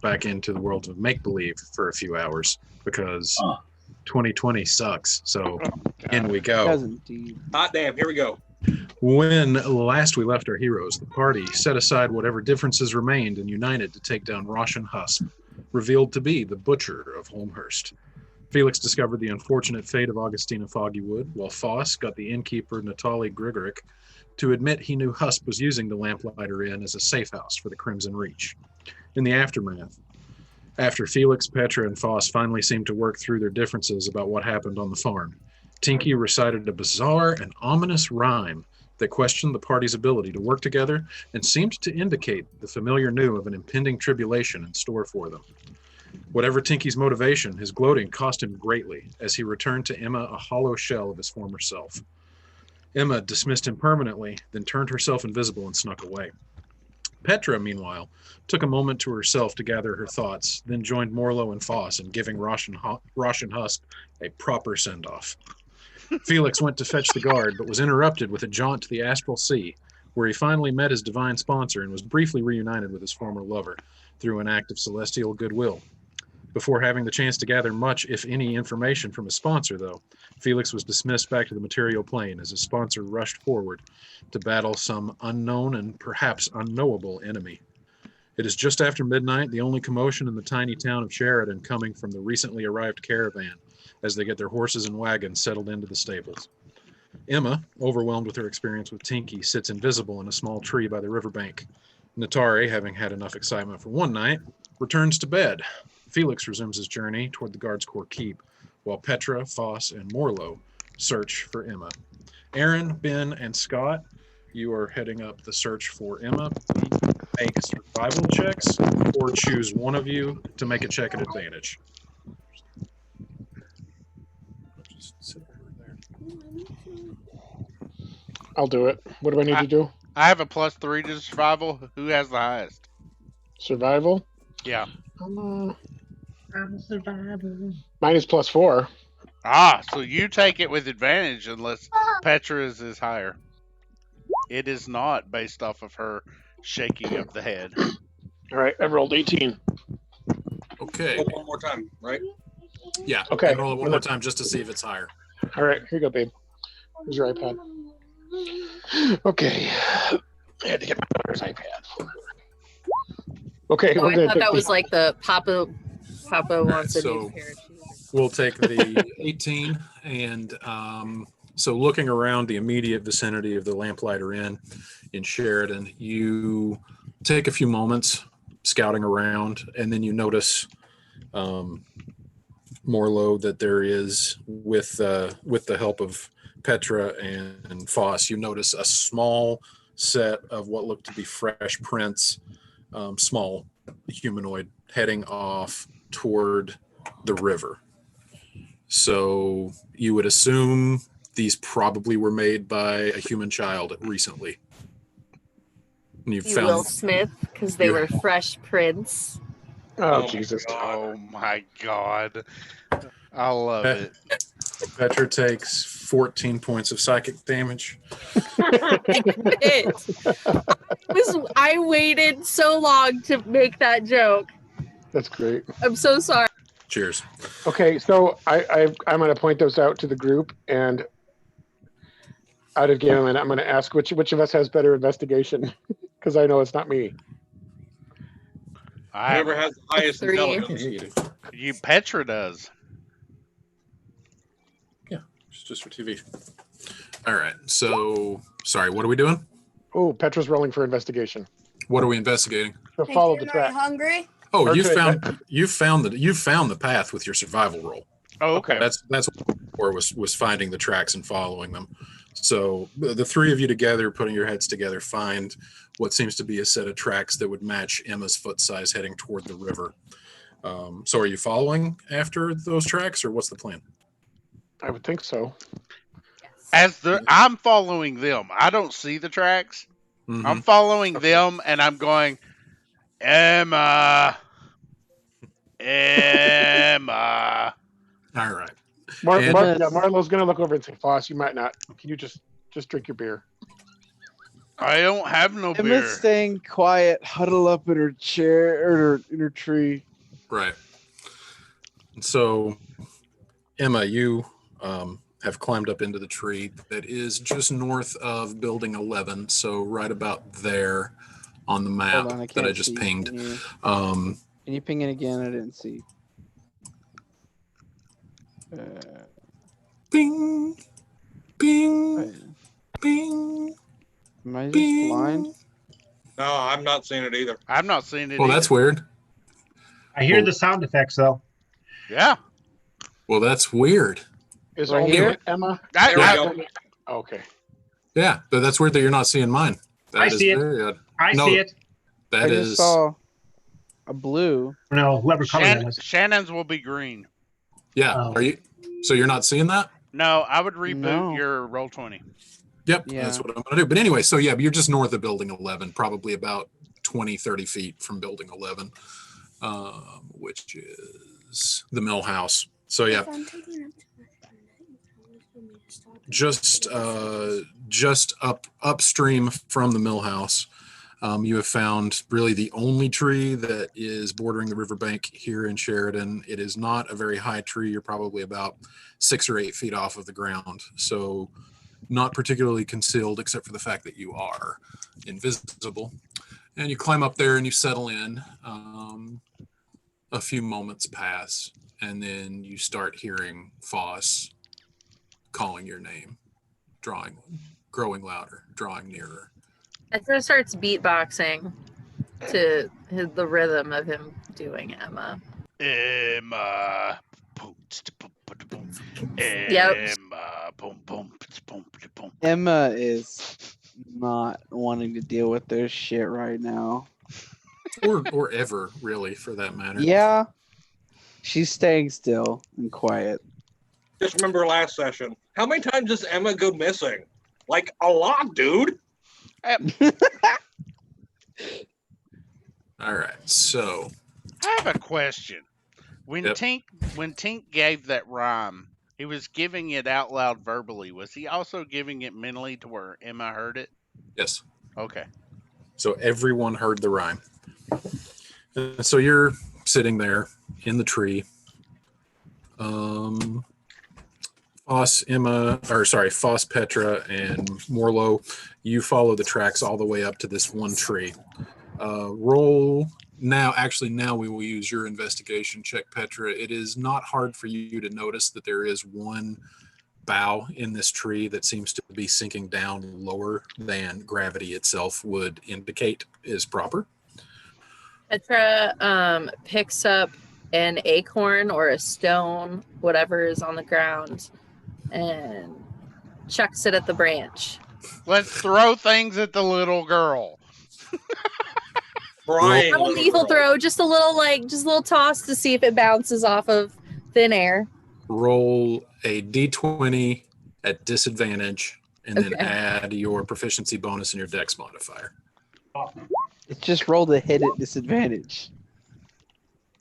back into the world of make-believe for a few hours because 2020 sucks. So in we It go. does indeed. Hot damn, here we go. When last we left our heroes, the party set aside whatever differences remained and united to take down Roshan Husp, revealed to be the Butcher of Holmhurst. Felix discovered the unfortunate fate of Augustina Foggywood, while Foss got the innkeeper Natalie Grigoric to admit he knew Husp was using the Lamplighter Inn as a safe house for the Crimson Reach. In the aftermath, after Felix, Petra, and Foss finally seemed to work through their differences about what happened on the farm, Tinky recited a bizarre and ominous rhyme that questioned the party's ability to work together and seemed to indicate the familiar knew of an impending tribulation in store for them. Whatever Tinky's motivation, his gloating cost him greatly as he returned to Emma a hollow shell of his former self. Emma dismissed him permanently, then turned herself invisible and snuck away. Petra, meanwhile, took a moment to herself to gather her thoughts, then joined Morlo and Foss in giving Roshan Husp a proper send-off. Felix went to fetch the guard, but was interrupted with a jaunt to the Astral Sea, where he finally met his divine sponsor and was briefly reunited with his former lover through an act of celestial goodwill. Before having the chance to gather much, if any, information from his sponsor, though, Felix was dismissed back to the material plane as his sponsor rushed forward to battle some unknown and perhaps unknowable enemy. It is just after midnight, the only commotion in the tiny town of Sheridan coming from the recently arrived caravan as they get their horses and wagons settled into the stables. Emma, overwhelmed with her experience with Tinky, sits invisible in a small tree by the riverbank. Natari, having had enough excitement for one night, returns to bed. Felix resumes his journey toward the Guards Corps Keep, while Petra, Foss, and Morlo search for Emma. Aaron, Ben, and Scott, you are heading up the search for Emma. Make survival checks, or choose one of you to make a check at advantage. Just sit over there. I'll do it. What do I need to do? I have a +3 to survival. Who has the highest? Survival? Yeah. I'm a survivor. Mine is +4. Ah, so you take it with advantage unless Petra's is higher. It is not based off of her shaking of the head. All right, I've rolled 18. Okay. One more time, right? Yeah. Okay. Roll it one more time just to see if it's higher. All right, here you go, babe. Here's your iPad. Okay. I had to get my daughter's iPad for her. Okay, Oh, we're I gonna thought take that the- was like the Papa wants a so- new pair of shoes. We'll take the 18, and so looking around the immediate vicinity of the Lamplighter Inn in Sheridan, you take a few moments scouting around, and then you notice Morlo that there is, with the help of Petra and Foss, you notice a small set of what look to be fresh prints, small humanoid heading off toward the river. So you would assume these probably were made by a human child recently. And you You found Will Smith, because they were fresh prints. Oh, my Jesus. God. Oh my god. I love it. Petra takes 14 points of psychic damage. I waited so long to make that joke. That's great. I'm so sorry. Cheers. Okay, so I'm going to point those out to the group, and out of game, and I'm going to ask which of us has better investigation, because I know it's not me. Whoever has the highest 3. intelligence. You Petra does. It's just for TV. All right. So, sorry, what are we doing? Oh, Petra's rolling for investigation. What are we investigating? So follow the track. Hungry? Oh, you Okay, found the path with your survival roll. Oh, okay. That's what was finding the tracks and following them. So the three of you together, putting your heads together, find what seems to be a set of tracks that would match Emma's foot size heading toward the river. So are you following after those tracks, or what's the plan? I would think so. I'm following them. I don't see the tracks. Mhm. I'm following them, and I'm going, Emma. All right. Marlo's going to look over and say, Foss, you might not. Can you just drink your beer? I don't have no beer. Emma's staying quiet, huddle up in her chair or in her tree. Right. So, Emma, you have climbed up into the tree that is just north of Building 11, so right about there on the map Hold on, I that I can't just see. pinged. Can you ping it again? I didn't see. Bing, bing, bing. Am I just Bing. blind? No, I'm not seeing it either. I'm not seeing it. Well, that's weird. I hear the sound effects though. Yeah. Well, that's weird. Is Right only here? Emma? I- There we I- go. Okay. Yeah, but that's weird that you're not seeing mine. That I is see it. very odd. I No, see it. That I just is saw a blue. No, whoever color that was. Shannon's will be green. yeah. Oh. Are you? So you're not seeing that? No, I would reboot No. your roll 20. Yep, Yeah. that's what I'm going to do. But anyway, so yeah, you're just north of Building 11, probably about 20, 30 feet from Building 11, which is the mill house. So yeah, just upstream from the mill house, you have found really the only tree that is bordering the riverbank here in Sheridan. It is not a very high tree. You're probably about 6 or 8 feet off of the ground. So not particularly concealed except for the fact that you are invisible. And you climb up there and you settle in. A few moments pass and then you start hearing Foss calling your name, growing louder, drawing nearer. Ezra starts beatboxing to the rhythm of him doing Emma. Emma. Yep. Emma. Boom, boom, boom, boom. Emma is not wanting to deal with their shit right now. or ever, really, for that matter. Yeah. She's staying still and quiet. Just remember last session. How many times does Emma go missing? Like a lot, dude. All right, so I have a question. When Yep. Tink gave that rhyme, he was giving it out loud verbally. Was he also giving it mentally to where Emma heard it? yes, Okay. so everyone heard the rhyme. And so you're sitting there in the tree. Foss, Petra, and Morlo, you follow the tracks all the way up to this one tree. Roll now. Actually, now we will use your investigation check, Petra. It is not hard for you to notice that there is one bough in this tree that seems to be sinking down lower than gravity itself would indicate is proper. Petra picks up an acorn or a stone, whatever is on the ground, and chucks it at the branch. Let's throw things at the little girl. Brian. Not a lethal throw, just a little toss to see if it bounces off of thin air. Roll a d20 at disadvantage and then Okay. add your proficiency bonus and your dex modifier. It just rolled a hit at disadvantage.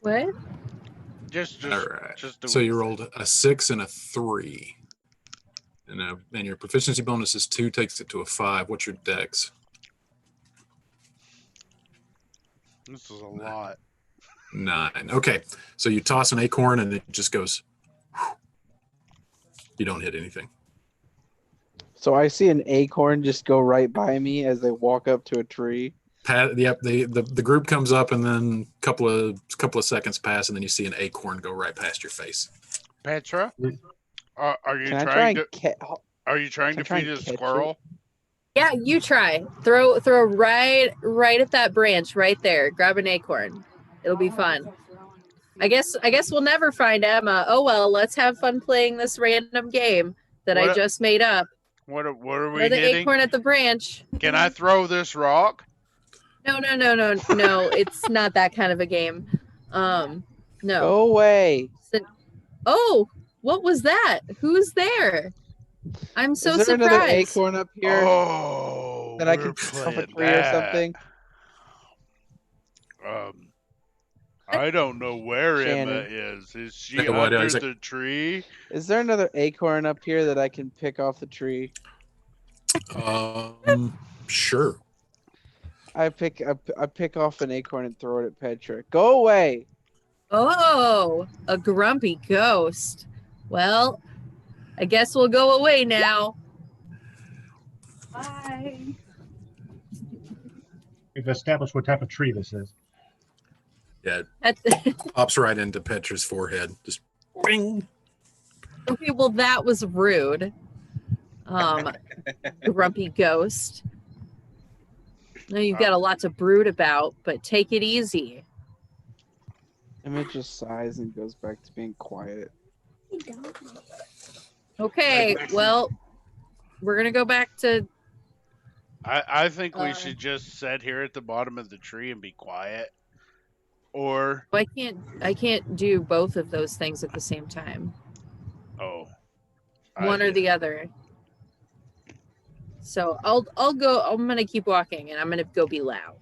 What? Just All right. just do So it. you rolled a 6 and a 3. And your proficiency bonus is 2, takes it to a 5. What's your dex? This is a lot. 9. Okay. So you toss an acorn and it just goes. You don't hit anything. So I see an acorn just go right by me as they walk up to a tree. Yep. The group comes up and then a couple of seconds pass and then you see an acorn go right past your face. Petra, are you Can I try trying and to are you trying can I to try feed and a catch it? squirrel? Yeah, you try. Throw right at that branch right there. Grab an acorn. It'll be fun. I guess we'll never find Emma. Oh well, let's have fun playing this random game that I What- just made up. What are we Throw the hitting? acorn at the branch. Can I throw this rock? No. It's not that kind of a game. No. Go away. Oh, what was that? Who's there? I'm so Is there another surprised. acorn up here Oh, that I we're can pick off a playing tree or that. something? I don't know where Emma Shannon. is. Is she Yeah, what, under Isaac? the tree? Is there another acorn up here that I can pick off the tree? Sure. I pick off an acorn and throw it at Petra. Go away. Oh, a grumpy ghost. Well, I guess we'll go away now. Bye. We've established what type of tree this is. Yeah, That's, pops right into Petra's forehead. Just bing. okay, well, that was rude. Grumpy ghost. I know you've got a lot to brood about, but take it easy. Emma just sighs and goes back to being quiet. Okay, well, we're gonna go back to. I think we should just sit here at the bottom of the tree and be quiet. Or I can't do both of those things at the same time. One or the other. So I'll go. I'm gonna keep walking, and I'm gonna go be loud.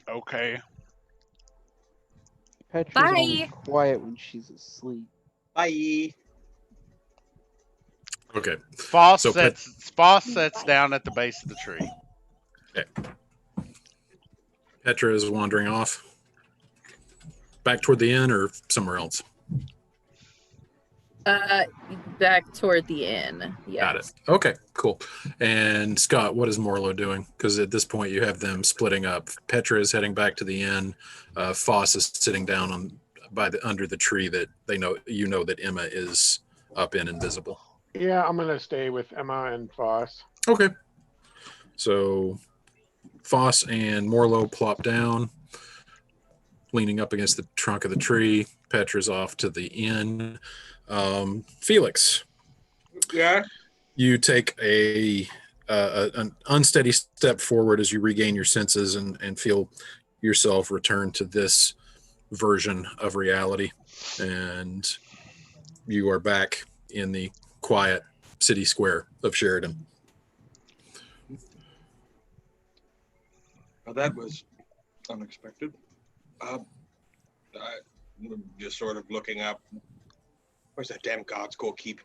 Okay. Petra's Bye. only quiet when she's asleep. Bye. Okay. Foss So sits down at the base of the tree. Petra is wandering off. Back toward the inn or somewhere else? Back toward the inn. Yes. Got it. Okay, cool. And Scott, what is Morlo doing? Because at this point you have them splitting up. Petra is heading back to the inn. Foss is sitting down under the tree that that Emma is up in invisible. Yeah, I'm gonna stay with Emma and Foss. Okay. So Foss and Morlo plop down, leaning up against the trunk of the tree. Petra's off to the inn. Felix. Yeah. You take an unsteady step forward as you regain your senses and feel yourself return to this version of reality. And you are back in the quiet city square of Sheridan. Well, that was unexpected. I'm just sort of looking up. Where's that damn God's School keep?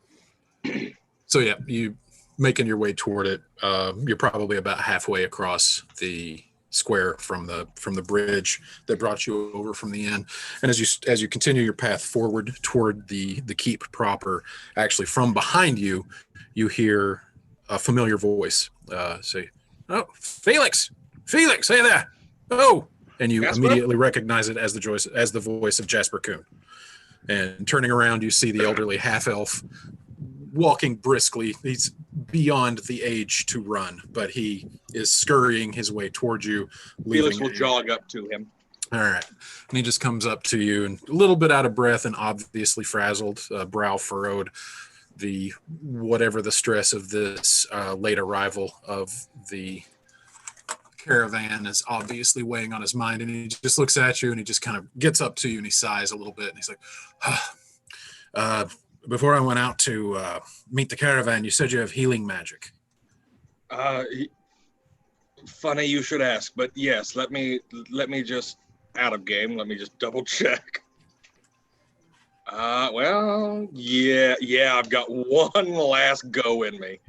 So yeah, you making your way toward it. You're probably about halfway across the square from the bridge that brought you over from the inn. And as you continue your path forward toward the keep proper, actually from behind you, you hear a familiar voice say, "Oh, Felix, hey there! Oh!" And you Jasper? immediately recognize it as the voice of Jasper Kuhn. And turning around, you see the elderly half-elf walking briskly. He's beyond the age to run, but he is scurrying his way towards you. Felix will jog up to him. All right. And he just comes up to you and a little bit out of breath and obviously frazzled, brow furrowed. Whatever the stress of this late arrival of the caravan is obviously weighing on his mind, and he just looks at you and he just kind of gets up to you and he sighs a little bit and he's like, before I went out to meet the caravan, you said you have healing magic. Funny you should ask, but yes, let me just out of game. Let me just double check. Well, yeah, I've got one last go in me.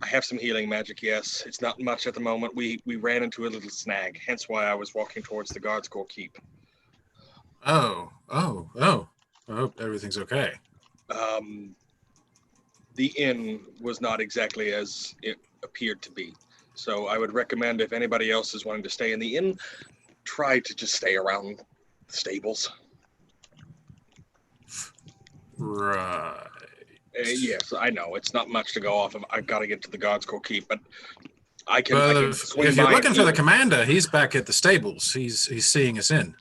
I have some healing magic, yes. It's not much at the moment. We ran into a little snag, hence why I was walking towards the Guards' School keep. Oh. I hope everything's okay. The inn was not exactly as it appeared to be. So I would recommend if anybody else is wanting to stay in the inn, try to just stay around the stables. Right. Yes, I know. It's not much to go off of. I've got to get to the Guards' School keep, but I can swing if you're by looking for the and- commander, he's back at the stables. He's seeing us in.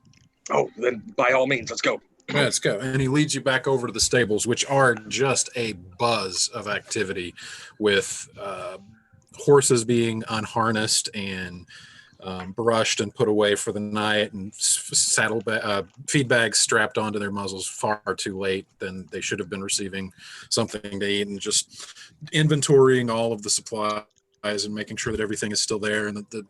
Oh, then by all means, let's go. Yeah, let's go. And he leads you back over to the stables, which are just a buzz of activity with horses being unharnessed and brushed and put away for the night, and feed bags strapped onto their muzzles far too late. Then they should have been receiving something to eat, and just inventorying all of the supplies and making sure that everything is still there, and that the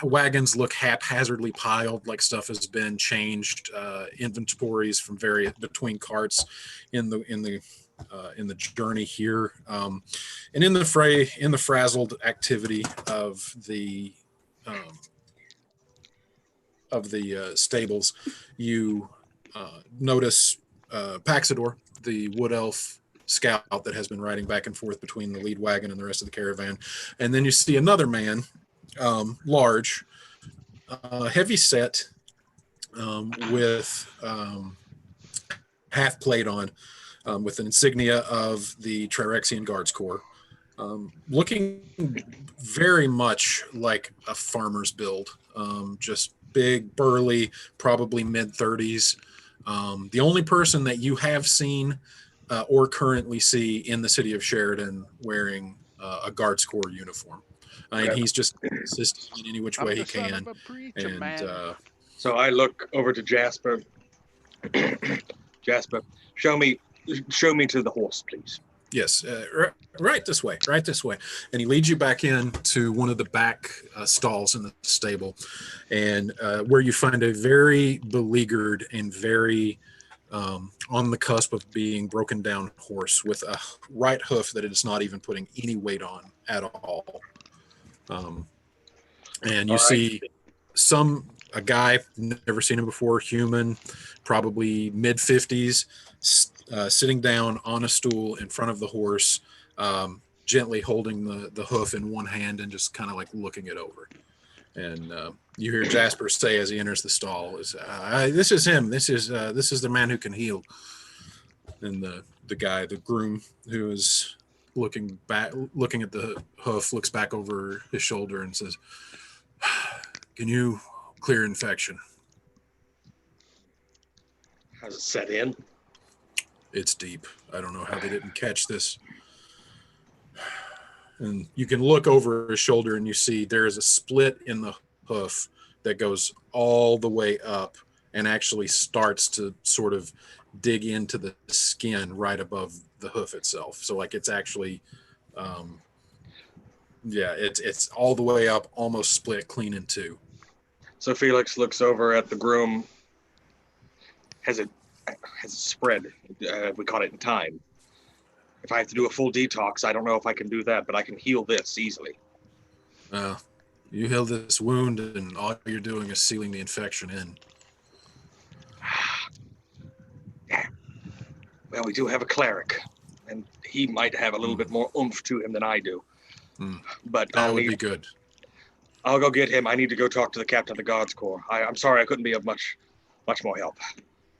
wagons look haphazardly piled, like stuff has been changed. Inventories from between carts in the journey here, and in the fray, in the frazzled activity of the stables, you notice Paxidor, the wood elf scout that has been riding back and forth between the lead wagon and the rest of the caravan, and then you see another man, large, heavy set, with half plate on, with an insignia of the Trirexian Guards Corps, looking very much like a farmer's build, just big, burly, probably mid-30s. The only person that you have seen or currently see in the city of Sheridan wearing a Guards Corps uniform. And he's just consistent in any which way he can. And so I look over to Jasper. Jasper, show me to the horse, please. Yes, right this way, right this way. And he leads you back in to one of the back stalls in the stable, and where you find a very beleaguered and very on the cusp of being broken down horse with a right hoof that it is not even putting any weight on at all. And you see a guy, never seen him before, human, probably mid-50s, sitting down on a stool in front of the horse, gently holding the hoof in one hand and just kind of like looking it over. And you hear Jasper say as he enters the stall, "This is him. This is the man who can heal." And the guy, the groom, who is looking at the hoof, looks back over his shoulder and says, "Can you clear infection?" Has it set in? It's deep. I don't know how they didn't catch this. And you can look over his shoulder and you see there is a split in the hoof that goes all the way up and actually starts to sort of dig into the skin right above the hoof itself. So like it's actually, it's all the way up, almost split clean in two. So Felix looks over at the groom. Has it spread? We caught it in time. If I have to do a full detox, I don't know if I can do that, but I can heal this easily. You heal this wound, and all you're doing is sealing the infection in. Yeah. Well, we do have a cleric, and he might have a little bit more oomph to him than I do. But that would be good. I'll go get him. I need to go talk to the captain of the Guards Corps. I'm sorry I couldn't be of much more help.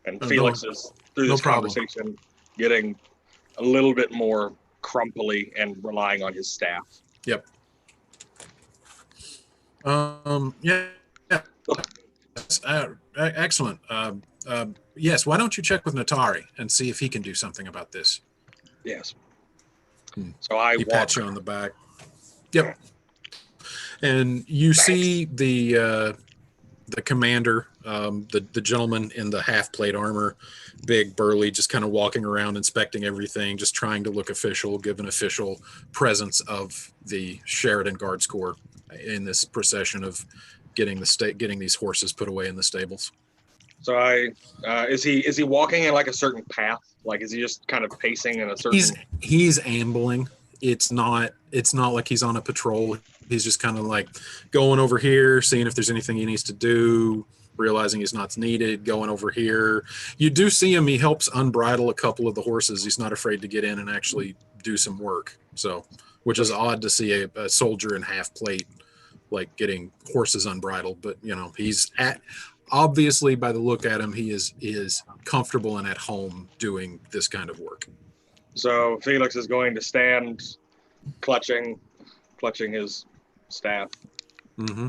And Felix is, through this conversation, getting a little bit more crumply and relying on his staff. Yep. Excellent. Yes, why don't you check with Natari and see if he can do something about this? Yes. So he pats you on the back. Yep. And you see the commander, the gentleman in the half-plate armor, big, burly, just kind of walking around inspecting everything, just trying to look official, give an official presence of the Sheridan Guards Corps in this procession of getting these horses put away in the stables. So is he walking in like a certain path? Like is he just kind of pacing in a certain? He's ambling. It's not like he's on a patrol. He's just kind of like going over here, seeing if there's anything he needs to do, realizing he's not needed, going over here. You do see him. He helps unbridle a couple of the horses. He's not afraid to get in and actually do some work. So, which is odd to see a soldier in half plate, like getting horses unbridled. But, he's obviously by the look at him, he is comfortable and at home doing this kind of work. So Felix is going to stand clutching his staff. Mm-hmm.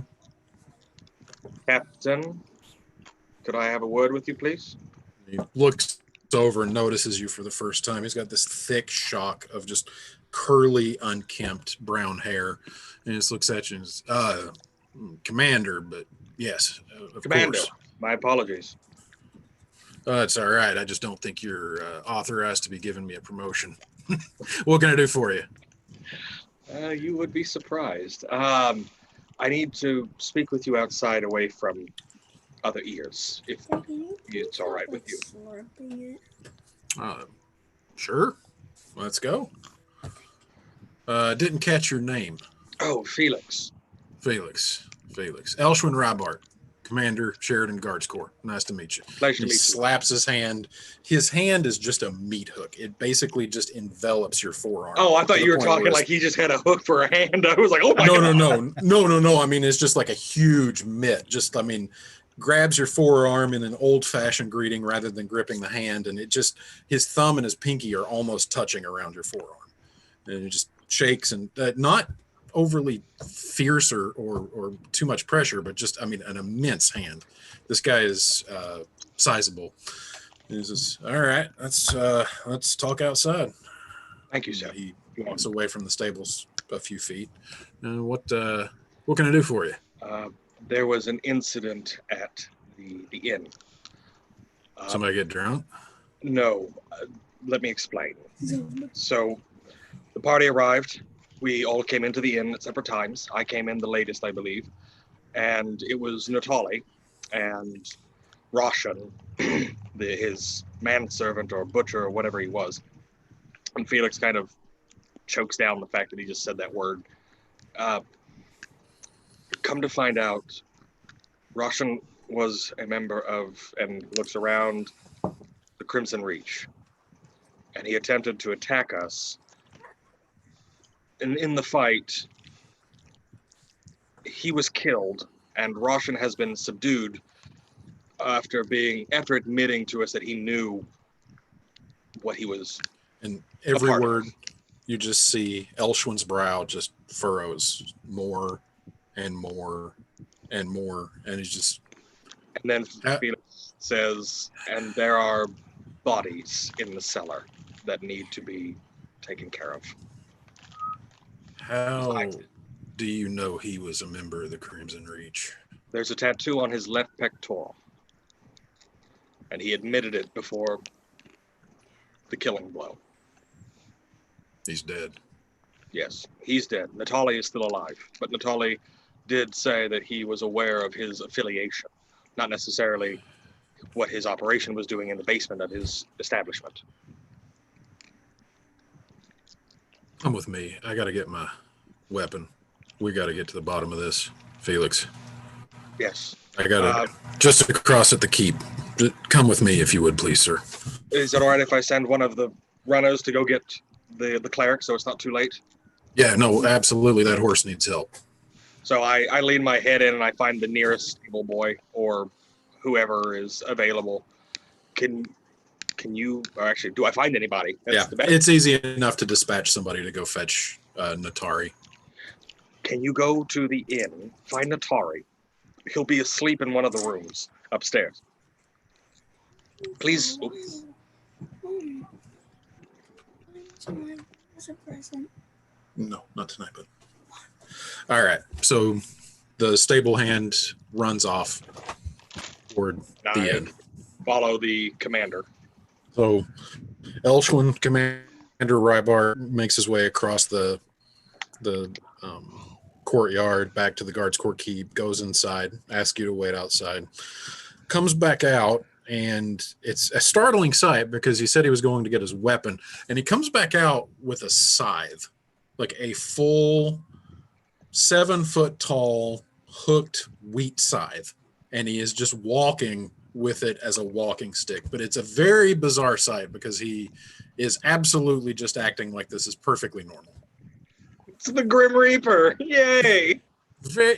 Captain, could I have a word with you, please? He looks over and notices you for the first time. He's got this thick shock of just curly, unkempt brown hair. And he just looks at you and says, Commander, but yes, of Commander, course. My apologies. It's all right. I just don't think you're authorized to be giving me a promotion. What can I do for you? You would be surprised. I need to speak with you outside, away from other ears, if it's all right with you. Sure. let's go. Didn't catch your name. Oh, Felix. Felix. Elshwin Rybart, Commander, Sheridan Guards Corps. Nice to meet you. Pleasure to He meet you. slaps his hand. His hand is just a meat hook. It basically just envelops your forearm. Oh, I thought to the you were point talking where like he just had a hook for a hand. I was like, oh my God. No. I mean, it's just like a huge mitt. Just, I mean, grabs your forearm in an old-fashioned greeting rather than gripping the hand, and it just, his thumb and his pinky are almost touching around your forearm, and it just shakes, and not overly fierce or too much pressure, but just, I mean, an immense hand. This guy is sizable. He says, all right, let's talk outside. Thank you, sir. He walks away from the stables a few feet. What can I do for you? There was an incident at the inn. Somebody get drunk? No, let me explain. So the party arrived. We all came into the inn at separate times. I came in the latest, I believe. And it was Natali and Roshan, his manservant or butcher or whatever he was. And Felix kind of chokes down the fact that he just said that word. Come to find out, Roshan was a member of, and looks around, the Crimson Reach. And he attempted to attack us. And in the fight, he was killed, and Roshan has been subdued after admitting to us that he knew what he was. And every word you just see Elshwin's brow just furrows more and more and more, and he's just. And then Felix says, and there are bodies in the cellar that need to be taken care of. How do you know he was a member of the Crimson Reach? There's a tattoo on his left pectoral, and he admitted it before the killing blow. He's dead. Yes, he's dead. Natali is still alive, but Natali did say that he was aware of his affiliation, not necessarily what his operation was doing in the basement of his establishment. Come with me. I got to get my weapon. We got to get to the bottom of this, Felix. Yes. I got to just across at the keep. Come with me, if you would, please, sir. Is it all right if I send one of the runners to go get the cleric so it's not too late? Yeah, no, absolutely. That horse needs help. So I lean my head in and I find the nearest stable boy or whoever is available. Can you, or actually, do I find anybody? That's the best. It's easy enough to dispatch somebody to go fetch Natari. Can you go to the inn, find Natari? He'll be asleep in one of the rooms upstairs. Please. Oops. No, not tonight, but. All right. So the stable hand runs off toward the inn. Follow the commander. So Elshwin, Commander Rybart, makes his way across the courtyard back to the Guards Corps keep, goes inside, asks you to wait outside, comes back out, and it's a startling sight because he said he was going to get his weapon, and he comes back out with a scythe, like a full 7-foot tall hooked wheat scythe, and he is just walking with it as a walking stick. But it's a very bizarre sight because he is absolutely just acting like this is perfectly normal. It's the Grim Reaper. Yay.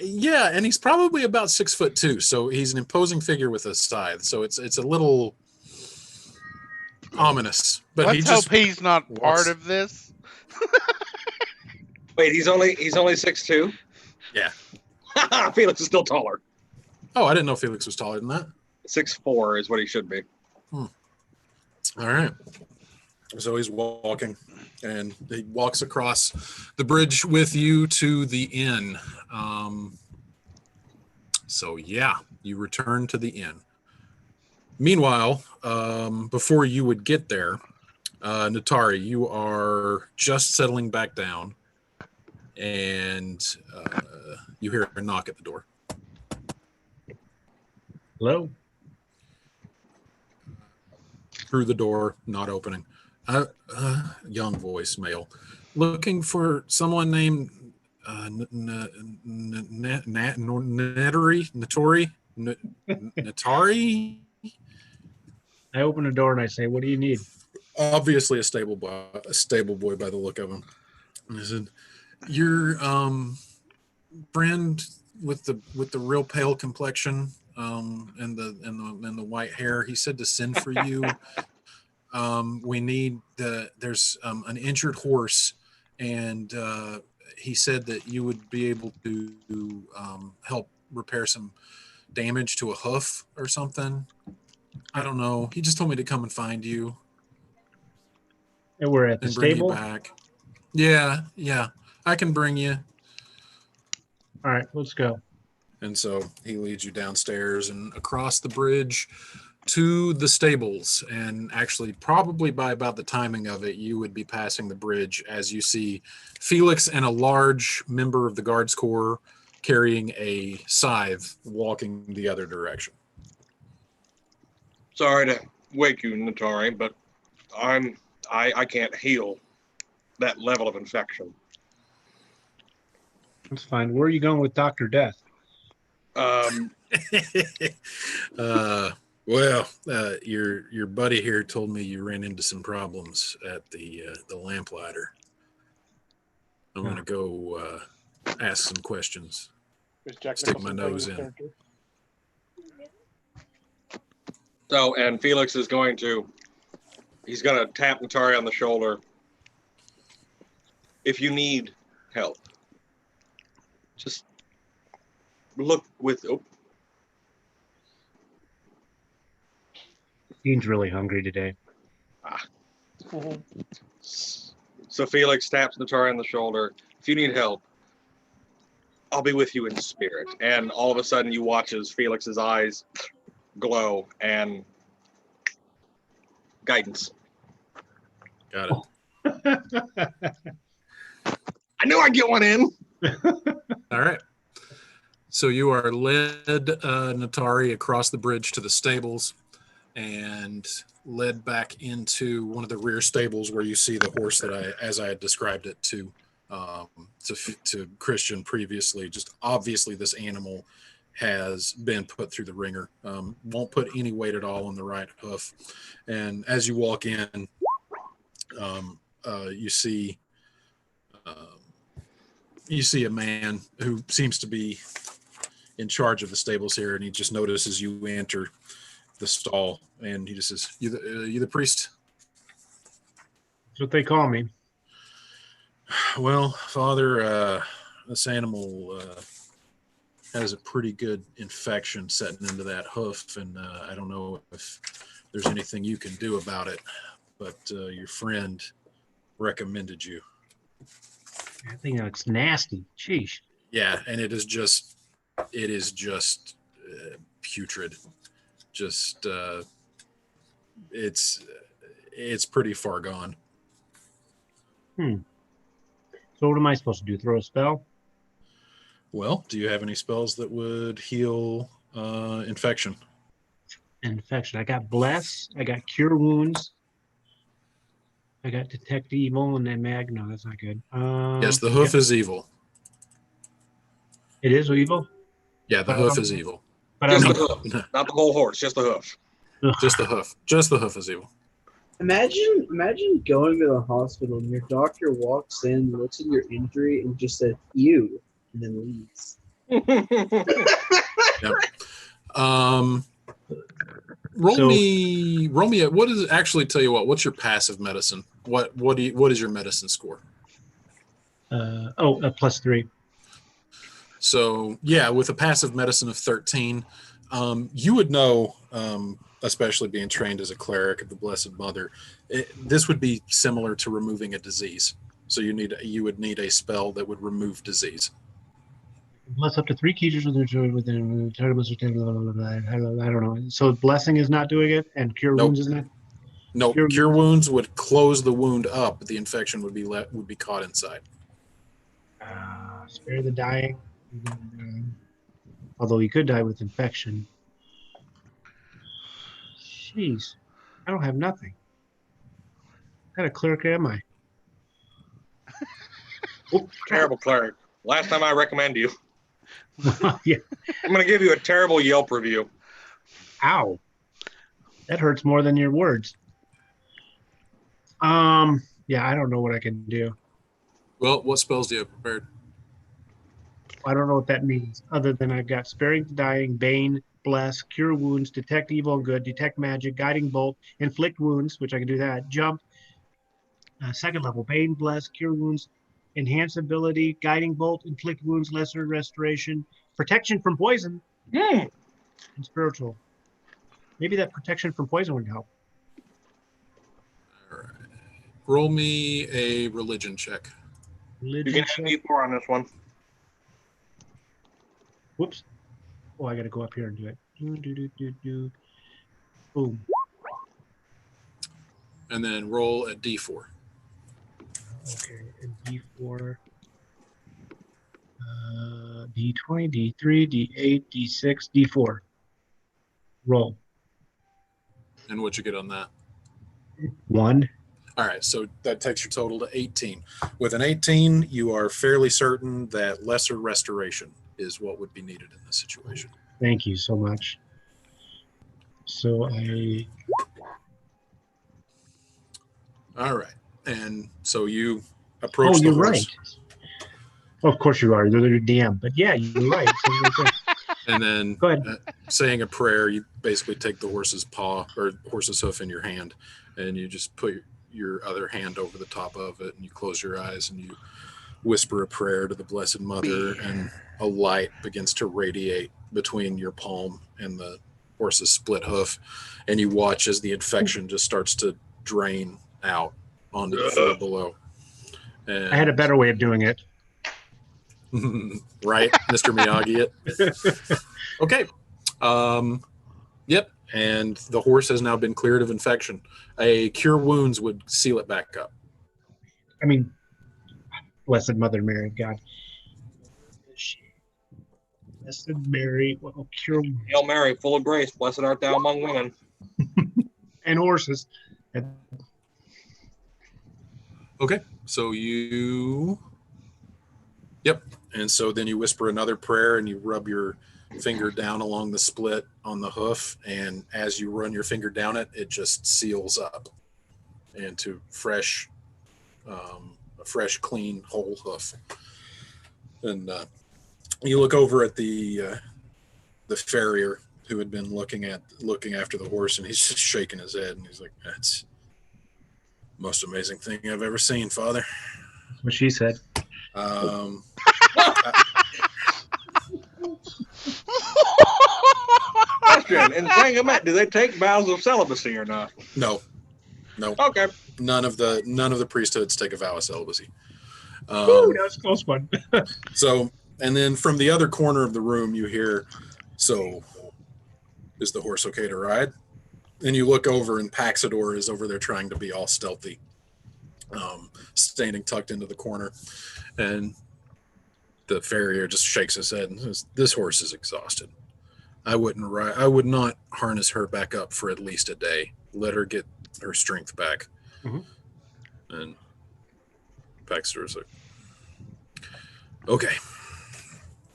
Yeah, and he's probably about 6'2", so he's an imposing figure with a scythe. So it's a little ominous. But let's hope he's not part of this. Wait, he's only 6'2"? Yeah. Felix is still taller. Oh, I didn't know Felix was taller than that. 6'4" is what he should be. All right. So he's walking, and he walks across the bridge with you to the inn. So yeah, you return to the inn. Meanwhile, before you would get there, Natari, you are just settling back down, and you hear a knock at the door. Hello? Through the door, not opening. Young voice, male. Looking for someone named Natari? I open the door and I say, "What do you need?" Obviously a stable boy by the look of him. And I said, "Your friend with the real pale complexion and the white hair. He said to send for you. We need there's an injured horse, and he said that you would be able to help repair some damage to a hoof or something. I don't know. He just told me to come and find you And we're at the and bring you stable. back. Yeah. I can bring you." All right, let's go. And so he leads you downstairs and across the bridge to the stables. And actually, probably by about the timing of it, you would be passing the bridge as you see Felix and a large member of the Guards Corps carrying a scythe walking the other direction. Sorry to wake you, Natari, but I can't heal that level of infection. That's fine. Where are you going with Dr. Death? Your buddy here told me you ran into some problems at the lamplighter. I'm gonna go ask some questions. Stick my nose in. So, and Felix is he's gonna tap Natari on the shoulder. If you need help, just look with. Oh. Dean's really hungry today. So Felix taps Natari on the shoulder. If you need help, I'll be with you in spirit. And all of a sudden, you watch as Felix's eyes glow and guidance. Got it. I knew I'd get one in. All right. So you are led, Natari, across the bridge to the stables and led back into one of the rear stables where you see the horse that as I had described it to Christian previously. Just obviously this animal has been put through the ringer. Won't put any weight at all on the right hoof. And as you walk in, you see a man who seems to be in charge of the stables here, and he just notices you enter the stall, and he just says, "You the priest?" That's what they call me. Well, Father, this animal has a pretty good infection setting into that hoof, and I don't know if there's anything you can do about it, but your friend recommended you. I think it's nasty. Sheesh. Yeah, and it is just putrid. Just it's pretty far gone. So what am I supposed to do? Throw a spell? Well, do you have any spells that would heal infection? Infection. I got bless. I got cure wounds. I got detect evil and then no, that's not good. Yes, the hoof is evil. It is evil? Yeah, the hoof is evil. But Just the hoof, not the whole horse, just the hoof. Just the hoof. Just the hoof is evil. Imagine going to the hospital and your doctor walks in, looks at your injury, and just says "ew," and then leaves. Yep. Roll me. What is actually? Tell you what. What's your passive medicine? What is your medicine score? +3. So yeah, with a passive medicine of 13, you would know, especially being trained as a cleric of the Blessed Mother, this would be similar to removing a disease. So you would need a spell that would remove disease. Bless up to 3 creatures within terrible. I don't know. So blessing is not doing it, and cure wounds is not. No, cure wounds would close the wound up, but the infection would be caught inside. Spare the dying. Although he could die with infection. Jeez, I don't have nothing. kind of cleric am I? Terrible cleric. Last time I recommend you. Yeah. I'm going to give you a terrible Yelp review. Ow. That hurts more than your words. Yeah, I don't know what I can do. Well, what spells do you have prepared? I don't know what that means, other than I've got Sparing the Dying, Bane, Bless, Cure Wounds, Detect Evil and Good, Detect Magic, Guiding Bolt, Inflict Wounds, which I can do that, Jump, second level, Bane, Bless, Cure Wounds, Enhance Ability, Guiding Bolt, Inflict Wounds, Lesser Restoration, Protection from Poison, and Spiritual. Maybe that protection from poison would help. All right. Roll me a religion check. You can have D4 on this one. Whoops. Oh, I got to go up here and do it. Boom. And then roll a D4. Okay, and D4. D20, D3, D8, D6, D4. Roll. And what you get on that? 1. All right, so that takes your total to 18. With an 18, you are fairly certain that lesser restoration is what would be needed in this situation. Thank you so much. So All right, and so you approach Oh, the you're horse. right. Of course you are. You're the DM. But yeah, you're right. And then Go ahead. saying a prayer, you basically take the horse's paw or horse's hoof in your hand, and you just put your other hand over the top of it, and you close your eyes and you whisper a prayer to the Blessed Mother, and a light begins to radiate between your palm and the horse's split hoof, and you watch as the infection just starts to drain out onto the floor below. And I had a better way of doing it. right, Mr. Miyagi it. Okay. Yep. And the horse has now been cleared of infection. A cure wounds would seal it back up. I mean, Blessed Mother Mary of God. Blessed Mary, well, cure Hail Mary, full of grace, blessed art thou among women. and horses. Okay. So you. Yep. And so then you whisper another prayer and you rub your finger down along the split on the hoof. And as you run your finger down it, it just seals up into a fresh, clean, whole hoof. And you look over at the farrier who had been looking after the horse, and he's just shaking his head, and he's like, "That's the most amazing thing I've ever seen, Father." That's what she said. Question: in Zangamet, do they take vows of celibacy or not? No. Okay. None of the priesthoods take a vow of celibacy. Ooh, that was a close one. So, and then from the other corner of the room, you hear, "So, is the horse okay to ride?" And you look over, and Paxador is over there trying to be all stealthy, standing tucked into the corner. And the farrier just shakes his head and says, "This horse is exhausted. I would not harness her back up for at least a day. Let her get her strength back." Mm-hmm. And Paxador's like, "Okay.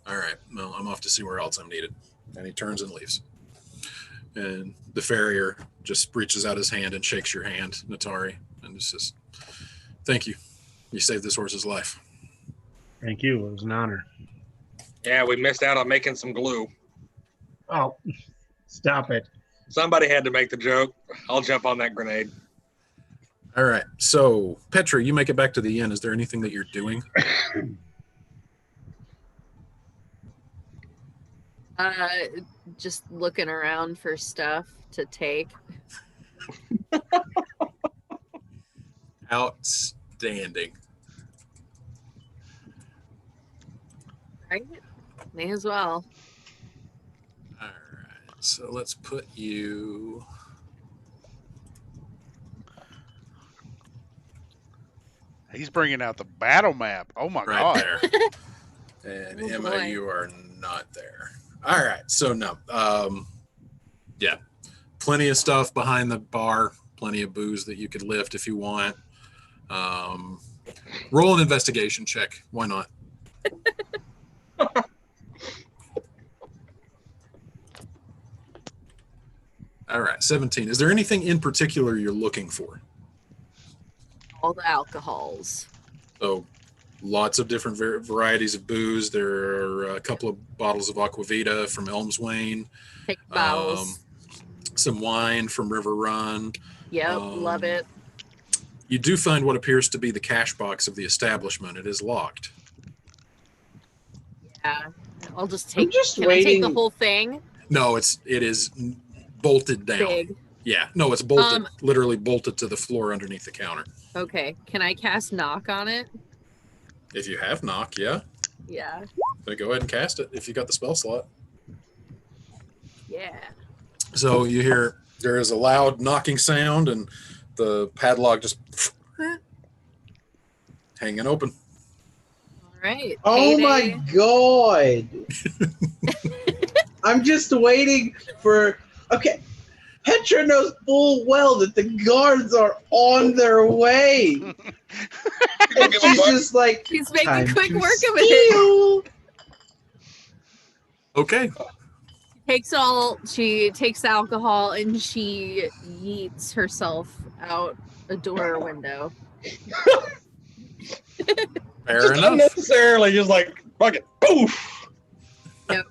All right. Well, I'm off to see where else I'm needed." And he turns and leaves. And the farrier just reaches out his hand and shakes your hand, Natari, and says, "Thank you. You saved this horse's life." Thank you. It was an honor. Yeah, we missed out on making some glue. Oh, stop it. Somebody had to make the joke. I'll jump on that grenade. All right. So, Petra, you make it back to the inn. Is there anything that you're doing? Just looking around for stuff to take. Outstanding. Right? May as well. All right. So let's put you. He's bringing out the battle map. Oh my right god! There. And Oh, Emma, boy. you are not there. All right. So no. Yeah. Plenty of stuff behind the bar. Plenty of booze that you could lift if you want. Roll an investigation check. Why not? All right, 17. Is there anything in particular you're looking for? All the alcohols. So lots of different varieties of booze. There are a couple of bottles of Aquavita from Elmswain. Pick bottles. Some wine from River Run. Yep, love it. You do find what appears to be the cash box of the establishment. It is locked. Yeah, I'll just take. Can I take the whole thing? No, it is bolted down. Big. Yeah, no, it's bolted, literally bolted to the floor underneath the counter. Okay, can I cast knock on it? If you have knock, yeah. Yeah. So go ahead and cast it if you got the spell slot. Yeah. So you hear there is a loud knocking sound, and the padlock just hanging open. All right. Oh my god! I'm just waiting for. Okay, Petra knows full well that the guards are on their way. And she's just like, he's making time quick to work of it. Okay. She takes alcohol and she yeets herself out a door or window. Fair Just enough. unnecessarily, just like, fuck it. Poof! Yep.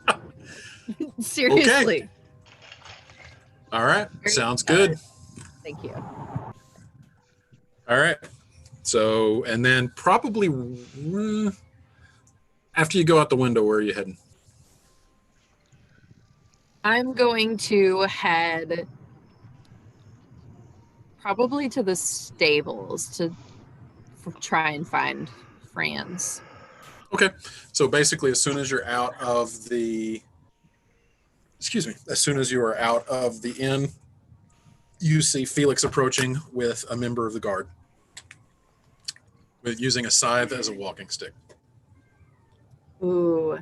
Seriously. Okay. All right. Very Sounds good. good. Thank you. All right. So, and then probably after you go out the window, where are you heading? I'm going to head probably to the stables to try and find Franz. Okay. So basically, as soon as you're out of the, as soon as you are out of the inn, you see Felix approaching with a member of the guard, with using a scythe as a walking stick. Ooh.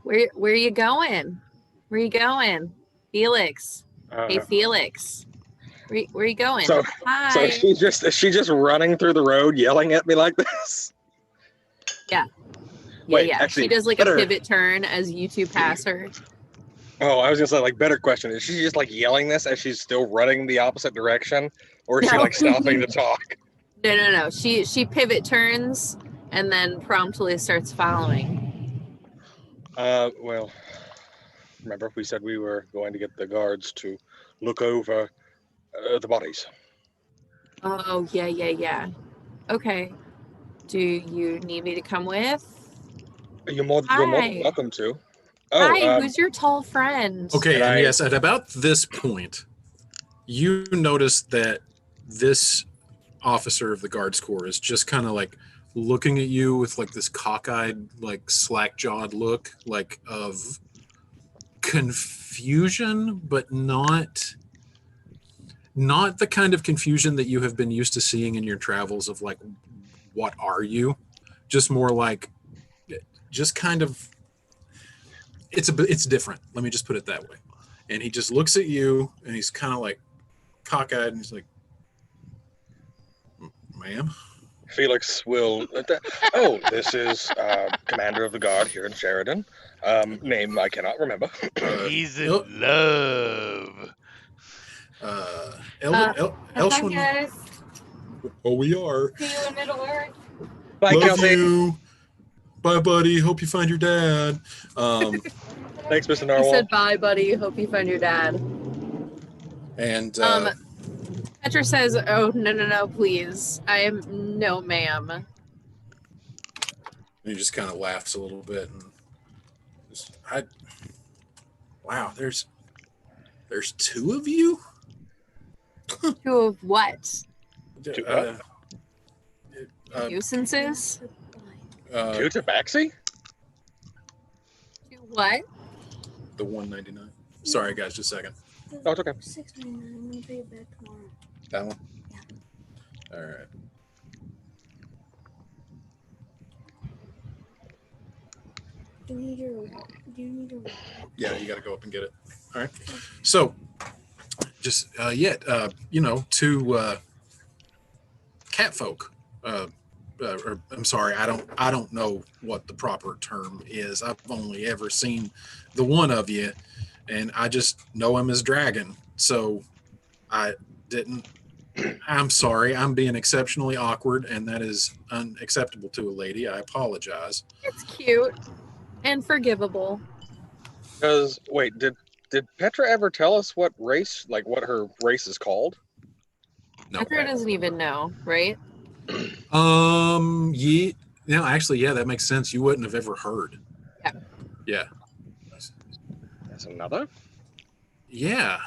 Where are you going? Where are you going? Felix. Hey, Felix. Where are you going? So Hi. is she just running through the road yelling at me like this? Yeah. Wait, yeah. actually, She does like better- a pivot turn as you two pass her. Oh, I was gonna say, like, better question. Is she just like yelling this as she's still running the opposite direction? Or is she No. like stopping to talk? No. She pivot turns and then promptly starts following. Well, remember we said we were going to get the guards to look over the bodies. Oh, yeah. Okay. Do you need me to come with? You're more than Hi. welcome to. Hi, who's your tall friend? Okay, and And yes, at about this point, you notice that this officer of the Guards Corps is just kind of like looking at you with like this cockeyed, like slack-jawed look, like of confusion, but not the kind of confusion that you have been used to seeing in your travels of like, what are you? Just more like, just kind of, it's different. Let me just put it that way. And he just looks at you and he's kind of like cockeyed and he's like, ma'am? Felix will. This is commander of the guard here in Sheridan. Name I cannot remember. He's in love. Hi, Elshwin. guys. Oh, we are. See you in Middle Earth. Bye, Love Kelsey. you. Bye, buddy. Hope you find your dad. Thanks, Mr. He Narwhal. said, bye, buddy. Hope you find your dad. And Petra says, oh, no, please. I am, no, ma'am. he just kind of laughs a little bit. And wow, there's two of you? Two of what? uh, Nuisances? Two tabaxi? Two what? the 199. Sorry, guys, just a second. Oh, it's okay. $6.99. I'm gonna pay it back tomorrow. That one? All right. Do you need your Yeah, you got to go up and get it. All right. So, just catfolk. Or, I'm sorry, I don't know what the proper term is. I've only ever seen the one of you, and I just know him as Dragon. So I didn't. I'm sorry. I'm being exceptionally awkward, and that is unacceptable to a lady. I apologize. It's cute and forgivable. Because wait, did Petra ever tell us what race, like what her race is called? No. Petra doesn't even know, right? Yeah. No, actually, yeah, that makes sense. You wouldn't have ever heard. Yeah. Yeah. That's another. Yeah.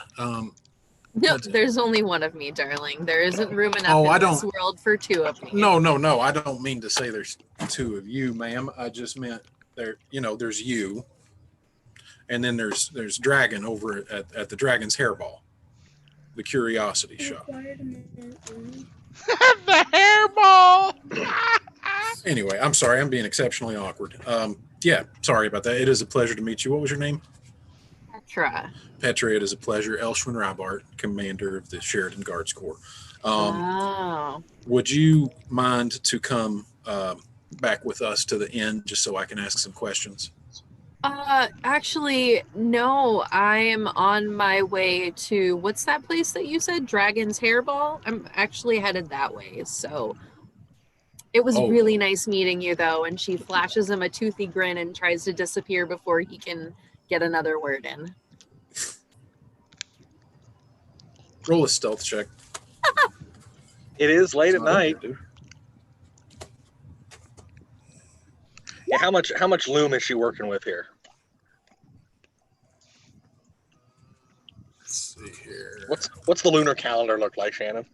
No, there's only one of me, darling. There isn't room enough Oh, in I this don't- world for two of me. No. I don't mean to say there's two of you, ma'am. I just meant there's you, and then there's Dragon over at the Dragon's Hairball, the Curiosity Shop. The hairball. Anyway, I'm sorry. I'm being exceptionally awkward. Yeah, sorry about that. It is a pleasure to meet you. What was your name? Petra. Petra, it is a pleasure. Elshwin Rybart, commander of the Sheridan Guards Corps. Wow. Would you mind to come back with us to the inn just so I can ask some questions? Actually, no. I am on my way to what's that place that you said? Dragon's Hairball? I'm actually headed that way. So it was Oh. really nice meeting you, though. And she flashes him a toothy grin and tries to disappear before he can get another word in. Roll a stealth check. It is late at That's all I night. can do. Yeah, how much loom is she working with here? Let's see here. What's the lunar calendar look like, Shannon?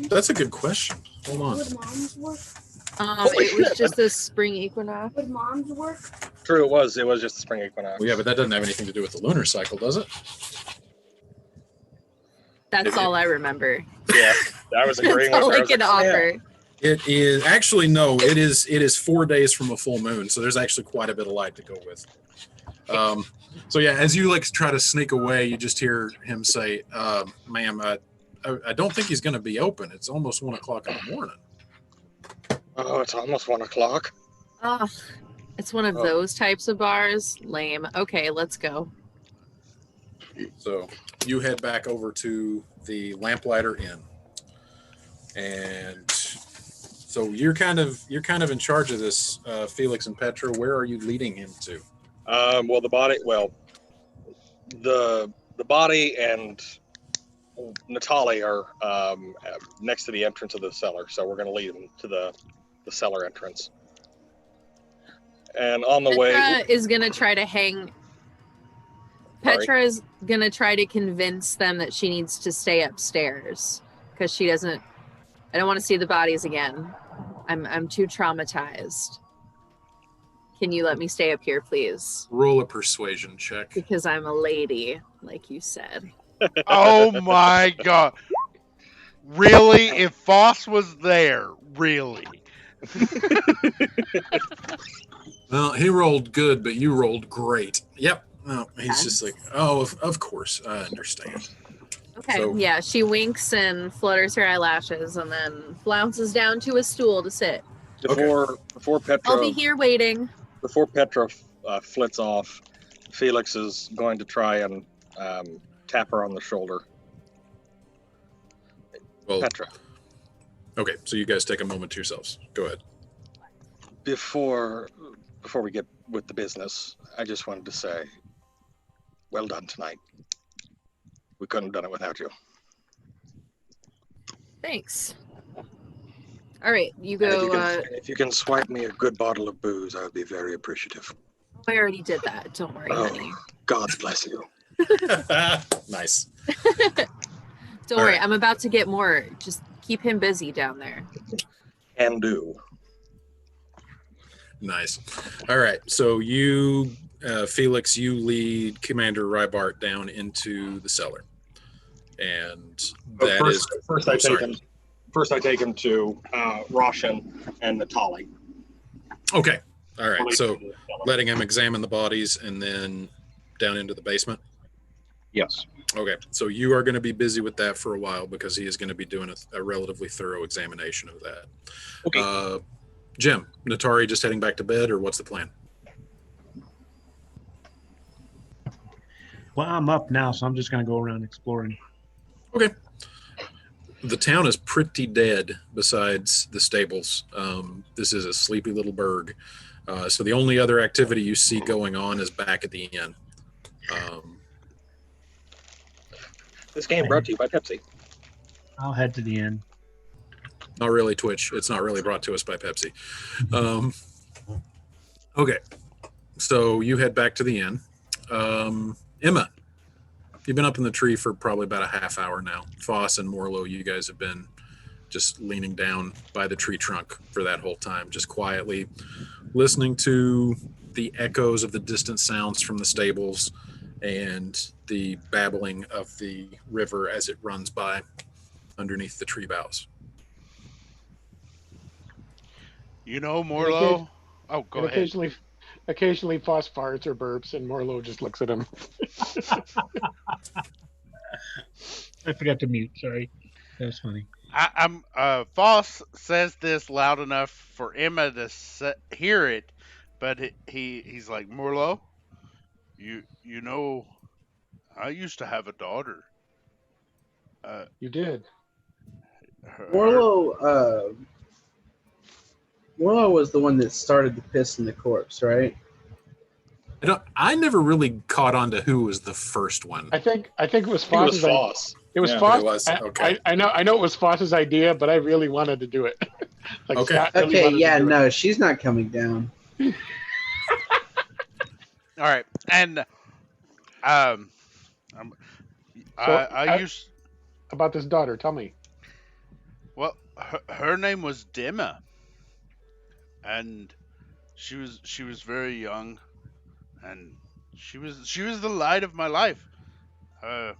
That's a good question. Hold on. Would mom's work? It was just a spring equinox. Would mom's work? True, it was just the spring equinox. Well, yeah, but that doesn't have anything to do with the lunar cycle, does it? That's all I remember. Yeah, I was agreeing That's all with her. I can was like, "Oh, offer. It is actually no. It is 4 days from a full moon, so there's actually quite a bit of light to go with. So yeah, as you try to sneak away, you just hear him say, "Ma'am, I don't think he's going to be open. It's almost 1 o'clock in the morning." Oh, it's almost 1 o'clock. Oh, it's one of Oh. those types of bars. Lame. Okay, let's go. So you head back over to the Lamplighter Inn, and so you're kind of in charge of this, Felix and Petra. Where are you leading him to? Well, the body and Natalie are next to the entrance of the cellar, so we're going to lead them to the cellar entrance. And on the way, Petra is gonna try to hang. Sorry. Petra is gonna try to convince them that she needs to stay upstairs because she doesn't. I don't want to see the bodies again. I'm too traumatized. Can you let me stay up here, please? Roll a persuasion check. Because I'm a lady, like you said. Oh my god. Really? If Foss was there, really? Well, he rolled good, but you rolled great. Yep. No, he's just like, oh, of course, I understand. Okay, So- yeah, she winks and flutters her eyelashes and then flounces down to a stool to sit. before Petra, I'll be here waiting. before Petra flits off, Felix is going to try and tap her on the shoulder. Well, Petra, okay, so you guys take a moment to yourselves. Go ahead. before we get with the business, I just wanted to say, well done tonight. We couldn't have done it without you. Thanks. All right, you And go. if you can swipe me a good bottle of booze, I would be very appreciative. I already did that. Don't worry, honey. Oh, God bless you. Nice. Don't all worry. right. I'm about to get more. Just keep him busy down there. Can do. Nice. All right. So you, Felix, you lead Commander Rybart down into the cellar. And that is first oh, sorry. I take him to Roshan and Natali. Okay. All right. So letting him examine the bodies and then down into the basement. Yes. Okay, so you are going to be busy with that for a while because he is going to be doing a relatively thorough examination of that. Okay. Jim, Natari just heading back to bed, or what's the plan? Well, I'm up now, so I'm just going to go around exploring. Okay. The town is pretty dead besides the stables. This is a sleepy little burg. So the only other activity you see going on is back at the inn. This game brought to you by Pepsi. I'll head to the inn. Not really Twitch. It's not really brought to us by Pepsi. Okay. So you head back to the inn. Emma, you've been up in the tree for probably about a half hour now. Foss and Morlo, you guys have been just leaning down by the tree trunk for that whole time, just quietly listening to the echoes of the distant sounds from the stables and the babbling of the river as it runs by underneath the tree boughs. You know, Morlo. Oh, go ahead. Occasionally, Foss farts or burps, and Morlo just looks at him. I forgot to mute. Sorry, that was funny. Foss says this loud enough for Emma to hear it, but he's like, Morlo, you know, I used to have a daughter. You did. Morlo was the one that started the piss in the corpse, right? I never really caught on to who was the first one. I think it was I think Foss's. it was Foss. It was Yeah. Foss. It was? Okay. I know it was Foss's idea, but I really wanted to do it. Okay. Scott really Okay, wanted to yeah, do it. no, she's not coming down. All right, and I used About this daughter. Tell me. well, her name was Dimma, and she was very young, and she was the light of my life. I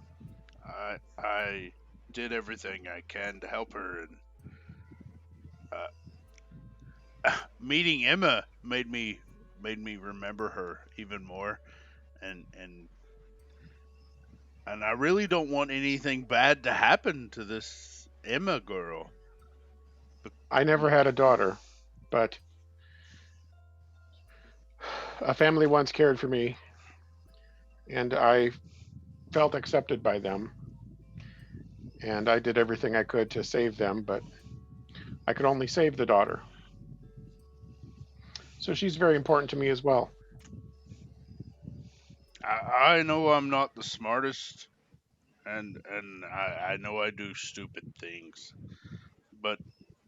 did everything I can to help her, and meeting Emma made me remember her even more, and I really don't want anything bad to happen to this Emma girl. I never had a daughter, but a family once cared for me, and I felt accepted by them, and I did everything I could to save them, but I could only save the daughter. So she's very important to me as well. I know I'm not the smartest, and I know I do stupid things, but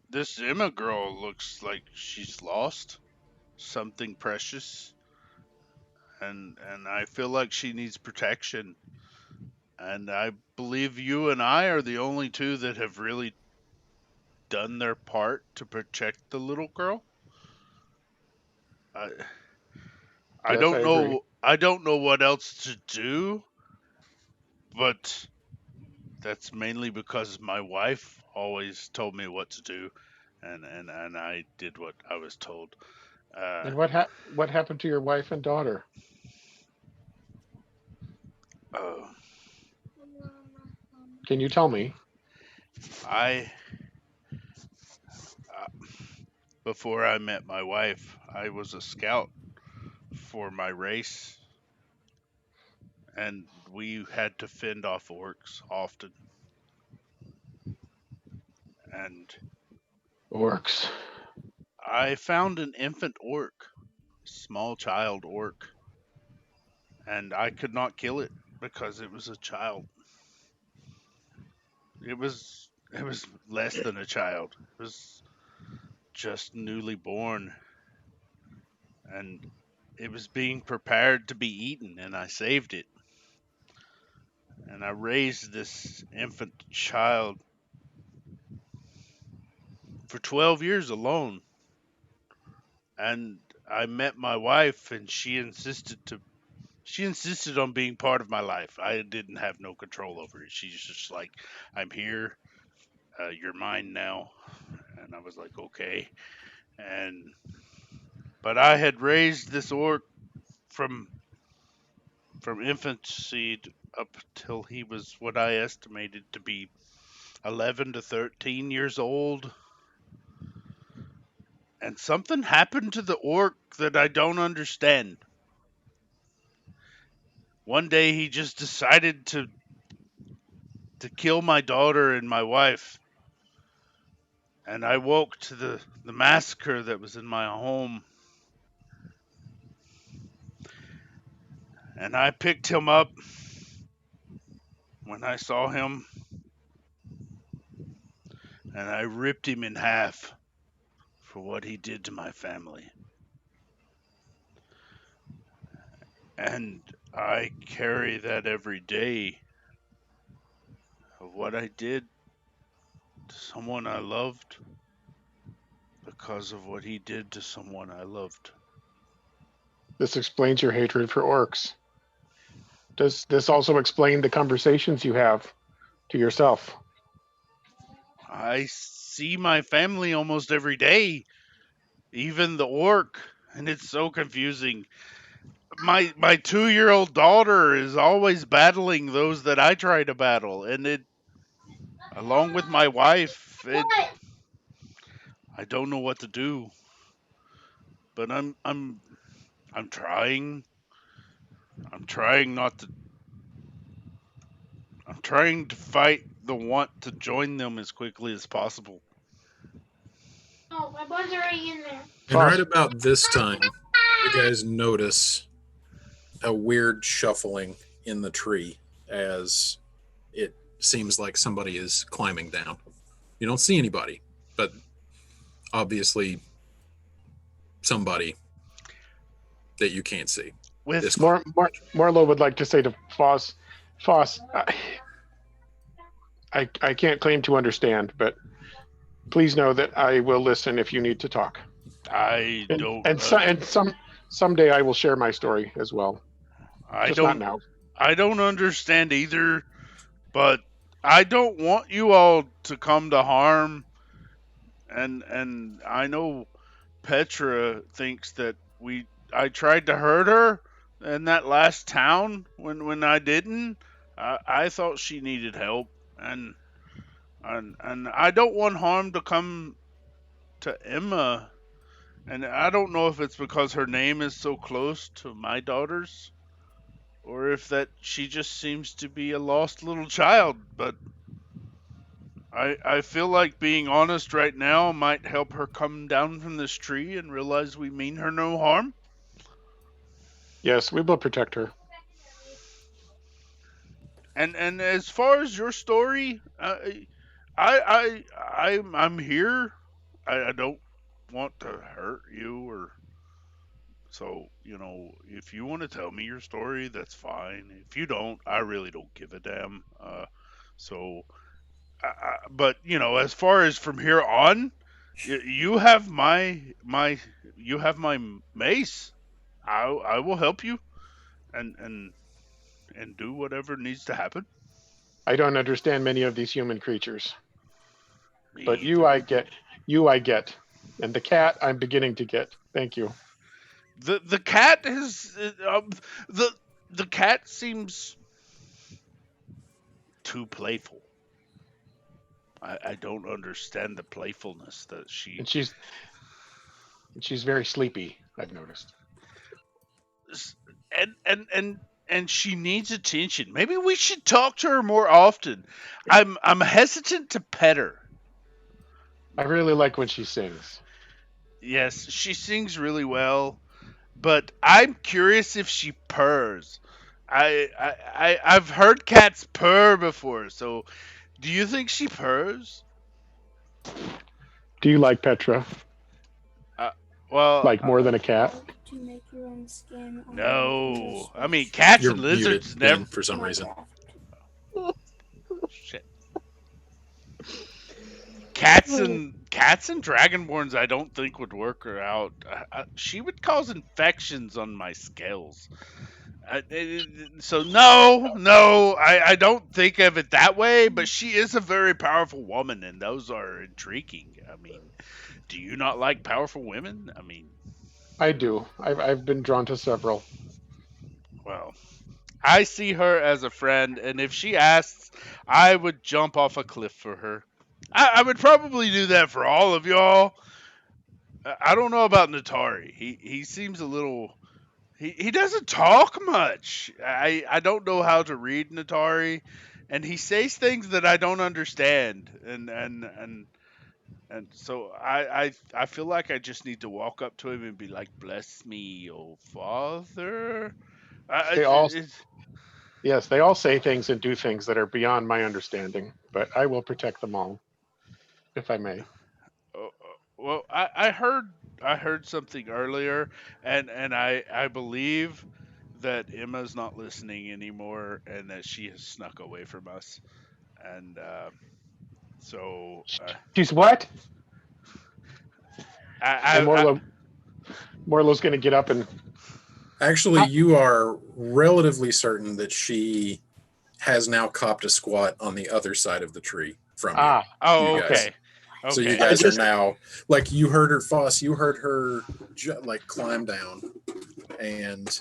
this Emma girl looks like she's lost something precious, and I feel like she needs protection, and I believe you and I are the only two that have really done their part to protect the little girl. I Yes, don't I know. agree. I don't know what else to do, but that's mainly because my wife always told me what to do, and I did what I was told. And what happened to your wife and daughter? Can you tell me? Before I met my wife, I was a scout for my race, and we had to fend off orcs often. And Orcs. I found an infant orc, small child orc, and I could not kill it because it was a child. It was less than a child. It was just newly born, and it was being prepared to be eaten, and I saved it. And I raised this infant child for 12 years alone. And I met my wife, and she insisted on being part of my life. I didn't have no control over it. She's just like, I'm here, you're mine now. And I was like, okay. But I had raised this orc from from infancy up till he was what I estimated to be 11 to 13 years old. And something happened to the orc that I don't understand. One day he just decided to kill my daughter and my wife. And I woke to the massacre that was in my home. And I picked him up when I saw him. And I ripped him in half for what he did to my family. And I carry that every day of what I did to someone I loved because of what he did to someone I loved. This explains your hatred for orcs. Does this also explain the conversations you have to yourself? I see my family almost every day, even the orc, and it's so confusing. My 2-year-old daughter is always battling those that I try to battle, and it, along with my wife, I don't know what to do. But I'm trying. I'm trying to fight the want to join them as quickly as possible. Oh, my bud's already in there. And right about this time, you guys notice a weird shuffling in the tree as it seems like somebody is climbing down. You don't see anybody, but obviously somebody that you can't see. With Marlo would like to say to Foss, I can't claim to understand, but please know that I will listen if you need to talk. I And, don't. and someday I will share my story as well. I Just don't. not now. I don't understand either, but I don't want you all to come to harm. And I know Petra thinks that I tried to hurt her in that last town when I didn't. I thought she needed help, and I don't want harm to come to Emma. And I don't know if it's because her name is so close to my daughter's, or if that she just seems to be a lost little child. But I feel like being honest right now might help her come down from this tree and realize we mean her no harm. Yes, we will protect her. And as far as your story, I'm here. I don't want to hurt you, or so, if you want to tell me your story, that's fine. If you don't, I really don't give a damn. But as far as from here on, you have my mace. I will help you, and do whatever needs to happen. I don't understand many of these human creatures, but Me you I get, and the cat I'm beginning to get. Thank you. The cat is the cat seems too playful. I don't understand the playfulness that she. And she's very sleepy, I've noticed. And she needs attention. Maybe we should talk to her more often. I'm hesitant to pet her. I really like when she sings. Yes, she sings really well, but I'm curious if she purrs. I've heard cats purr before, so do you think she purrs? Do you like Petra? Well, Like more than a cat? To make your own skin. on no. your I mean, cats You're and lizards muted, never. Ben, for some reason. Shit. Cats and dragonborns, I don't think would work her out. She would cause infections on my scales. So no, I don't think of it that way. But she is a very powerful woman, and those are intriguing. I mean, do you not like powerful women? I mean, I do. I've been drawn to several. well, I see her as a friend, and if she asks, I would jump off a cliff for her. I would probably do that for all of y'all. I don't know about Natari. He seems a little. He doesn't talk much. I don't know how to read Natari, and he says things that I don't understand, and so I feel like I just need to walk up to him and be like, "Bless me, oh Father." They all, yes, they all say things and do things that are beyond my understanding, but I will protect them all, if I may. Well, I heard something earlier, and I believe that Emma's not listening anymore, and that she has snuck away from us, and so She's what? And I Morlo's going to get up and. Actually, you are relatively certain that she has now copped a squat on the other side of the tree from you. Oh, you guys. okay. So you guys are now, like, you heard her, Foss, you heard her, like, climb down, and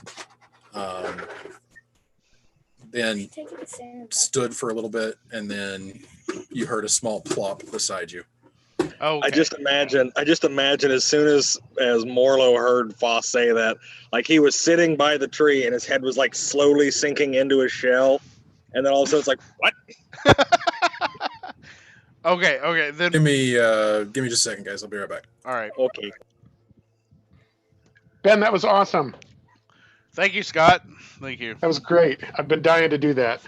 then stood for a little bit, and then you heard a small plop beside you. Oh, okay. I just imagine as soon as Morlo heard Foss say that, like, he was sitting by the tree and his head was like slowly sinking into his shell, and then all of a sudden it's like, what? Okay. Then give me just a second, guys. I'll be right back. All right. Okay. Ben, that was awesome. Thank you, Scott. Thank you. That was great. I've been dying to do that.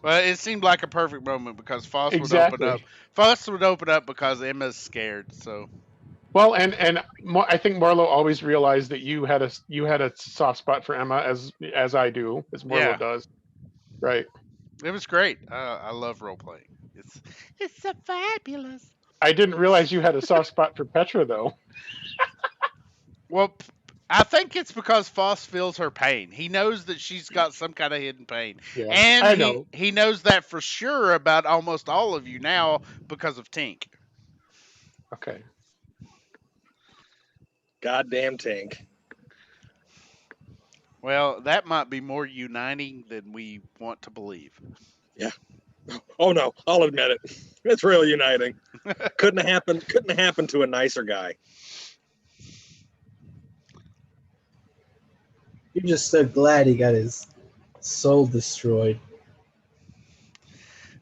Well, it seemed like a perfect moment because Foss would Exactly. open up. Foss would open up because Emma's scared. So. Well, and I think Morlo always realized that you had a soft spot for Emma as I do, as Morlo does. Right. It was great. I love role playing. It's so fabulous. I didn't realize you had a soft spot for Petra, though. Well, I think it's because Foss feels her pain. He knows that she's got some kind of hidden pain. Yeah, and I know. He knows that for sure about almost all of you now because of Tink. Okay. Goddamn Tink. Well, that might be more uniting than we want to believe. Yeah. Oh no, I'll admit it. It's real uniting. Couldn't have happened to a nicer guy. You're just so glad he got his soul destroyed.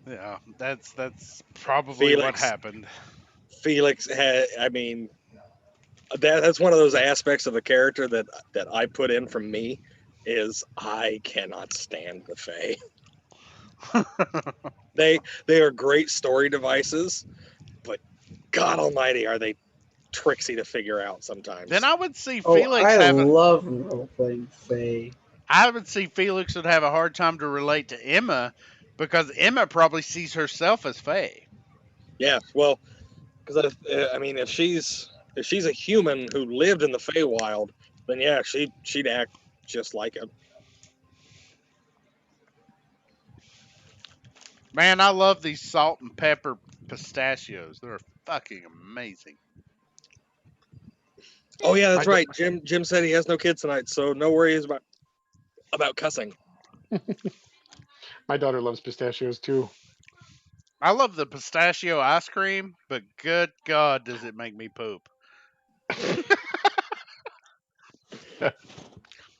Yeah, that's probably Felix. what happened. Felix had, I mean, that's one of those aspects of the character that I put in from me is I cannot stand the Fae. They are great story devices, but God Almighty, are they tricksy to figure out sometimes. Then I would see Felix I love role-playing Fae. I would see Felix would have a hard time to relate to Emma because Emma probably sees herself as Fae. Yeah, well, because I mean, if she's a human who lived in the Feywild, then yeah, she'd act just like it. Man, I love these salt and pepper pistachios. They're fucking amazing. Oh yeah, that's right. Jim said he has no kids tonight, so no worries about cussing. My daughter loves pistachios too. I love the pistachio ice cream, but good God, does it make me poop.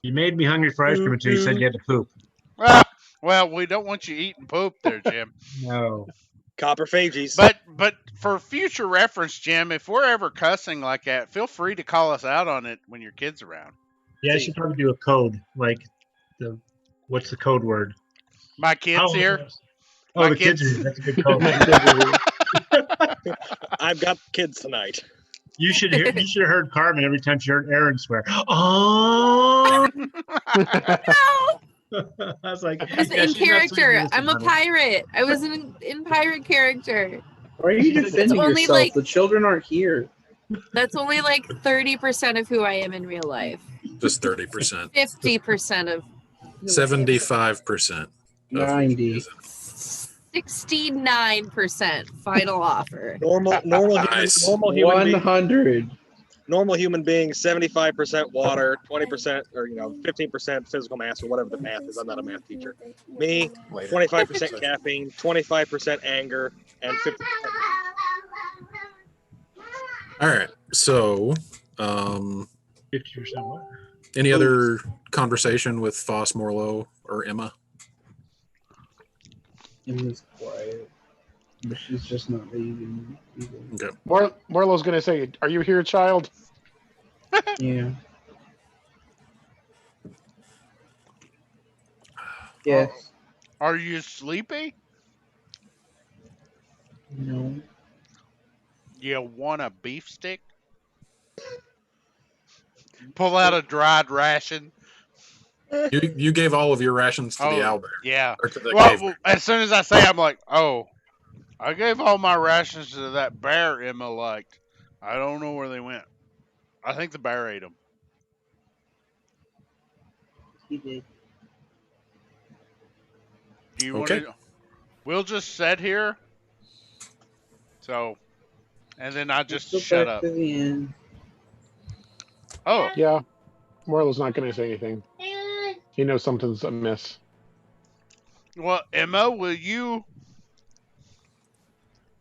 You made me hungry for ice cream until you said you had to poop. Well, we don't want you eating poop there, Jim. No. Copperphages. But for future reference, Jim, if we're ever cussing like that, feel free to call us out on it when your kid's around. Yeah, I should probably do a code. Like, what's the code word? My kid's here. Oh, the kids are here. That's a good code. I've got kids tonight. You should have heard Carmen every time she heard Aaron swear. Oh! I was like, I was in character. I'm a pirate. I was in pirate character. Why are you defending yourself? The children aren't here. That's only like 30% of who I am in real life. Just 30%. 50% of. 75%. 90. 69% final offer. Normal, Nice. normal human 100. normal human being, 75% water, 20% or 15% physical mass or whatever the math is. I'm not a math teacher. Me, 25% caffeine, 25% anger, and 50%. All right. So, 50% what? any other conversation with Foss, Morlo, or Emma? Emma's quiet, but she's just not leaving either. Okay. Marlo's going to say, "Are you here, child?" Yeah. Yes. Are you sleepy? No. You want a beef stick? Pull out a dried ration. You gave all of your rations to the owlbear. Yeah. Or to the Well, as soon as I say, I'm like, oh, I gave all my rations to that bear Emma liked. I don't know where they went. I think the bear ate them. He did. Do you Okay. want to? We'll just sit here. So, and then I just Let's go shut back up. to the end. Oh, Yeah. Marlo's not going to say anything. He knows something's amiss. well, Emma, will you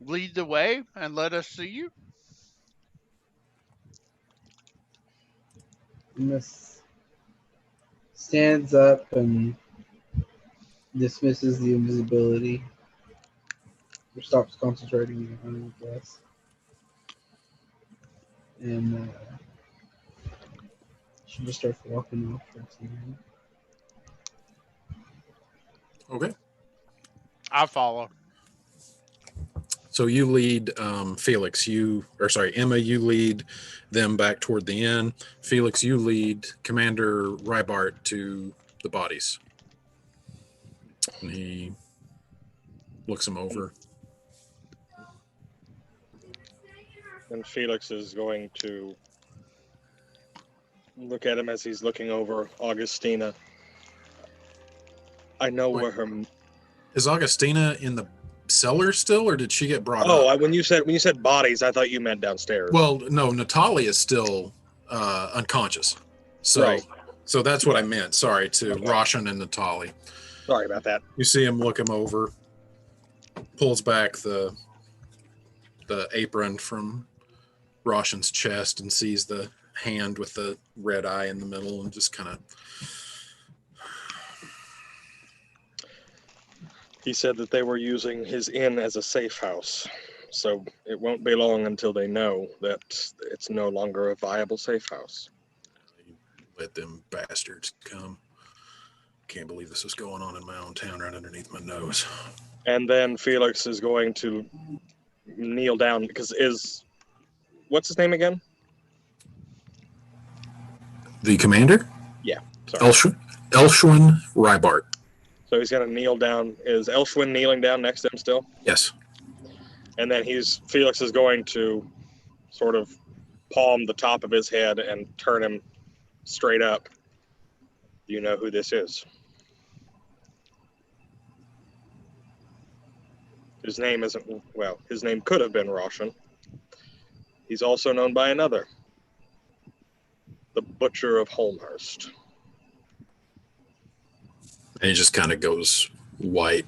lead the way and let us see you? Emma stands up and dismisses the invisibility. Or stops concentrating on it, I guess. And she just starts walking off towards the end. Okay. I follow. So you lead Felix. Emma, you lead them back toward the inn. Felix, you lead Commander Rybart to the bodies. And he looks them over. And Felix is going to look at him as he's looking over Augustina. I know where her. Is Augustina in the cellar still, or did she get brought up? Oh, when you said bodies, I thought you meant downstairs. Well, no, Natalie is still unconscious. So, Right. So that's what I meant. Sorry to Roshan and Natalie. Sorry about that. You see him look him over, pulls back the apron from Roshan's chest and sees the hand with the red eye in the middle and just kind of. He said that they were using his inn as a safe house, so it won't be long until they know that it's no longer a viable safe house. Let them bastards come. Can't believe this is going on in my own town right underneath my nose. And then Felix is going to kneel down because what's his name again? The commander? Yeah. Sorry. Elshwin Rybart. So he's going to kneel down. Is Elshwin kneeling down next to him still? Yes. And then Felix is going to sort of palm the top of his head and turn him straight up. Do you know who this is? His name his name could have been Roshan. He's also known by another. The Butcher of Holmhurst. And he just kind of goes white.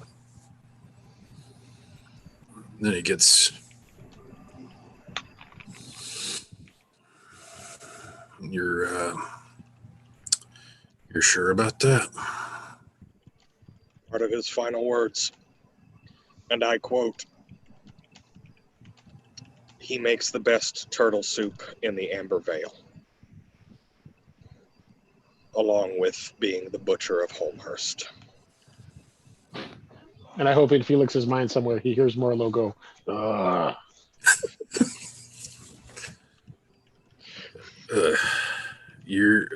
Then he gets. You're sure about that? Part of his final words. And I quote, "He makes the best turtle soup in the Amber Vale, along with being the Butcher of Holmhurst." And I hope in Felix's mind somewhere he hears Morlo go, "Ugh." You're.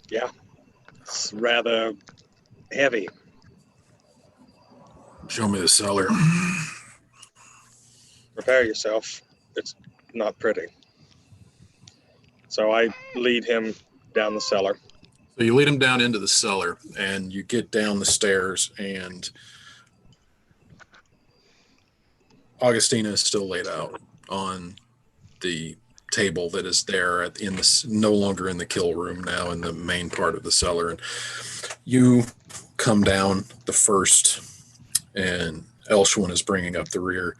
Yeah, it's rather heavy. Show me the cellar. Prepare yourself. It's not pretty. So I lead him down the cellar. So you lead him down into the cellar, and you get down the stairs, and Augustina is still laid out on the table that is there in this, no longer in the kill room, now in the main part of the cellar. And you come down the first, and Elshwin is bringing up the rear,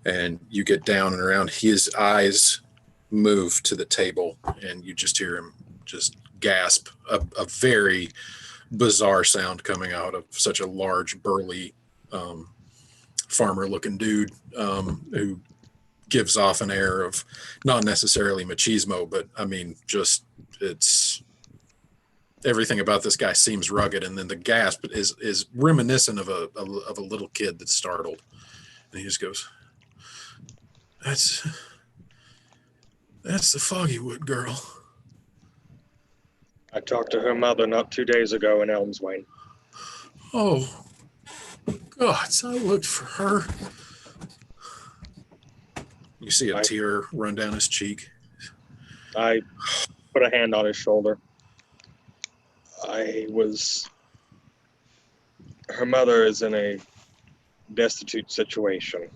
and you get down and around. His eyes move to the table, and you just hear him just gasp, a very bizarre sound coming out of such a large, burly, farmer-looking dude who gives off an air of not necessarily machismo, but I mean, just it's everything about this guy seems rugged, and then the gasp is reminiscent of a little kid that's startled, and he just goes, "That's the Foggywood girl." I talked to her mother not 2 days ago in Elmswain. Oh, gods, I looked for her. You see a tear run down his cheek. I put a hand on his shoulder. Her mother is in a destitute situation.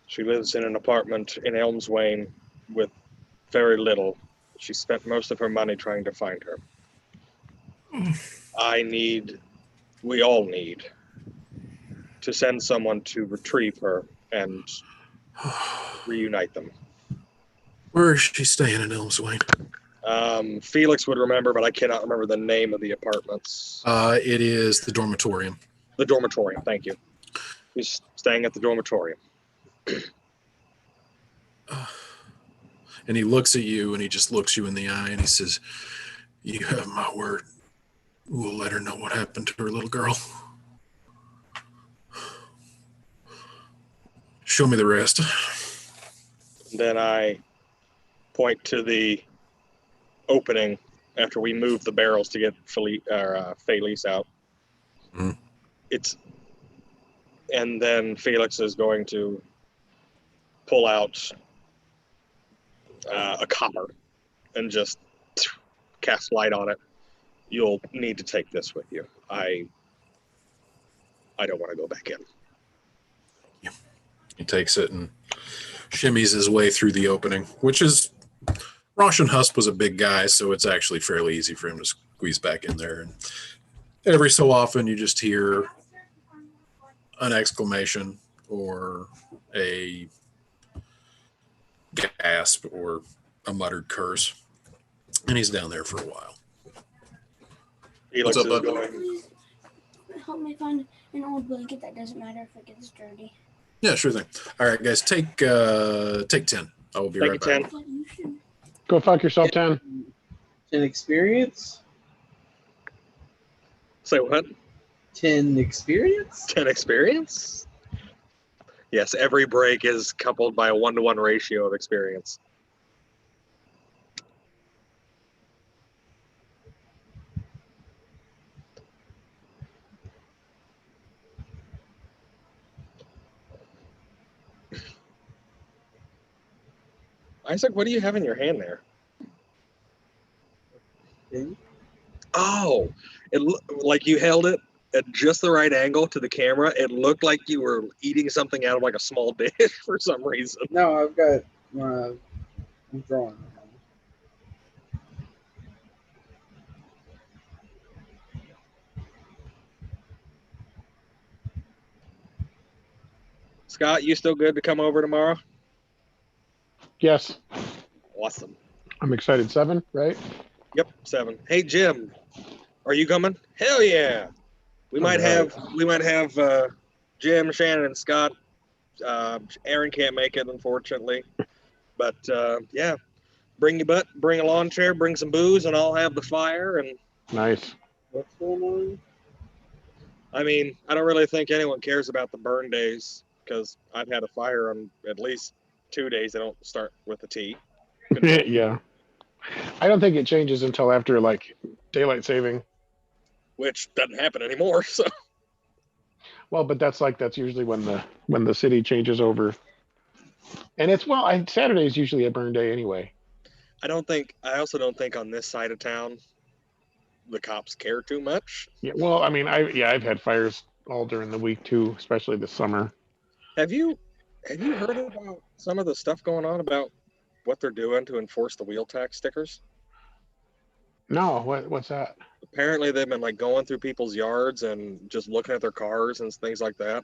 She lives in an apartment in Elmswain with very little. She spent most of her money trying to find her. We all need to send someone to retrieve her and reunite them. Where is she staying in Elmswain? Felix would remember, but I cannot remember the name of the apartments. It is the dormitorium. The dormitorium, thank you. He's staying at the dormitorium. And he looks at you, and he just looks you in the eye, and he says, "You have my word. We'll let her know what happened to her little girl. Show me the rest." Then I point to the opening after we move the barrels to get Felice out. Mm-hmm. And then Felix is going to pull out a copper and just cast light on it. You'll need to take this with you. I don't want to go back in. Yeah. He takes it and shimmies his way through the opening, which is, Roshan Husp was a big guy, so it's actually fairly easy for him to squeeze back in there. And every so often you just hear an exclamation or a gasp or a muttered curse, and he's down there for a while. Felix What's up, bud? Please help me find an old blanket that doesn't matter if it gets dirty. Yeah, sure thing. All right, guys, take 10. I will be right back. 10. Go fuck yourself, 10. 10 experience? Say what? 10 experience? 10 experience? Yes, every break is coupled by a 1-to-1 ratio of experience. Isaac, what do you have in your hand there? Okay. Oh, like you held it at just the right angle to the camera. It looked like you were eating something out of like a small dish for some reason. No, I've got I'm drawing. Scott, you still good to come over tomorrow? Yes, Awesome. I'm excited. 7, right? Yep, 7. Hey Jim, are you coming? Hell yeah. We might have Jim, Shannon, and Scott. Aaron can't make it, unfortunately. But yeah, bring your butt, bring a lawn chair, bring some booze, and I'll have the fire. And Nice. What's going on? I mean, I don't really think anyone cares about the burn days because I've had a fire on at least 2 days. They don't start with a T. Yeah. I don't think it changes until after like daylight saving. Which doesn't happen anymore. So Well, but that's usually when the city changes over. And it's Saturday is usually a burn day anyway. I also don't think on this side of town the cops care too much. Yeah, well, I mean, I've had fires all during the week too, especially this summer. Have you heard about some of the stuff going on about what they're doing to enforce the wheel tax stickers? No, what's that? Apparently they've been like going through people's yards and just looking at their cars and things like that,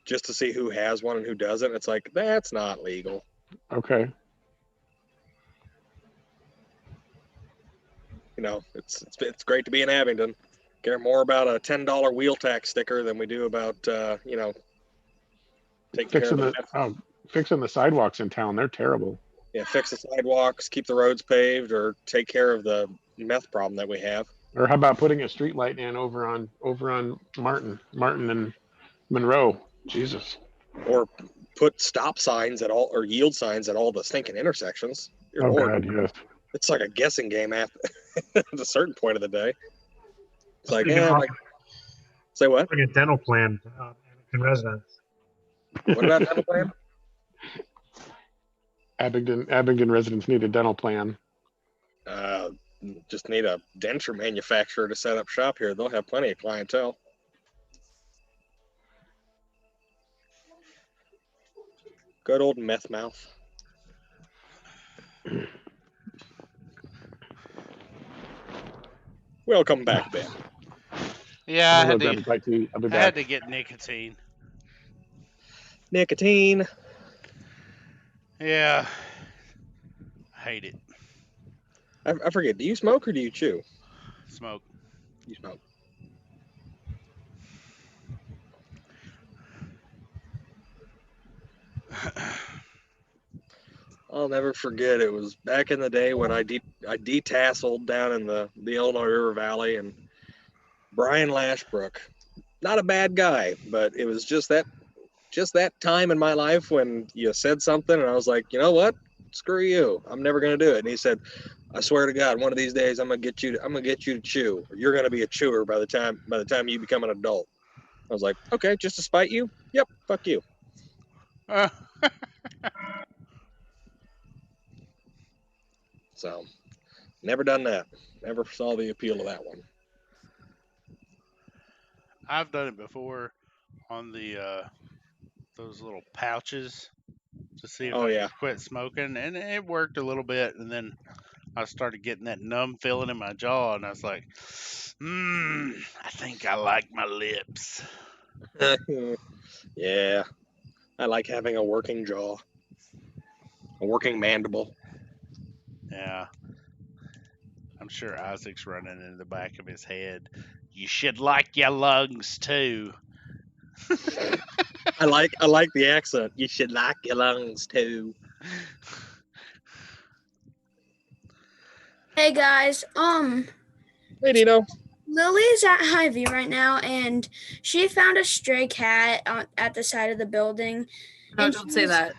just to see who has one and who doesn't. It's like, that's not legal. Okay. You know, it's great to be in Abington. Care more about a $10 wheel tax sticker than we do about you know, taking care of fixing the sidewalks in town. They're terrible. Yeah, fix the sidewalks, keep the roads paved, or take care of the meth problem that we have. Or how about putting a street light in over on Martin and Monroe? Jesus. Or put stop signs at all, or yield signs at all the stinking intersections. Oh God, yes. It's like a guessing game at a certain point of the day. It's like, Speaking of- say what? Like a dental plan in residence. What about dental plan? Abington residents need a dental plan. Just need a denture manufacturer to set up shop here. They'll have plenty of clientele. Good old meth mouth. Welcome back, Ben. Yeah, I I'll had go grab a bite to eat. I'll be I had back. to get nicotine. Nicotine. Yeah. I hate it. I forget. Do you smoke or do you chew? Smoke. You smoke. I'll never forget. It was back in the day when I detasseled down in the Illinois River Valley, and Brian Lashbrook, not a bad guy, but it was just that time in my life when you said something and I was like, you know what? Screw you. I'm never gonna do it. And he said, I swear to God, one of these days I'm gonna get you to chew. You're gonna be a chewer by the time you become an adult. I was like, okay, just to spite you? Yep, fuck you. So, never done that. Never saw the appeal of that one. I've done it before on the those little pouches to see if I could quit smoking, and it worked a little bit, and then I started getting that numb feeling in my jaw, and I was like, I think I like my lips. Yeah, I like having a working jaw, a working mandible. Yeah. I'm sure Isaac's running in the back of his head. You should like your lungs too. I like the accent. You should like your lungs too. Hey guys, Hey Dino. Lily's at Hy-Vee right now, and she found a stray cat at the side of the building. No, And don't say that.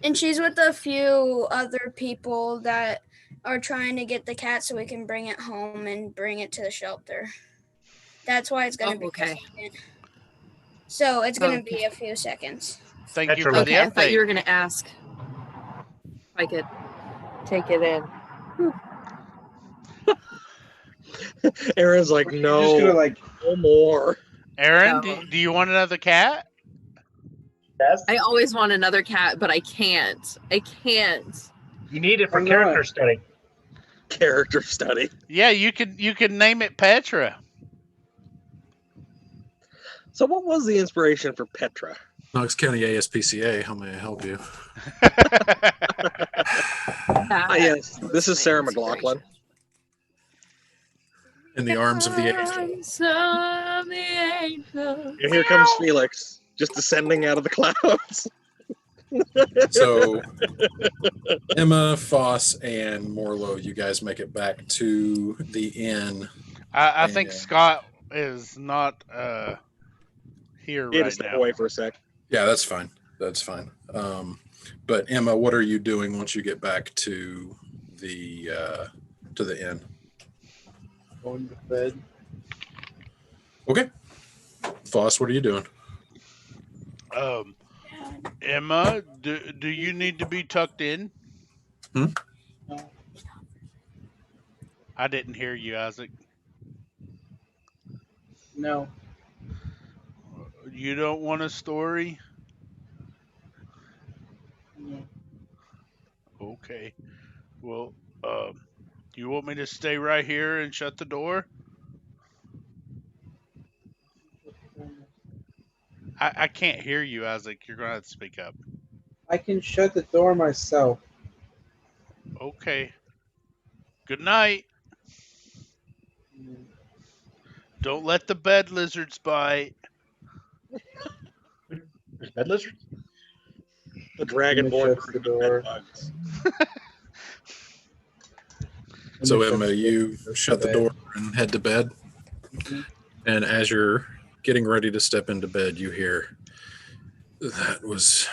And she's with a few other people that are trying to get the cat so we can bring it home and bring it to the shelter. That's why it's going to be okay. a second. So it's going to be a few seconds. Thank you for the update. I thought you were going to ask if I could take it in. Aaron's like, no, You're just gonna, like, no more. Aaron, No. do you want another cat? Yes. I always want another cat, but I can't. You need it for Why not? character study. Character study. Yeah, you can name it Petra. So what was the inspiration for Petra? Knox County ASPCA, how may I help you? Yes, this is Sarah McLaughlin. In the arms of the angel. Arms of the angel. And here comes Felix, just descending out of the clouds. So, Emma, Foss, and Morlow, you guys make it back to the inn. I think And- Scott is not here He had to right step now. away for a sec. Yeah, that's fine. But Emma, what are you doing once you get back to the inn? Going to bed. Okay. Foss, what are you doing? Emma, do you need to be tucked in? I didn't hear you, Isaac. No. You don't want a story? No. Okay. Well, you want me to stay right here and shut the door? I can't hear you, Isaac. You're going to have to speak up. I can shut the door myself. Okay. Good night. Don't let the bed lizards bite. There's bed lizards? The dragonborn Shuts the door. So Emma, you shut the door and head to bed. Mm-hmm. And as you're getting ready to step into bed, you hear, "That was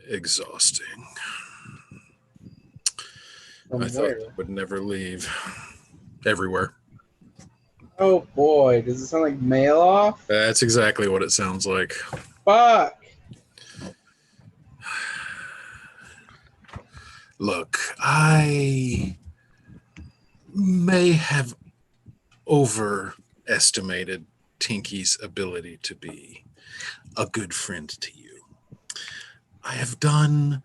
exhausting. From I thought where? it would never leave." Everywhere. Oh boy, does it sound like mail off? That's exactly what it sounds like. Fuck. Look, I may have overestimated Tinky's ability to be a good friend to you. I have done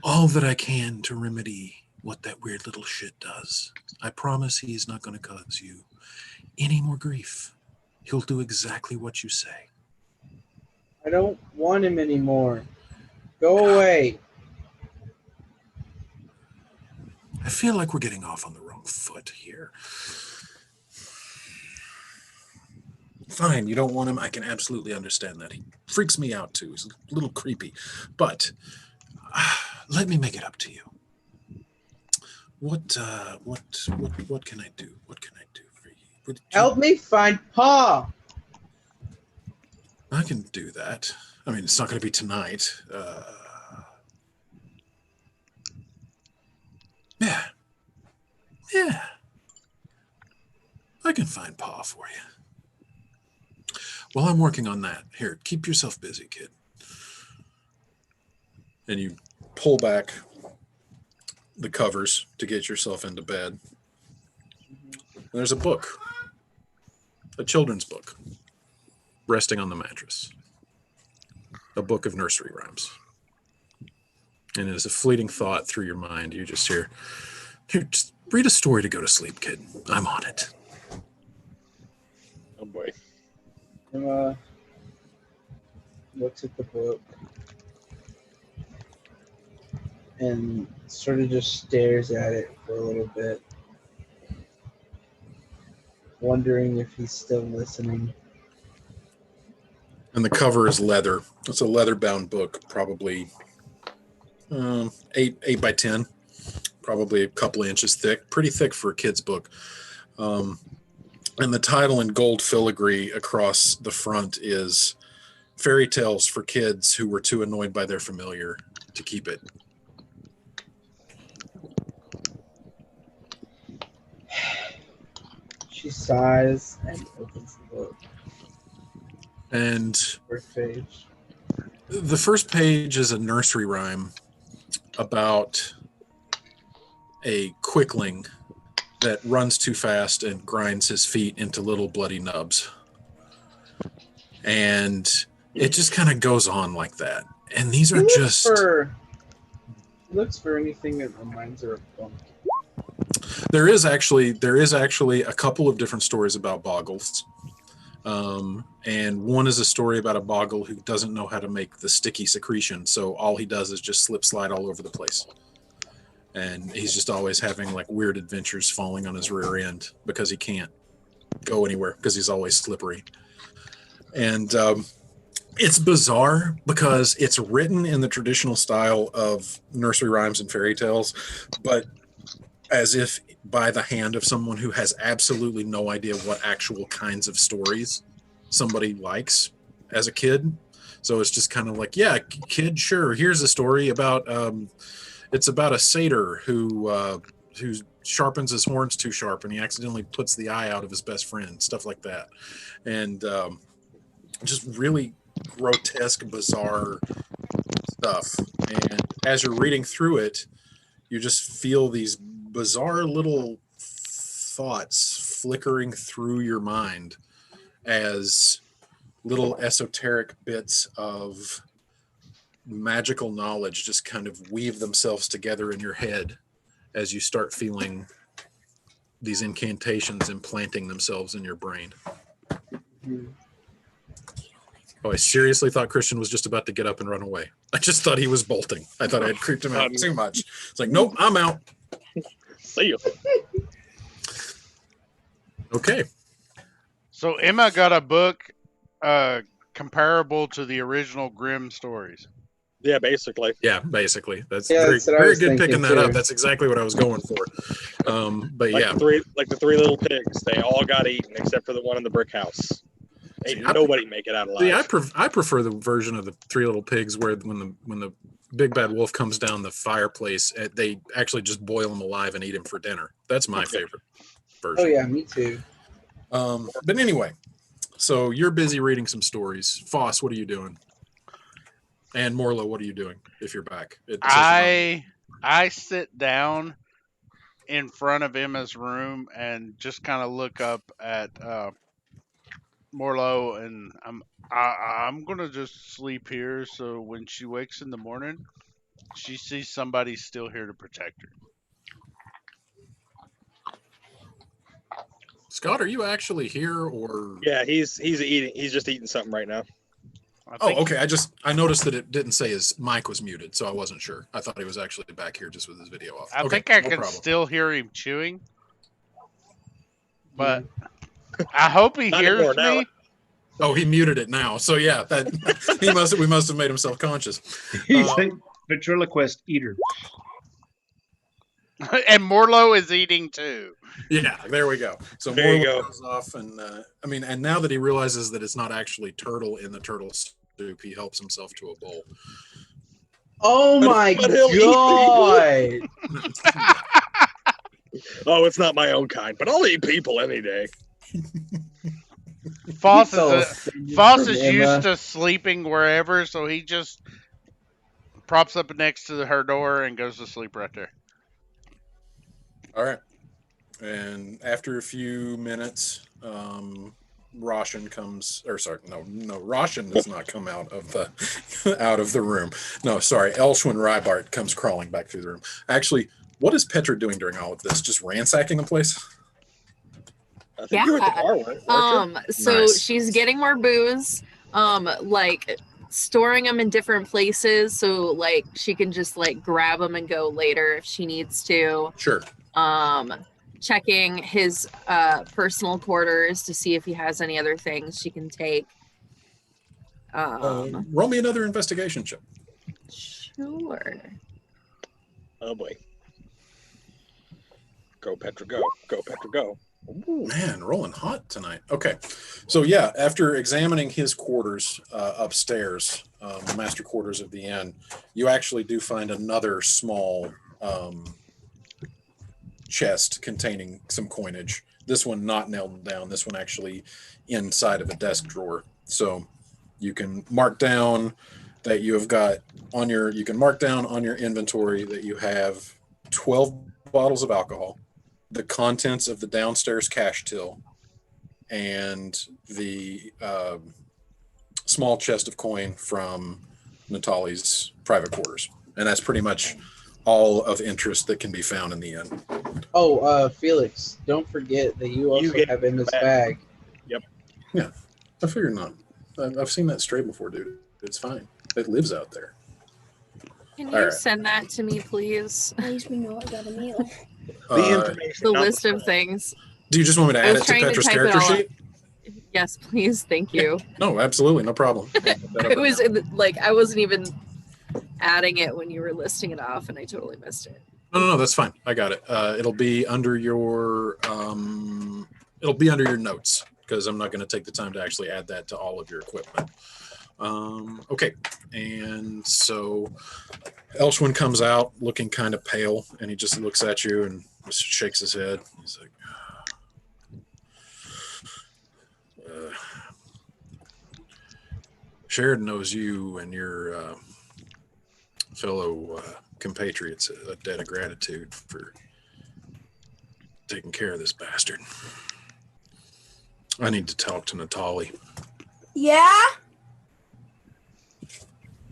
all that I can to remedy what that weird little shit does. I promise he's not going to cause you any more grief. He'll do exactly what you say. I don't want him anymore. Go away. I feel like we're getting off on the wrong foot here. Fine, you don't want him. I can absolutely understand that. He freaks me out too. He's a little creepy. But let me make it up to you. What can I do? What can I do for you? Help me find Pa. I can do that. I mean, it's not going to be tonight. Yeah. I can find Pa for you. While I'm working on that, here, keep yourself busy, kid. And you pull back the covers to get yourself into bed. And there's a book, a children's book, resting on the mattress. A book of nursery rhymes. And as a fleeting thought through your mind, you just hear, "Here, just read a story to go to sleep, kid. I'm on it." Oh boy. Emma looks at the book and sort of just stares at it for a little bit, wondering if he's still listening. And the cover is leather. It's a leather-bound book, probably 8 by 10, probably a couple of inches thick. Pretty thick for a kid's book. And the title in gold filigree across the front is "Fairy Tales for Kids Who Were Too Annoyed by Their Familiar to Keep It." She sighs and opens the book. And First page. the first page is a nursery rhyme about a quickling that runs too fast and grinds his feet into little bloody nubs. And it just kind of goes on like that. And these are just... He looks for anything that reminds her of Bunk. There is actually a couple of different stories about boggles. And one is a story about a boggle who doesn't know how to make the sticky secretion, so all he does is just slip slide all over the place. And he's just always having like weird adventures falling on his rear end because he can't go anywhere because he's always slippery. And it's bizarre because it's written in the traditional style of nursery rhymes and fairy tales, but as if by the hand of someone who has absolutely no idea what actual kinds of stories somebody likes as a kid. So it's just kind of like, yeah, kid, sure. Here's a story about, it's about a satyr who sharpens his horns too sharp and he accidentally puts the eye out of his best friend, stuff like that. And just really grotesque, bizarre stuff. And as you're reading through it, you just feel these bizarre little thoughts flickering through your mind as little esoteric bits of magical knowledge just kind of weave themselves together in your head as you start feeling these incantations implanting themselves in your brain. Oh, I seriously thought Christian was just about to get up and run away. I just thought he was bolting. I thought I had creeped him out too much. It's like, nope, I'm out. See you. Okay. So Emma got a book comparable to the original Grimm stories. Yeah, basically. Yeah, basically. That's Yeah, very, that's what I very was good picking thinking, that up. too. That's exactly what I was going for. But Like yeah, the three little pigs, they all got eaten except for the one in the brick house. Ain't nobody make it out alive. see, I prefer the version of the Three Little Pigs where when the big bad wolf comes down the fireplace, they actually just boil him alive and eat him for dinner. That's my favorite version. Oh yeah, me too. But anyway, so you're busy reading some stories. Foss, what are you doing? And Morlo, what are you doing if you're back? I sit down in front of Emma's room and just kind of look up at Morlo, and I'm gonna just sleep here. So when she wakes in the morning, she sees somebody still here to protect her. Scott, are you actually here or? Yeah, he's eating. He's just eating something right now. Oh, okay. I noticed that it didn't say his mic was muted, so I wasn't sure. I thought he was actually back here just with his video off. I Okay, think I no can problem. still hear him chewing, but I hope he Not hears anymore now. me. Oh, he muted it now. So yeah, that we must have made him self-conscious. He's a ventriloquist eater. And Morlo is eating too. Yeah, there we go. So There you Morlo go. goes off, and and now that he realizes that it's not actually turtle in the turtle soup, he helps himself to a bowl. Oh my but he'll eat god! Oh, it's not my own kind, but I'll eat people any day. Foss So is offended Foss from is Emma. used to sleeping wherever, so he just props up next to her door and goes to sleep right there. All right. And after a few minutes, Roshan comes, or sorry, no, Roshan does not come out of the room. No, sorry, Elshwin Rybart comes crawling back through the room. Actually, what is Petra doing during all of this? Just ransacking the place? I think you were at the bar, weren't you? So Nice. she's getting more booze, like storing them in different places, so like she can just like grab them and go later if she needs to. Sure. Checking his personal quarters to see if he has any other things she can take. Roll me another investigation check. Sure. Oh boy. Go Petra, go. Go Petra, go. Ooh, man, rolling hot tonight. Okay. So yeah, after examining his quarters upstairs, the master quarters of the inn, you actually do find another small chest containing some coinage. This one not nailed down. This one actually inside of a desk drawer. So you can mark down that you have got on your, you can mark down on your inventory that you have 12 bottles of alcohol, the contents of the downstairs cash till, and the small chest of coin from Natali's private quarters. And that's pretty much all of interest that can be found in the inn. Oh, Felix, don't forget that you also get have in this the bag. Yeah, I figured not. I've seen that stray before, dude. It's fine. It lives out there. Can All you right. send that to me, please? At least we know I got a meal. The information. The not list of story. things. Do you just want me to I add was it to trying to Petra's type it character all up. sheet? Yes, please. Thank you. No, absolutely, no problem. It was like I wasn't even adding it when you were listing it off, and I totally missed it. No, that's fine. I got it. It'll be under your notes because I'm not going to take the time to actually add that to all of your equipment. Okay, and so Elshwin comes out looking kind of pale, and he just looks at you and just shakes his head. He's like, Sheridan knows you and your fellow compatriots a debt of gratitude for taking care of this bastard. I need to talk to Natali. Yeah?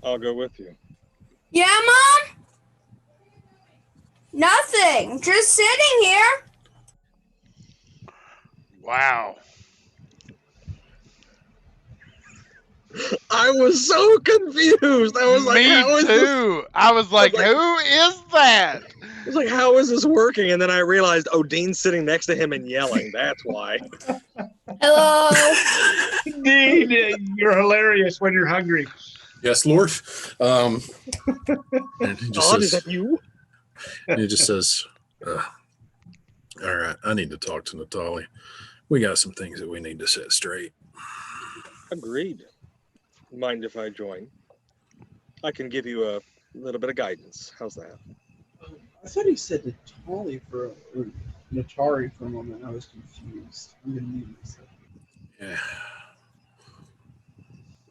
I'll go with you. Yeah, Mom? Nothing. Just sitting here. Wow. I was so confused. I was like, Me how is this? too. I was like, who is that? I was like, how is this working? And then I realized, oh, Dean's sitting next to him and yelling. That's why. Hello. Indeed, you're hilarious when you're hungry. Yes, Lord. And he just God, is says, that you? he just says, all right, I need to talk to Natali. We got some things that we need to set straight. Agreed. Mind if I join? I can give you a little bit of guidance. How's that? I thought he said Natali or Natari for a moment. I was confused. I'm gonna mute myself. Yeah.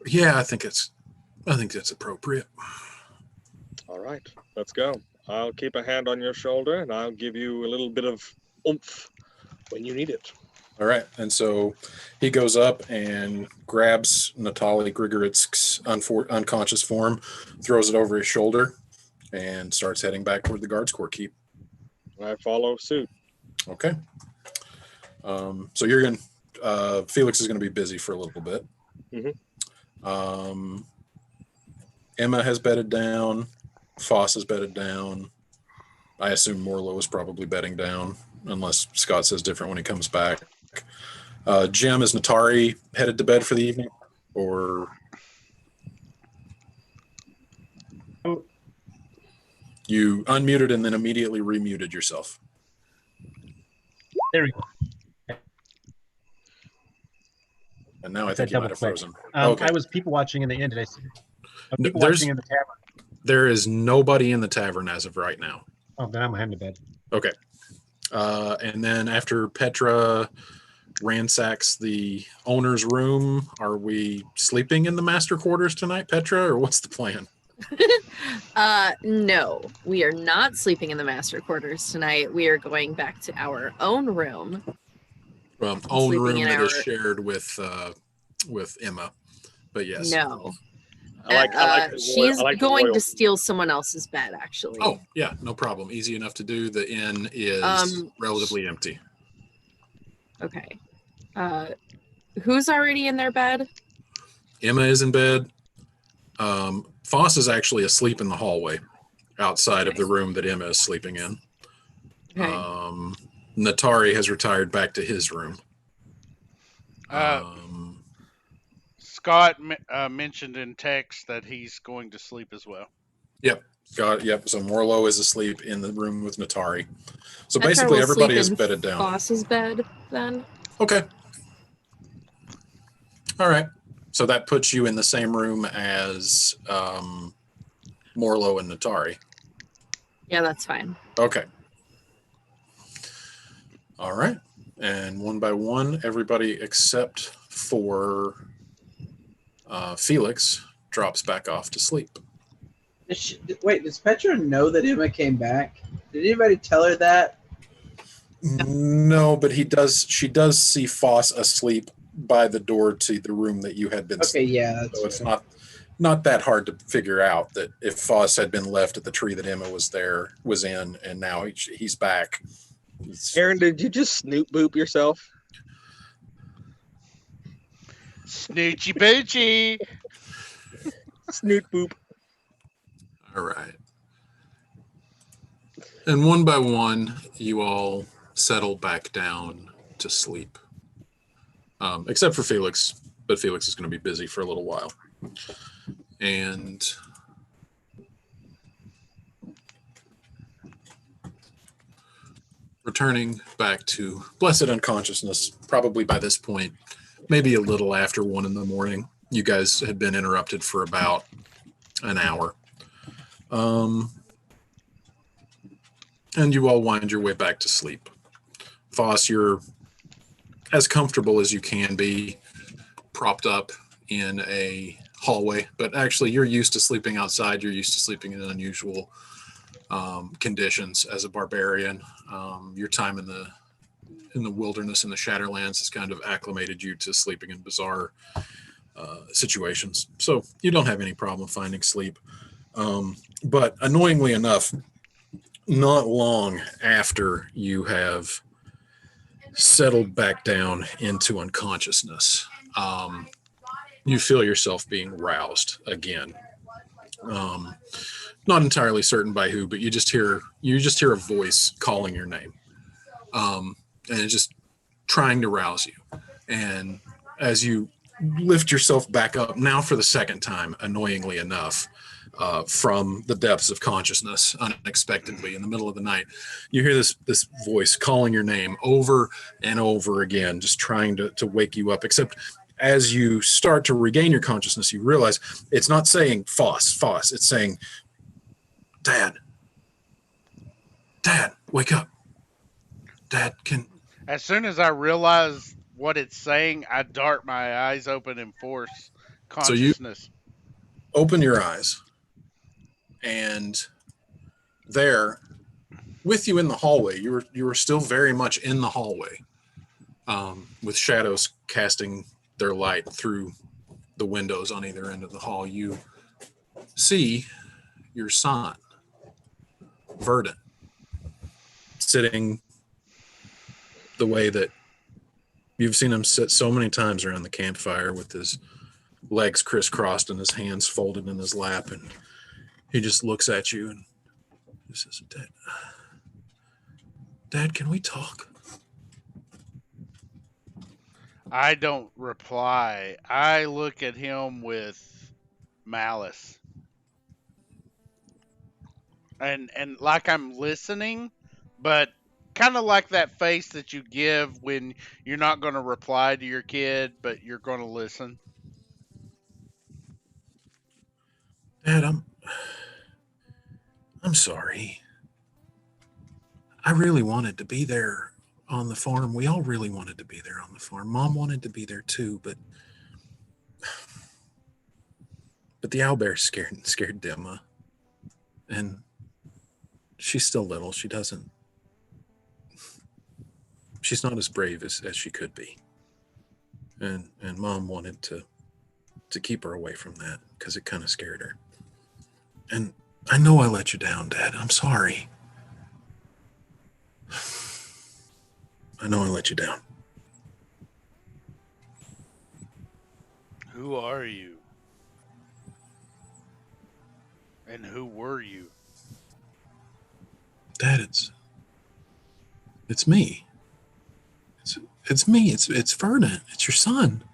Yeah, I think that's appropriate. All right, let's go. I'll keep a hand on your shoulder and I'll give you a little bit of oomph when you need it. All right. And so he goes up and grabs Natali Grigoritsk's unconscious form, throws it over his shoulder, and starts heading back toward the Guards Corps keep. I follow suit. Okay. So you're going to, Felix is going to be busy for a little bit. Mhm. Emma has bedded down. Foss has bedded down. I assume Morlo is probably bedding down, unless Scott says different when he comes back. Jim, is Natari headed to bed for the evening? Or you unmuted and then immediately remuted yourself? There we go. And now I think you might have frozen. Okay. I was people watching in the inn. Did I see? People watching in the tavern. There is nobody in the tavern as of right now. Oh, then I'm heading to bed. Okay. And then after Petra ransacks the owner's room, are we sleeping in the master quarters tonight, Petra, or what's the plan? No, we are not sleeping in the master quarters tonight. We are going back to our own room. Well, own room that is shared with Emma. But yes. No. She's going to steal someone else's bed, actually. Oh, yeah, no problem. Easy enough to do. The inn is relatively empty. Okay. Who's already in their bed? Emma is in bed. Foss is actually asleep in the hallway outside of the room that Emma is sleeping in. Okay. Natari has retired back to his room. Scott mentioned in text that he's going to sleep as well. Yep. Yep. So Morlo is asleep in the room with Natari. So basically everybody is bedded down. Foss's bed then. Okay. All right. So that puts you in the same room as Morlo and Natari. Yeah, that's fine. Okay. All right. And one by one, everybody except for Felix drops back off to sleep. Wait, does Petra know that Emma came back? Did anybody tell her that? No, but she does see Foss asleep by the door to the room that you had been sleeping. Okay, yeah. So it's not that hard to figure out that if Foss had been left at the tree that Emma was in, and now he's back. Aaron, did you just snoop boop yourself? Snoochie boochie. Snoot boop. All right. And one by one, you all settle back down to sleep. Except for Felix, but Felix is going to be busy for a little while. And returning back to blessed unconsciousness, probably by this point, maybe a little after 1 a.m. You guys had been interrupted for about an hour. And you all wind your way back to sleep. Foss, you're as comfortable as you can be, propped up in a hallway, but actually you're used to sleeping outside. You're used to sleeping in unusual conditions as a barbarian. Your time in the in the wilderness in the Shatterlands has kind of acclimated you to sleeping in bizarre situations. So you don't have any problem finding sleep. But annoyingly enough, not long after you have settled back down into unconsciousness, you feel yourself being roused again. Not entirely certain by who, but you just hear a voice calling your name, and it's just trying to rouse you. And as you lift yourself back up, now for the second time, annoyingly enough, from the depths of consciousness, unexpectedly in the middle of the night, you hear this voice calling your name over and over again, just trying to wake you up. Except as you start to regain your consciousness, you realize it's not saying Foss. It's saying, Dad, wake up. Dad, can... As soon as I realize what it's saying, I dart my eyes open and force consciousness. So you open your eyes, and there, with you in the hallway, you were still very much in the hallway, with shadows casting their light through the windows on either end of the hall. You see your son, Verdant, sitting the way that you've seen him sit so many times around the campfire, with his legs crisscrossed and his hands folded in his lap, and he just looks at you and he says, Dad, can we talk? I don't reply. I look at him with malice. And like I'm listening, but kind of like that face that you give when you're not going to reply to your kid, but you're going to listen. Dad, I'm sorry. I really wanted to be there on the farm. We all really wanted to be there on the farm. Mom wanted to be there too, but the owlbear scared Dimma. And she's still little. She's not as brave as she could be. And Mom wanted to keep her away from that because it kind of scared her. And I know I let you down, Dad. I'm sorry. I know I let you down. Who are you? And who were you? Dad, it's me. It's me. It's Verdant. It's your son.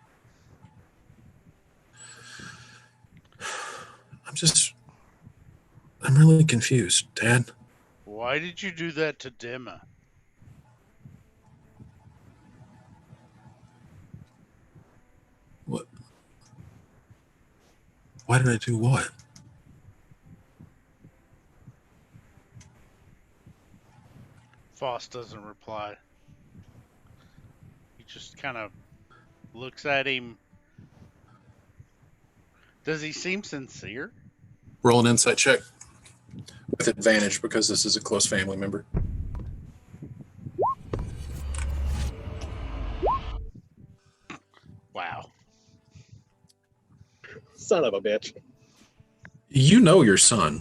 I'm really confused, Dad. Why did you do that to Dimma? What? Why did I do what? Foss doesn't reply. He just kind of looks at him. Does he seem sincere? Roll an insight check with advantage because this is a close family member. Wow. Son of a bitch. You know your son.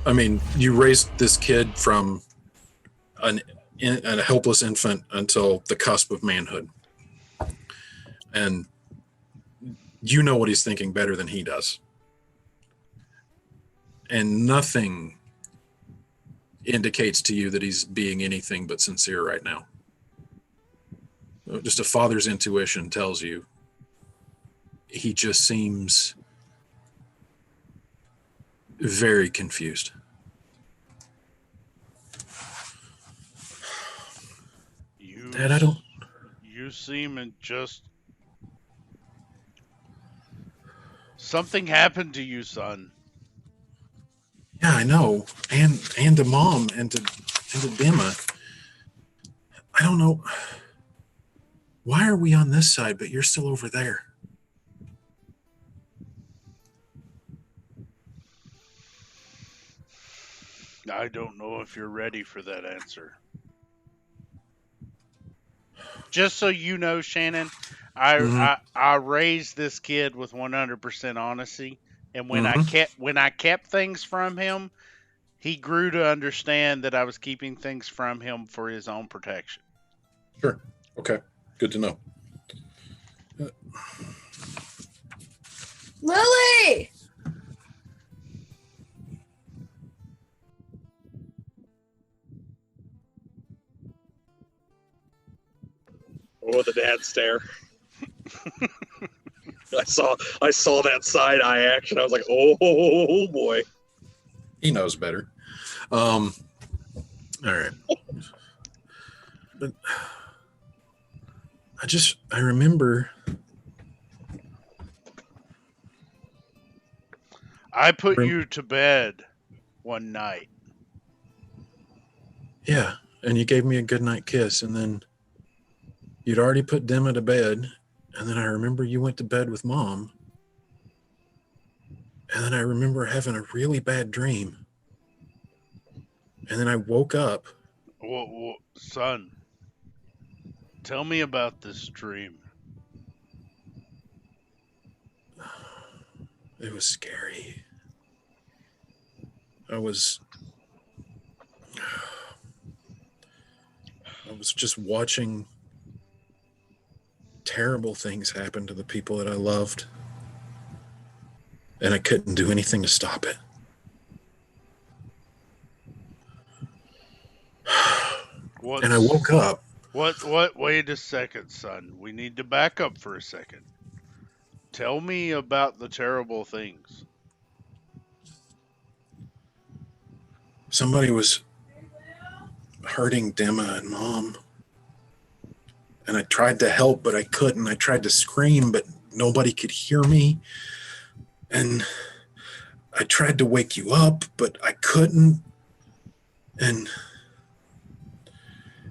I mean, you raised this kid from a helpless infant until the cusp of manhood. And you know what he's thinking better than he does. And nothing indicates to you that he's being anything but sincere right now. Just a father's intuition tells you he just seems very confused. Dad, I don't... You seem just... Something happened to you, son. Yeah, I know. And to Mom and to Dimma. I don't know. Why are we on this side, but you're still over there? I don't know if you're ready for that answer. just so you know, Shannon, I, Mhm. I raised this kid with 100% honesty, and when I kept things from him, he grew to understand that I was keeping things from him for his own protection. Sure. Okay. Good to know. Lily! Oh, the dad stare. I saw that side eye action. I was like, oh boy. He knows better. All right. But I remember. I put you to bed one night. Yeah, and you gave me a goodnight kiss, and then you'd already put Dimma to bed, and then I remember you went to bed with Mom, and then I remember having a really bad dream, and then I woke up. Son, tell me about this dream. It was scary. I was just watching terrible things happen to the people that I loved, and I couldn't do anything to stop it. And I woke up. Wait a second, son. We need to back up for a second. Tell me about the terrible things. Somebody was hurting Dimma and Mom. And I tried to help, but I couldn't. I tried to scream, but nobody could hear me. And I tried to wake you up, but I couldn't. And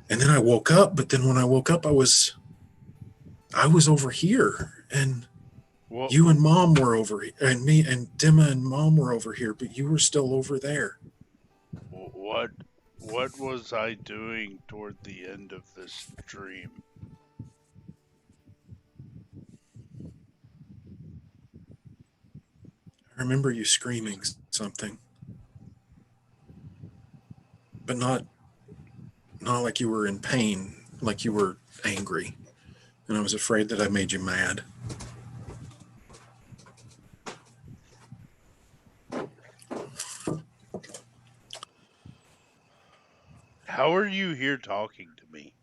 then I woke up, but then when I woke up, I was over here, and you and Mom were over here, and me and Dimma and Mom were over here, but you were still over there. What was I doing toward the end of this dream? I remember you screaming something, but not like you were in pain, like you were angry. And I was afraid that I made you mad. How are you here talking to me?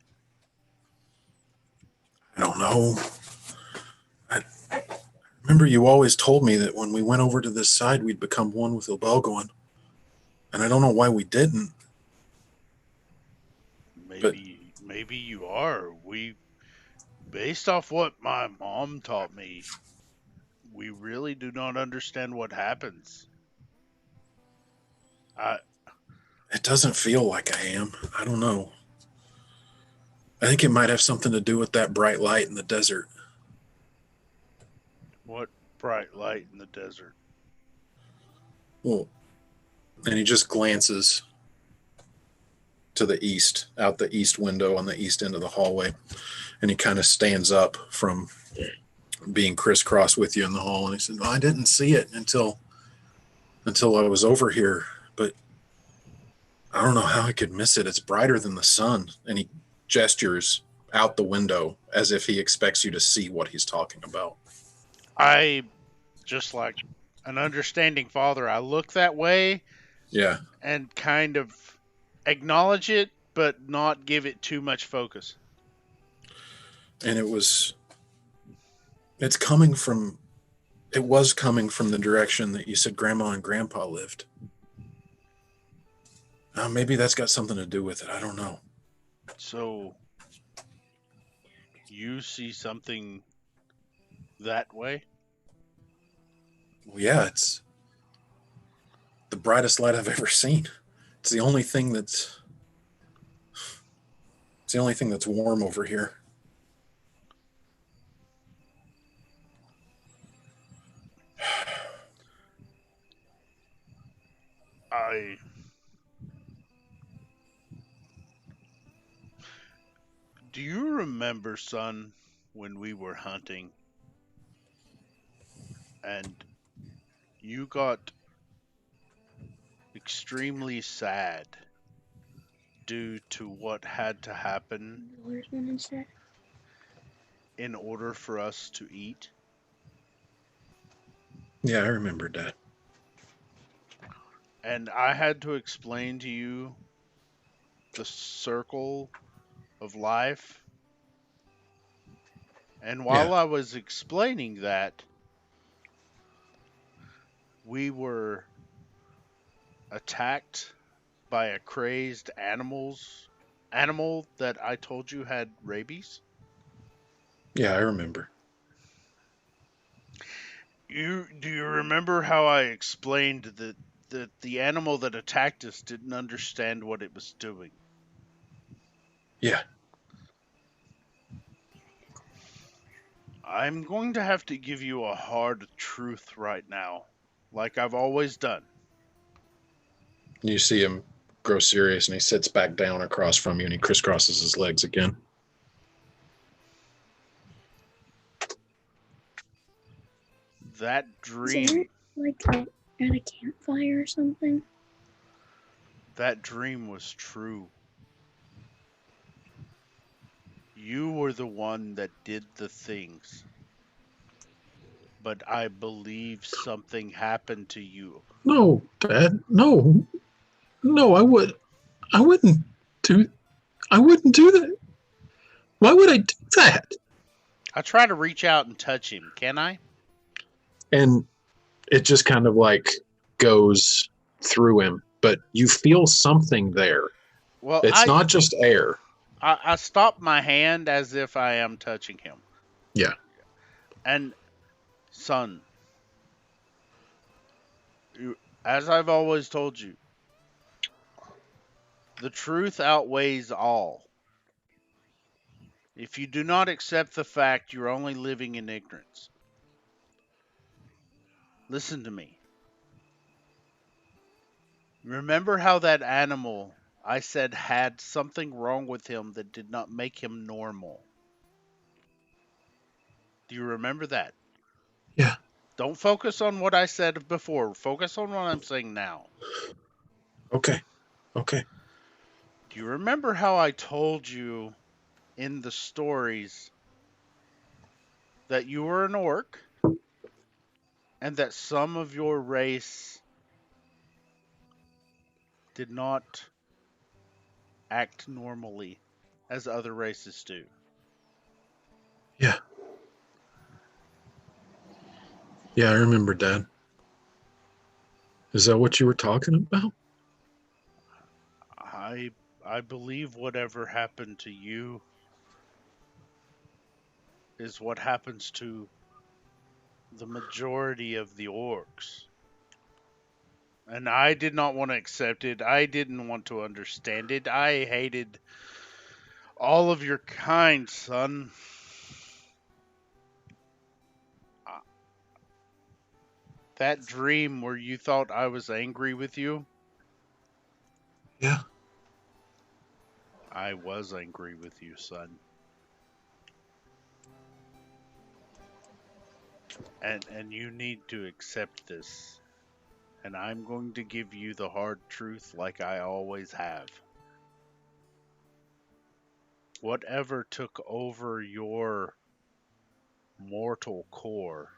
I don't know. I remember you always told me that when we went over to this side, we'd become one with Ilbalgoin. And I don't know why we didn't. Maybe you are. Based off what my mom taught me, we really do not understand what happens. It doesn't feel like I am. I don't know. I think it might have something to do with that bright light in the desert. What bright light in the desert? Well, and he just glances to the east, out the east window on the east end of the hallway. And he kind of stands up from being crisscrossed with you in the hall. And he said, well, I didn't see it until I was over here, but I don't know how I could miss it. It's brighter than the sun. And he gestures out the window as if he expects you to see what he's talking about. I, just like an understanding father, I look that way. Yeah. And kind of acknowledge it, but not give it too much focus. And it was coming from the direction that you said Grandma and Grandpa lived. Maybe that's got something to do with it. I don't know. So, you see something that way? Well, yeah, it's the brightest light I've ever seen. It's the only thing that's warm over here. Do you remember, son, when we were hunting and you got extremely sad due to what had to happen in order for us to eat? Yeah, I remember that. And I had to explain to you the circle of life. And while I was explaining that, we were attacked by a crazed animal that I told you had rabies. Yeah, I remember. Do you remember how I explained that the animal that attacked us didn't understand what it was doing? Yeah. I'm going to have to give you a hard truth right now, like I've always done. You see him grow serious, and he sits back down across from you, and he crisscrosses his legs again. That dream. Is it like at a campfire or something? That dream was true. You were the one that did the things. But I believe something happened to you. No, Dad. No. No, I wouldn't do that. Why would I do that? I try to reach out and touch him, can I? And it just kind of like goes through him, but you feel something there. Well, it's not just air. I stop my hand as if I am touching him. Yeah. And, son, as I've always told you, the truth outweighs all. If you do not accept the fact, you're only living in ignorance. Listen to me. Remember how that animal I said had something wrong with him that did not make him normal? Do you remember that? Yeah. Don't focus on what I said before. Focus on what I'm saying now. Okay. Do you remember how I told you in the stories that you were an orc and that some of your race did not act normally as other races do? Yeah. Yeah, I remember, Dad. Is that what you were talking about? I believe whatever happened to you is what happens to the majority of the orcs. And I did not want to accept it. I didn't want to understand it. I hated all of your kind, son. That dream where you thought I was angry with you? Yeah. I was angry with you, son. And you need to accept this. And I'm going to give you the hard truth like I always have. Whatever took over your mortal core,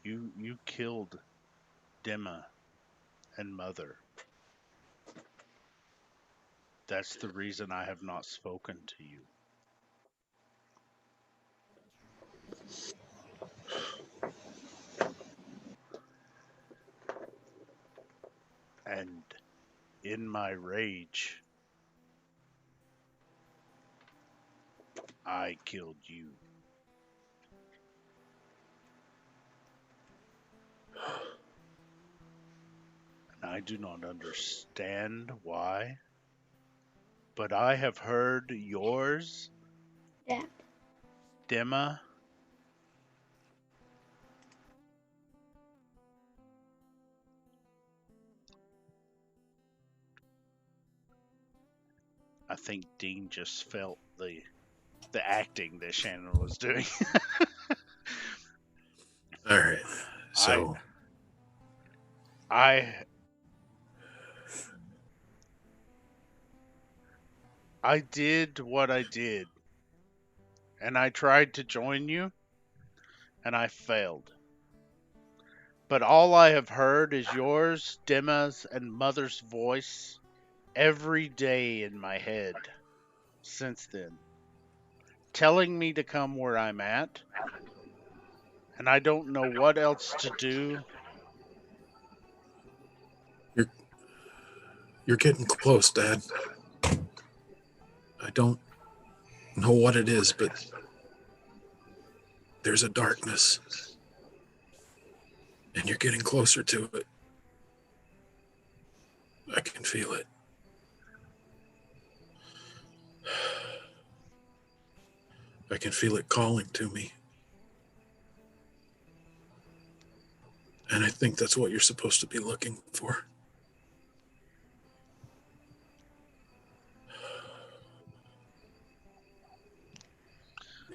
you killed Dima and Mother. That's the reason I have not spoken to you. And in my rage, I killed you. And I do not understand why, but I have heard yours, Yeah. Dima, I think Dean just felt the acting that Shannon was doing. All right. So I did what I did, and I tried to join you, and I failed. But all I have heard is yours, Dimma's, and Mother's voice every day in my head since then, telling me to come where I'm at, and I don't know what else to do. You're getting close, Dad. I don't know what it is, but there's a darkness. And you're getting closer to it. I can feel it. I can feel it calling to me. And I think that's what you're supposed to be looking for.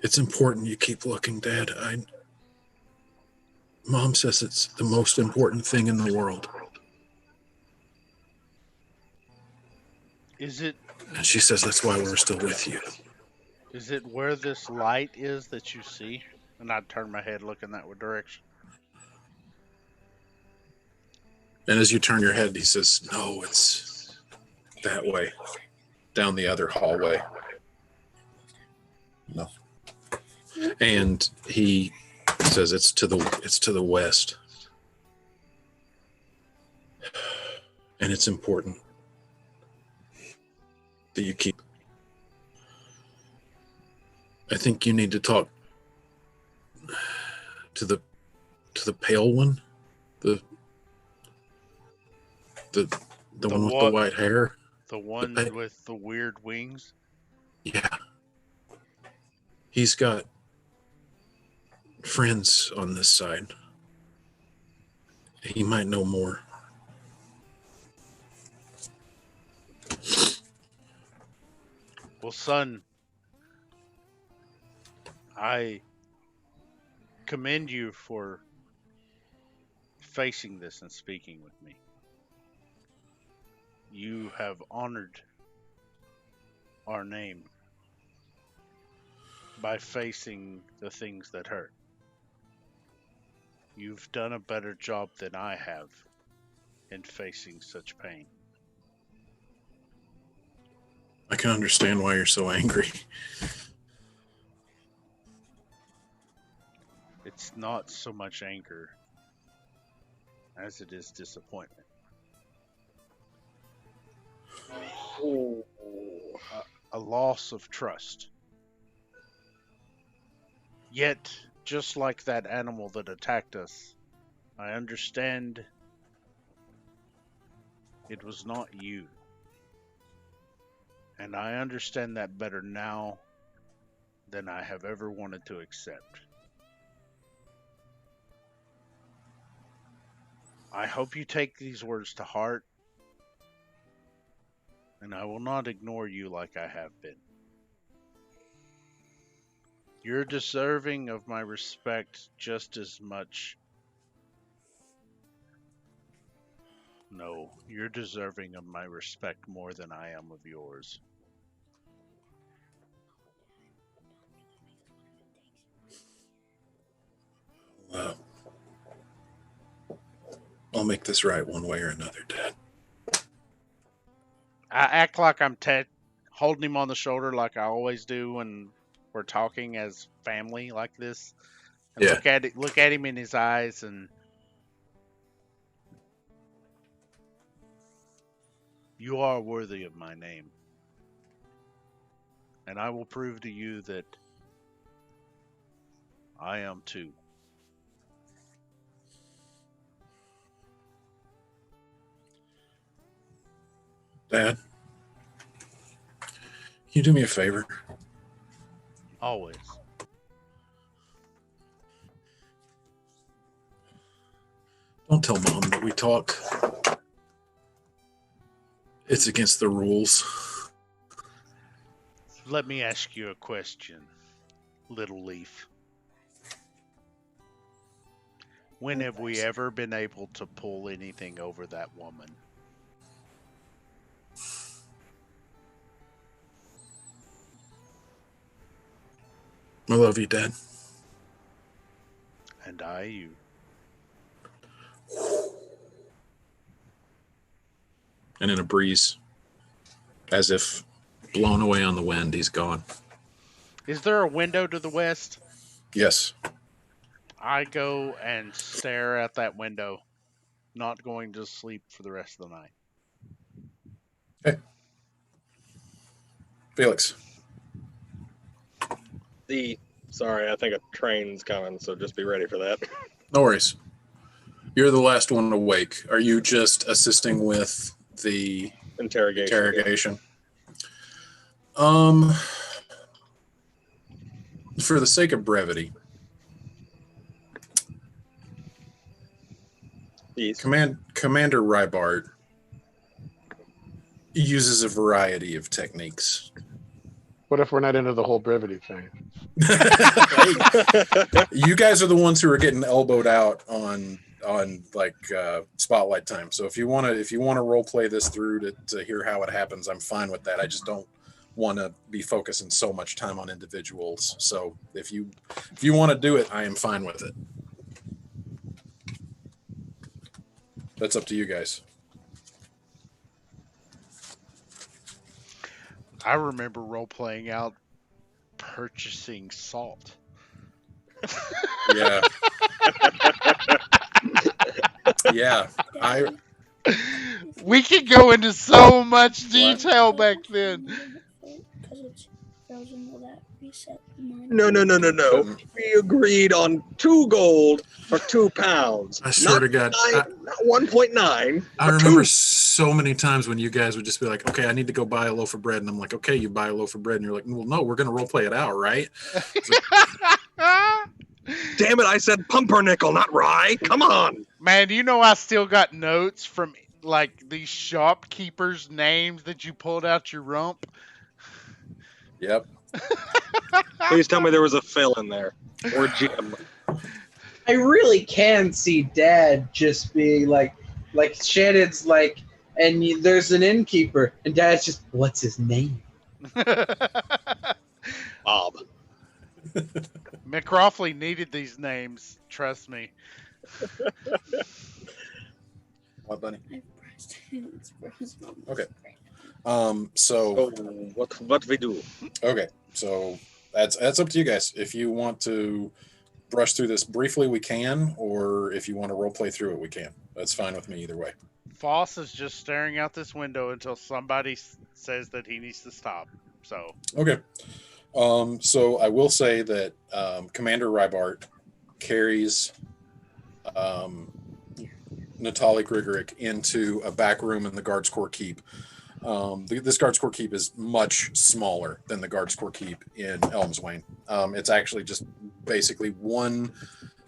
It's important you keep looking, Dad. Mom says it's the most important thing in the world. Is it? And she says that's why we're still with you. Is it where this light is that you see? And I turn my head looking that direction. And as you turn your head, he says, no, it's that way, down the other hallway. No. And he says it's to the west. And it's important that you keep. I think you need to talk to the pale one, the one with the white hair. The one with the weird wings? Yeah. He's got friends on this side. He might know more. Well, son, I commend you for facing this and speaking with me. You have honored our name by facing the things that hurt. You've done a better job than I have in facing such pain. I can understand why you're so angry. It's not so much anger as it is disappointment. A loss of trust. Yet, just like that animal that attacked us, I understand it was not you. And I understand that better now than I have ever wanted to accept. I hope you take these words to heart, and I will not ignore you like I have been. You're deserving of my respect just as much. No, you're deserving of my respect more than I am of yours. I'll make this right one way or another, Dad. I act like I'm holding him on the shoulder like I always do when we're talking as family like this. And Yeah. Look at him in his eyes, and you are worthy of my name. And I will prove to you that I am too. Dad, can you do me a favor? Always. Don't tell Mom that we talked. It's against the rules. Let me ask you a question, Little Leaf. When have we ever been able to pull anything over that woman? I love you, Dad. And I you. And in a breeze, as if blown away on the wind, he's gone. Is there a window to the west? Yes. I go and stare at that window, not going to sleep for the rest of the night. Okay. Felix. Sorry, I think a train's coming, so just be ready for that. No worries. You're the last one awake. Are you just assisting with the interrogation? For the sake of brevity, Yes. Commander Rybart uses a variety of techniques. What if we're not into the whole brevity thing? You guys are the ones who are getting elbowed out on like spotlight time. So if you want to role play this through to hear how it happens, I'm fine with that. I just don't want to be focusing so much time on individuals. So if you want to do it, I am fine with it. That's up to you guys. I remember role-playing out purchasing salt. Yeah. Yeah. We could go into so much detail back then. Because it's frozen, will that reset mine? No. We agreed on 2 gold for 2 pounds. I swear to God. Not 1.9. I remember so many times when you guys would just be like, okay, I need to go buy a loaf of bread. And I'm like, okay, you buy a loaf of bread. And you're like, well, no, we're going to role play it out, right? Damn it, I said pumpernickel, not rye. Come on. Man, you know I still got notes from like these shopkeepers' names that you pulled out your rump. Yep. Please tell me there was a Phil in there. Or Jim. I really can see Dad just being like Shannon's like, and there's an innkeeper, and Dad's just, what's his name? Bob. McCroffley needed these names, trust me. What, Bunny? It's frozen. Okay. So what we do? Okay, so that's up to you guys. If you want to brush through this briefly, we can, or if you want to role play through it, we can. That's fine with me either way. Foss is just staring out this window until somebody says that he needs to stop. So okay. So I will say that Commander Rybart carries Natalie Grigoric into a back room in the Guards Corps Keep. This Guards Corps Keep is much smaller than the Guards Corps Keep in Elmswain. It's actually just basically one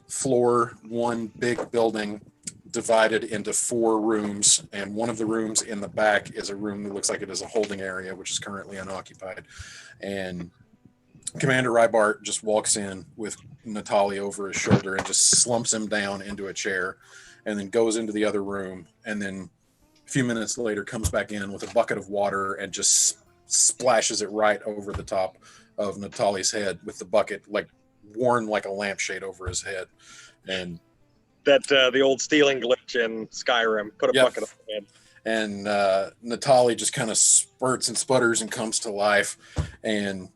floor, one big building divided into 4 rooms, and one of the rooms in the back is a room that looks like it is a holding area, which is currently unoccupied. And Commander Rybart just walks in with Natalie over his shoulder and just slumps him down into a chair, and then goes into the other room, and then a few minutes later comes back in with a bucket of water and just splashes it right over the top of Natalie's head, with the bucket like worn like a lampshade over his head. And that the old stealing glitch in Skyrim, put a bucket on the head. And Natalie just kind of spurts and sputters and comes to life. And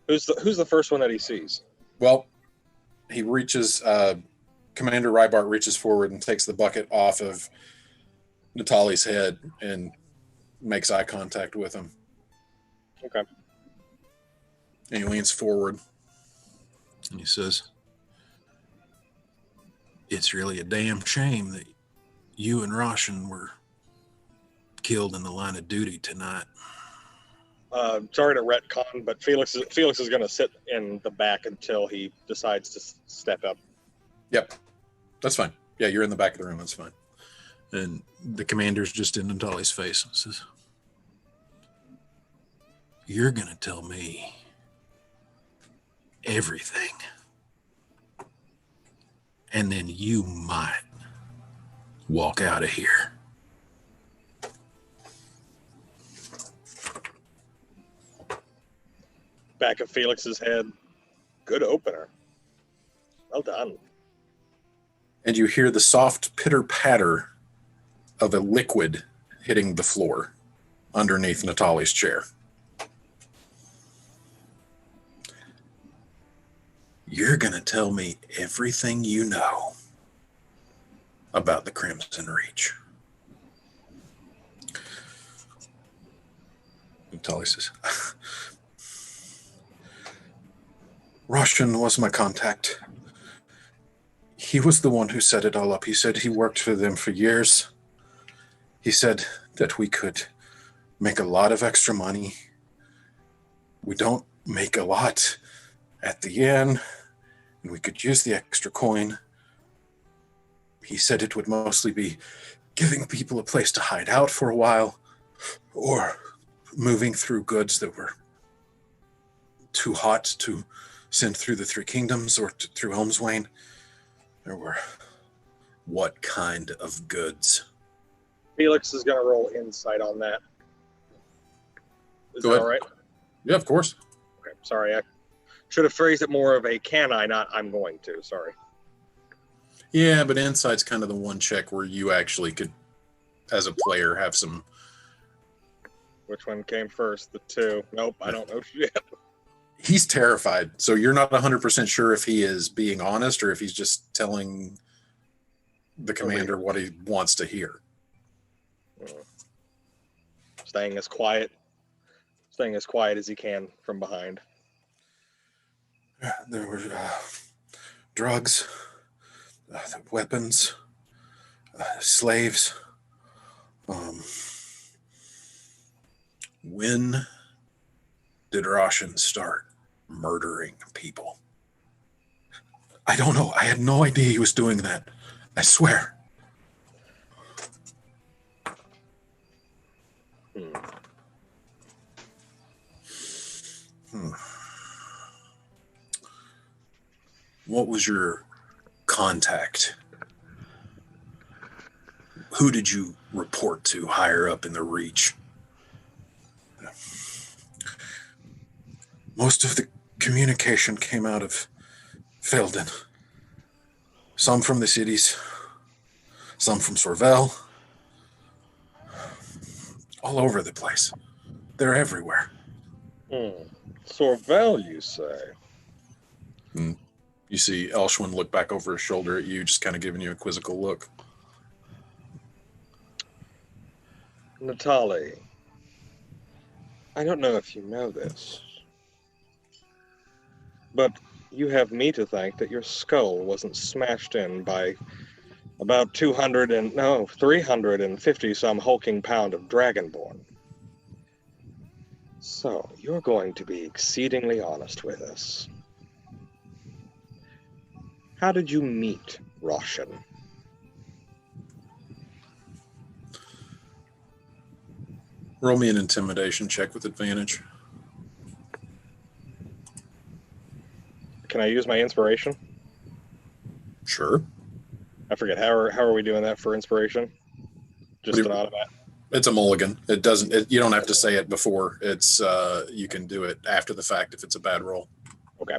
who's the first one that he sees? Well, he reaches Commander Rybart reaches forward and takes the bucket off of Natalie's head and makes eye contact with him. Okay. And he leans forward and he says, "It's really a damn shame that you and Roshan were killed in the line of duty tonight." Sorry to retcon, but Felix is going to sit in the back until he decides to step up. Yep, that's fine. Yeah, you're in the back of the room. That's fine. And the commander's just in Natalie's face and says, You're going to tell me everything. And then you might walk out of here. Back of Felix's head. Good opener. Well done. And you hear the soft pitter-patter of a liquid hitting the floor underneath Natali's chair. You're going to tell me everything you know about the Crimson Reach. Natali says, Roshan was my contact. He was the one who set it all up. He said he worked for them for years. He said that we could make a lot of extra money. We don't make a lot at the end, and we could use the extra coin. He said it would mostly be giving people a place to hide out for a while, or moving through goods that were too hot to send through the Three Kingdoms or through Helmswain. There were what kind of goods? Felix is going to roll insight on that. Is that all right? Yeah, of course. Okay, sorry. I should have phrased it more of a can I, not I'm going to. Sorry. Yeah, but insight's kind of the one check where you actually could, as a player, have some... Which one came first? The two. Nope, I don't know shit. He's terrified, so you're not 100% sure if he is being honest or if he's just telling the commander what he wants to hear. Staying as quiet as he can from behind. There were drugs, weapons, slaves. When did Roshan start murdering people? I don't know. I had no idea he was doing that. I swear. What was your contact? Who did you report to higher up in the Reach? Most of the communication came out of Felden. Some from the cities, some from Sorvel. All over the place. They're everywhere. Sorvel, you say? You see Elshwin look back over his shoulder at you, just kind of giving you a quizzical look. Natali, I don't know if you know this, but you have me to thank that your skull wasn't smashed in by about 350 some hulking pound of Dragonborn. So, you're going to be exceedingly honest with us. How did you meet Roshan? Roll me an intimidation check with advantage. Can I use my inspiration? Sure. I forget, how are we doing that for inspiration? Just an automatic? It's a mulligan. It doesn't. You don't have to say it before. It's you can do it after the fact if it's a bad roll. Okay.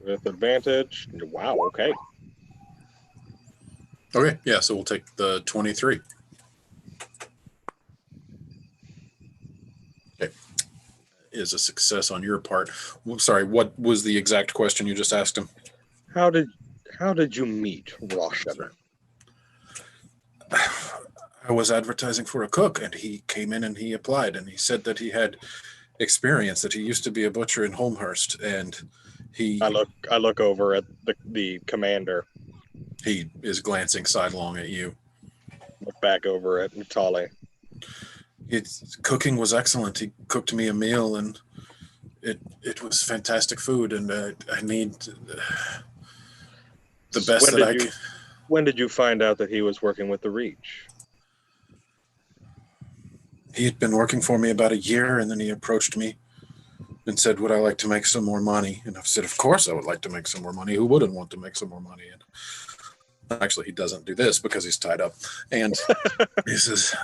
With advantage. Wow. Okay. Okay. Yeah. So we'll take the 23. Okay. Is a success on your part. Sorry. What was the exact question you just asked him? How did you meet Roshan? I was advertising for a cook, and he came in and he applied, and he said that he had experience, that he used to be a butcher in Holmhurst, and he... I look over at the commander. He is glancing sidelong at you. Look back over at Natali. His cooking was excellent. He cooked me a meal, and it was fantastic food, and I need the best that I can. When did you find out that he was working with the Reach? He had been working for me about a year, and then he approached me and said, would I like to make some more money? And I said, of course I would like to make some more money. Who wouldn't want to make some more money? And actually, he doesn't do this because he's tied up. And he says,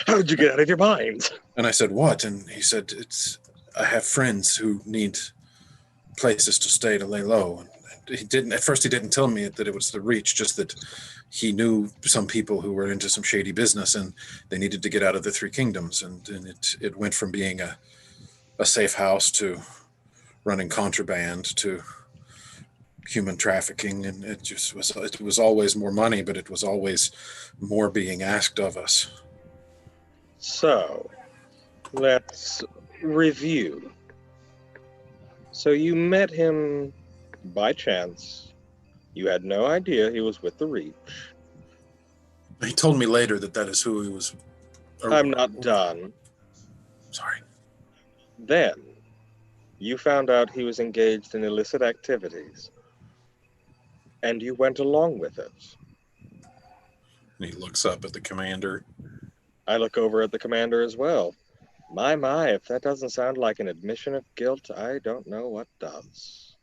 how did you get out of your mind? And I said, what? And he said, I have friends who need places to stay to lay low. And at first he didn't tell me that it was the Reach, just that he knew some people who were into some shady business and they needed to get out of the Three Kingdoms. And it went from being a safe house to running contraband to human trafficking. And it was always more money, but it was always more being asked of us. So let's review. So you met him by chance. You had no idea he was with the Reach. He told me later that is who he was. I'm not done. Sorry. Then you found out he was engaged in illicit activities, and you went along with it. And he looks up at the commander. I look over at the commander as well. My, if that doesn't sound like an admission of guilt, I don't know what does.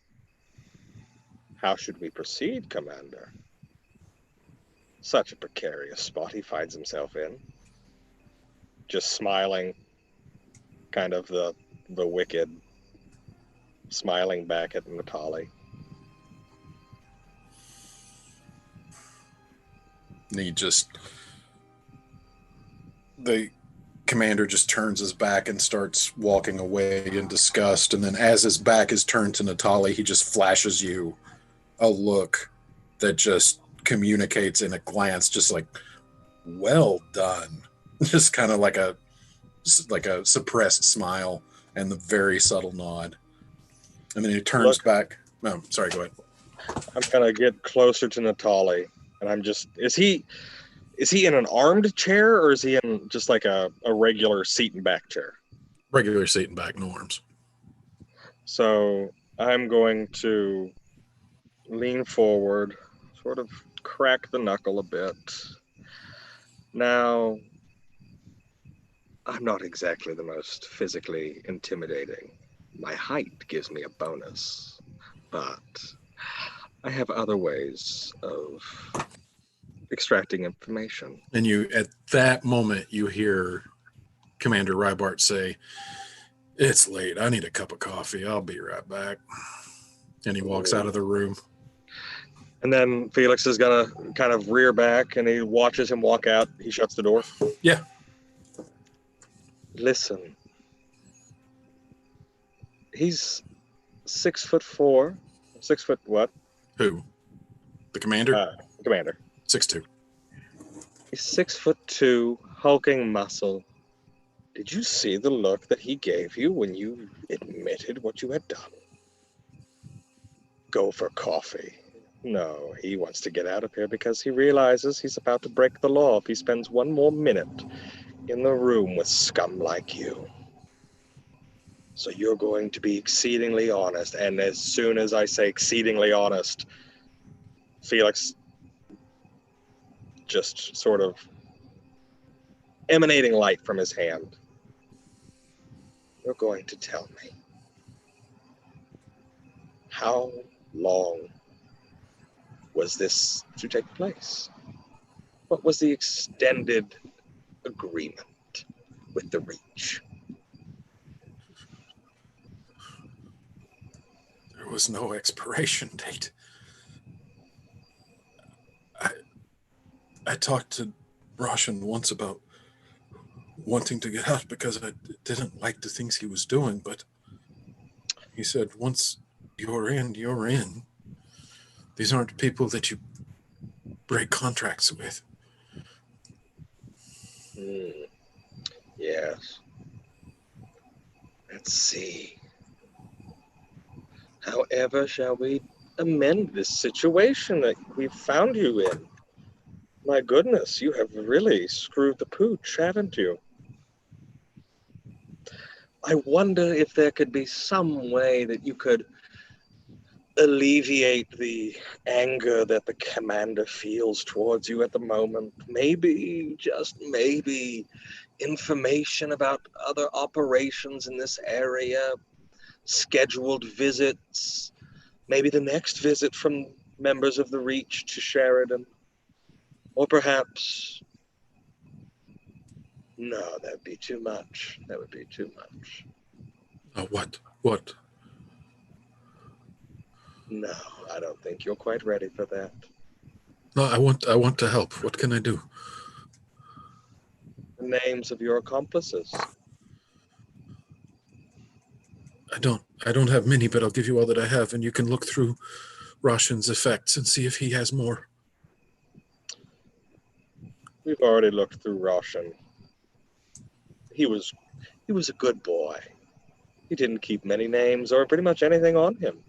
How should we proceed, Commander? Such a precarious spot he finds himself in. Just smiling, kind of the wicked, smiling back at Natali. The commander just turns his back and starts walking away in disgust. And then as his back is turned to Natali, he just flashes you a look that just communicates in a glance, just like, well done. Just kind of like a suppressed smile and the very subtle nod. And then he turns back. No, sorry, go ahead. I'm gonna get closer to Natali, and I'm just, is he in an armed chair, or is he in just like a regular seat and back chair? Regular seat and back, no arms. So I'm going to lean forward, sort of crack the knuckle a bit. Now, I'm not exactly the most physically intimidating. My height gives me a bonus, but I have other ways of extracting information. And at that moment, you hear Commander Rybart say, it's late. I need a cup of coffee. I'll be right back. And he walks out of the room. And then Felix is going to kind of rear back, and he watches him walk out. He shuts the door. Yeah. Listen. He's 6'4". 6 foot what? Who? The commander? The commander. 6'2". He's 6'2", hulking muscle. Did you see the look that he gave you when you admitted what you had done? Go for coffee. No, he wants to get out of here because he realizes he's about to break the law if he spends one more minute in the room with scum like you. So you're going to be exceedingly honest, and as soon as I say exceedingly honest, Felix just sort of emanating light from his hand. You're going to tell me how long was this to take place? What was the extended agreement with the Reach? There was no expiration date. I talked to Roshan once about wanting to get out because I didn't like the things he was doing, but he said, once you're in, you're in. These aren't people that you break contracts with. Yes. Let's see. However, shall we amend this situation that we've found you in? My goodness, you have really screwed the pooch, haven't you? I wonder if there could be some way that you could alleviate the anger that the commander feels towards you at the moment. Maybe, just maybe, information about other operations in this area, scheduled visits, maybe the next visit from members of the Reach to Sheridan, or perhaps... No, that'd be too much. That would be too much. What? What? No, I don't think you're quite ready for that. No, I want to help. What can I do? The names of your accomplices. I don't have many, but I'll give you all that I have, and you can look through Roshan's effects and see if he has more. We've already looked through Roshan. He was a good boy. He didn't keep many names or pretty much anything on him.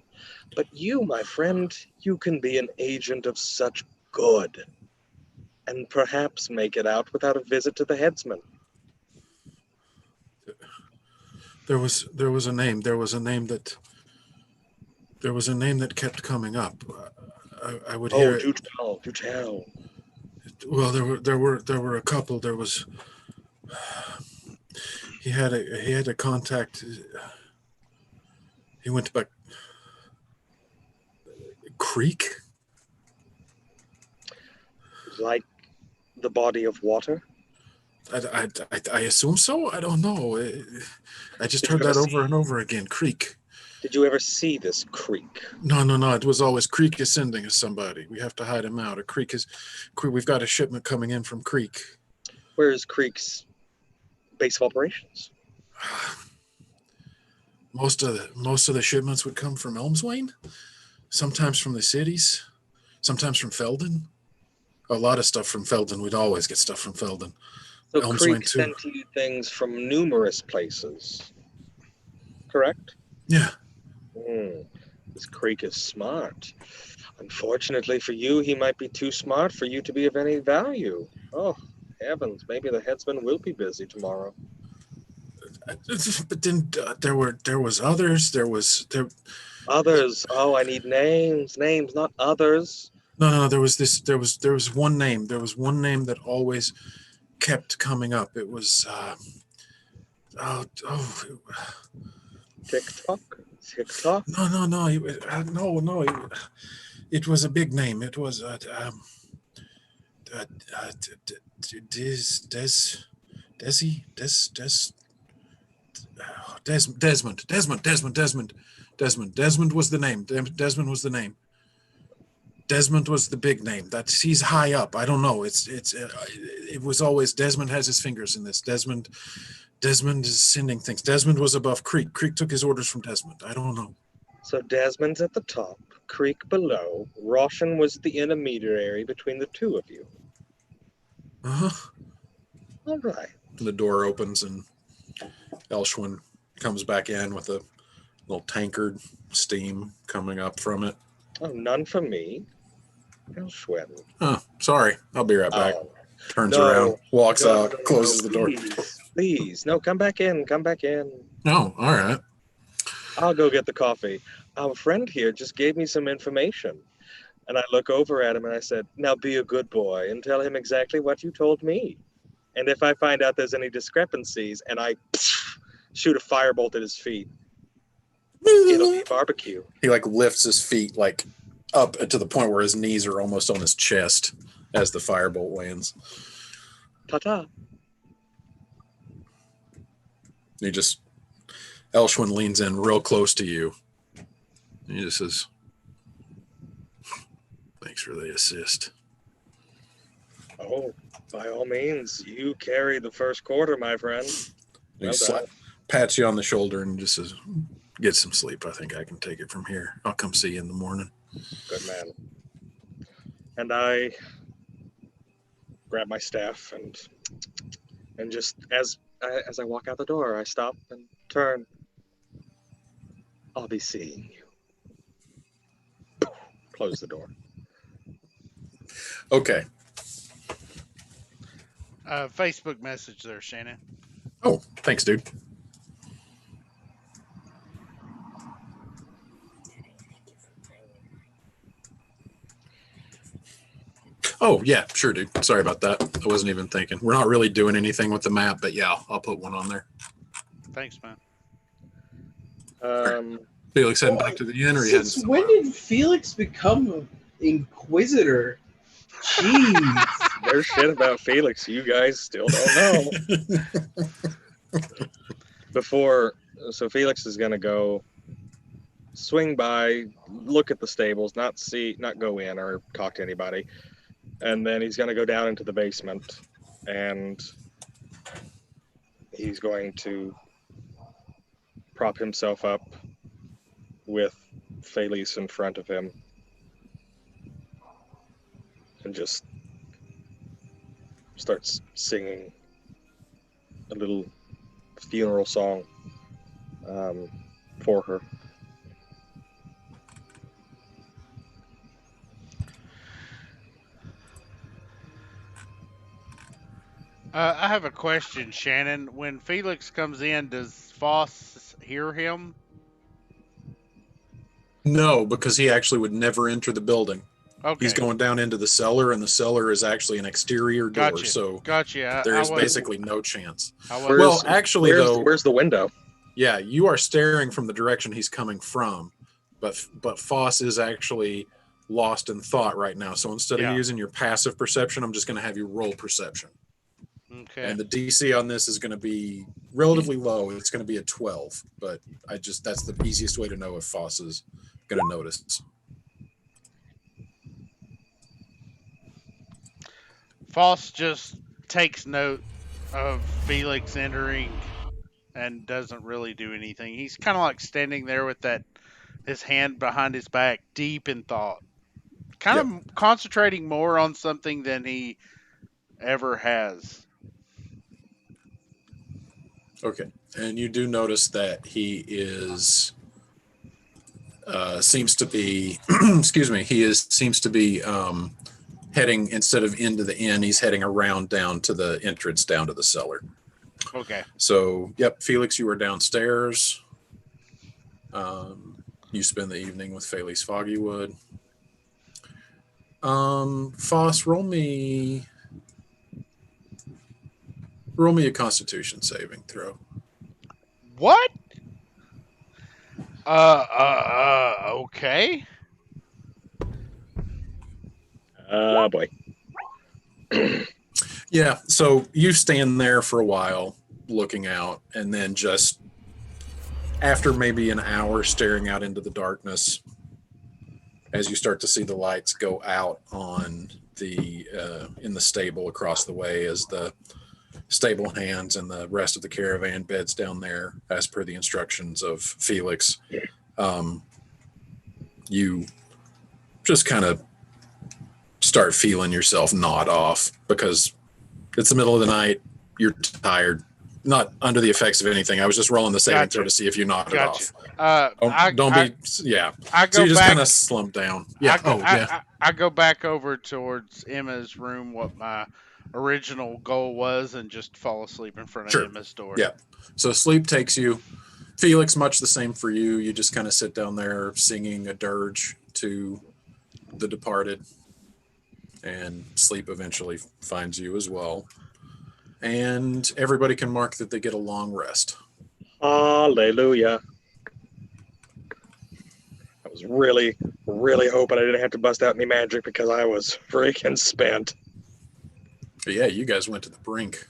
But you, my friend, you can be an agent of such good, and perhaps make it out without a visit to the headsman. There was a name that kept coming up. I would hear. Oh, do tell. Well, there were a couple. There was. He had a contact. He went back. Creek. Like the body of water. I assume so. I don't know. I just heard that over and over again. Creek. Did you ever see this creek? No. It was always Creek is sending us somebody. We have to hide him out. We've got a shipment coming in from Creek. Where is Creek's base of operations? Most of the shipments would come from Elmswain. Sometimes from the cities. Sometimes from Felden. A lot of stuff from Felden. We'd always get stuff from Felden. So Elmswain Creek sent you things from numerous places, correct? Yeah. This Creek is smart. Unfortunately for you, he might be too smart for you to be of any value. Oh, heavens, maybe the headsman will be busy tomorrow. But then there was others. There was. Others. Oh, I need names, not others. No. There was one name. There was one name that always kept coming up. It was. TikTok. No. It was a big name. It was Desmond was the name. Desmond was the name. Desmond was the big name. He's high up. I don't know. It was always Desmond has his fingers in this. Desmond is sending things. Desmond was above Creek. Creek took his orders from Desmond. I don't know. So Desmond's at the top, Creek below. Roshan was the intermediary between the two of you. Uh-huh. All right. The door opens and Elshwin comes back in with a little tankard, steam coming up from it. Oh, none for me. Elshwin. Oh, sorry. I'll be right back. Turns around, walks out, closes the door. Please. No, come back in. Oh, all right. I'll go get the coffee. Our friend here just gave me some information. And I look over at him and I said, now be a good boy and tell him exactly what you told me. And if I find out there's any discrepancies and I shoot a firebolt at his feet, it'll be barbecue. He lifts his feet up to the point where his knees are almost on his chest as the firebolt lands. Ta-ta. Elshwin leans in real close to you. He just says, thanks for the assist. Oh, by all means, you carry the first quarter, my friend. He pats you on the shoulder and just says, get some sleep. I think I can take it from here. I'll come see you in the morning. Good man. And I grab my staff and just as I walk out the door, I stop and turn. I'll be seeing you. Close the door. Okay. Facebook message there, Shannon. Oh, thanks, dude. Oh, yeah, sure, dude. Sorry about that. I wasn't even thinking. We're not really doing anything with the map, but yeah, I'll put one on there. Thanks, man. Felix heading back to the inn, or you heading Since when did Felix become an inquisitor? Jeez. There's shit about Felix you guys still don't know. So Felix is gonna go swing by, look at the stables, not go in or talk to anybody, and then he's gonna go down into the basement, and he's going to prop himself up with Felice in front of him and just starts singing a little funeral song for her. I have a question, Shannon. When Felix comes in, does Foss hear him? No, because he actually would never enter the building. Okay. He's going down into the cellar, and the cellar is actually an exterior door, Gotcha. so Gotcha. there is basically no chance. Well, Well, actually, though, where's the window? yeah, you are staring from the direction he's coming from, but Foss is actually lost in thought right now. So instead of using your passive perception, I'm just going to have you roll perception. Okay. And the DC on this is going to be relatively low. It's going to be a 12, but that's the easiest way to know if Foss is going to notice. Foss just takes note of Felix entering and doesn't really do anything. He's kind of like standing there with his hand behind his back, deep in thought. Kind of concentrating more on something than he ever has. Okay. And you do notice that he is seems to be seems to be heading, instead of into the inn, he's heading around down to the entrance, down to the cellar. Okay. So, yep, Felix, you are downstairs. You spend the evening with Felice Foggywood. Foss, roll me a Constitution saving throw. What? Okay. Boy. Yeah, so you stand there for a while looking out, and then just after maybe an hour staring out into the darkness, as you start to see the lights go out on the in the stable across the way, as the stable hands and the rest of the caravan beds down there as per the instructions of Felix, you just kind of start feeling yourself nod off because it's the middle of the night, you're tired, not under the effects of anything. I was just rolling the saving throw to see if you nodded off. So you just kind of slump down. I go back over towards Emma's room, what my original goal was, and just fall asleep in front of Emma's door. Yeah. So sleep takes you. Felix, much the same for you. You just kind of sit down there singing a dirge to the departed, and sleep eventually finds you as well. And everybody can mark that they get a long rest. Hallelujah. I was really, really hoping I didn't have to bust out any magic because I was freaking spent. But yeah, you guys went to the brink.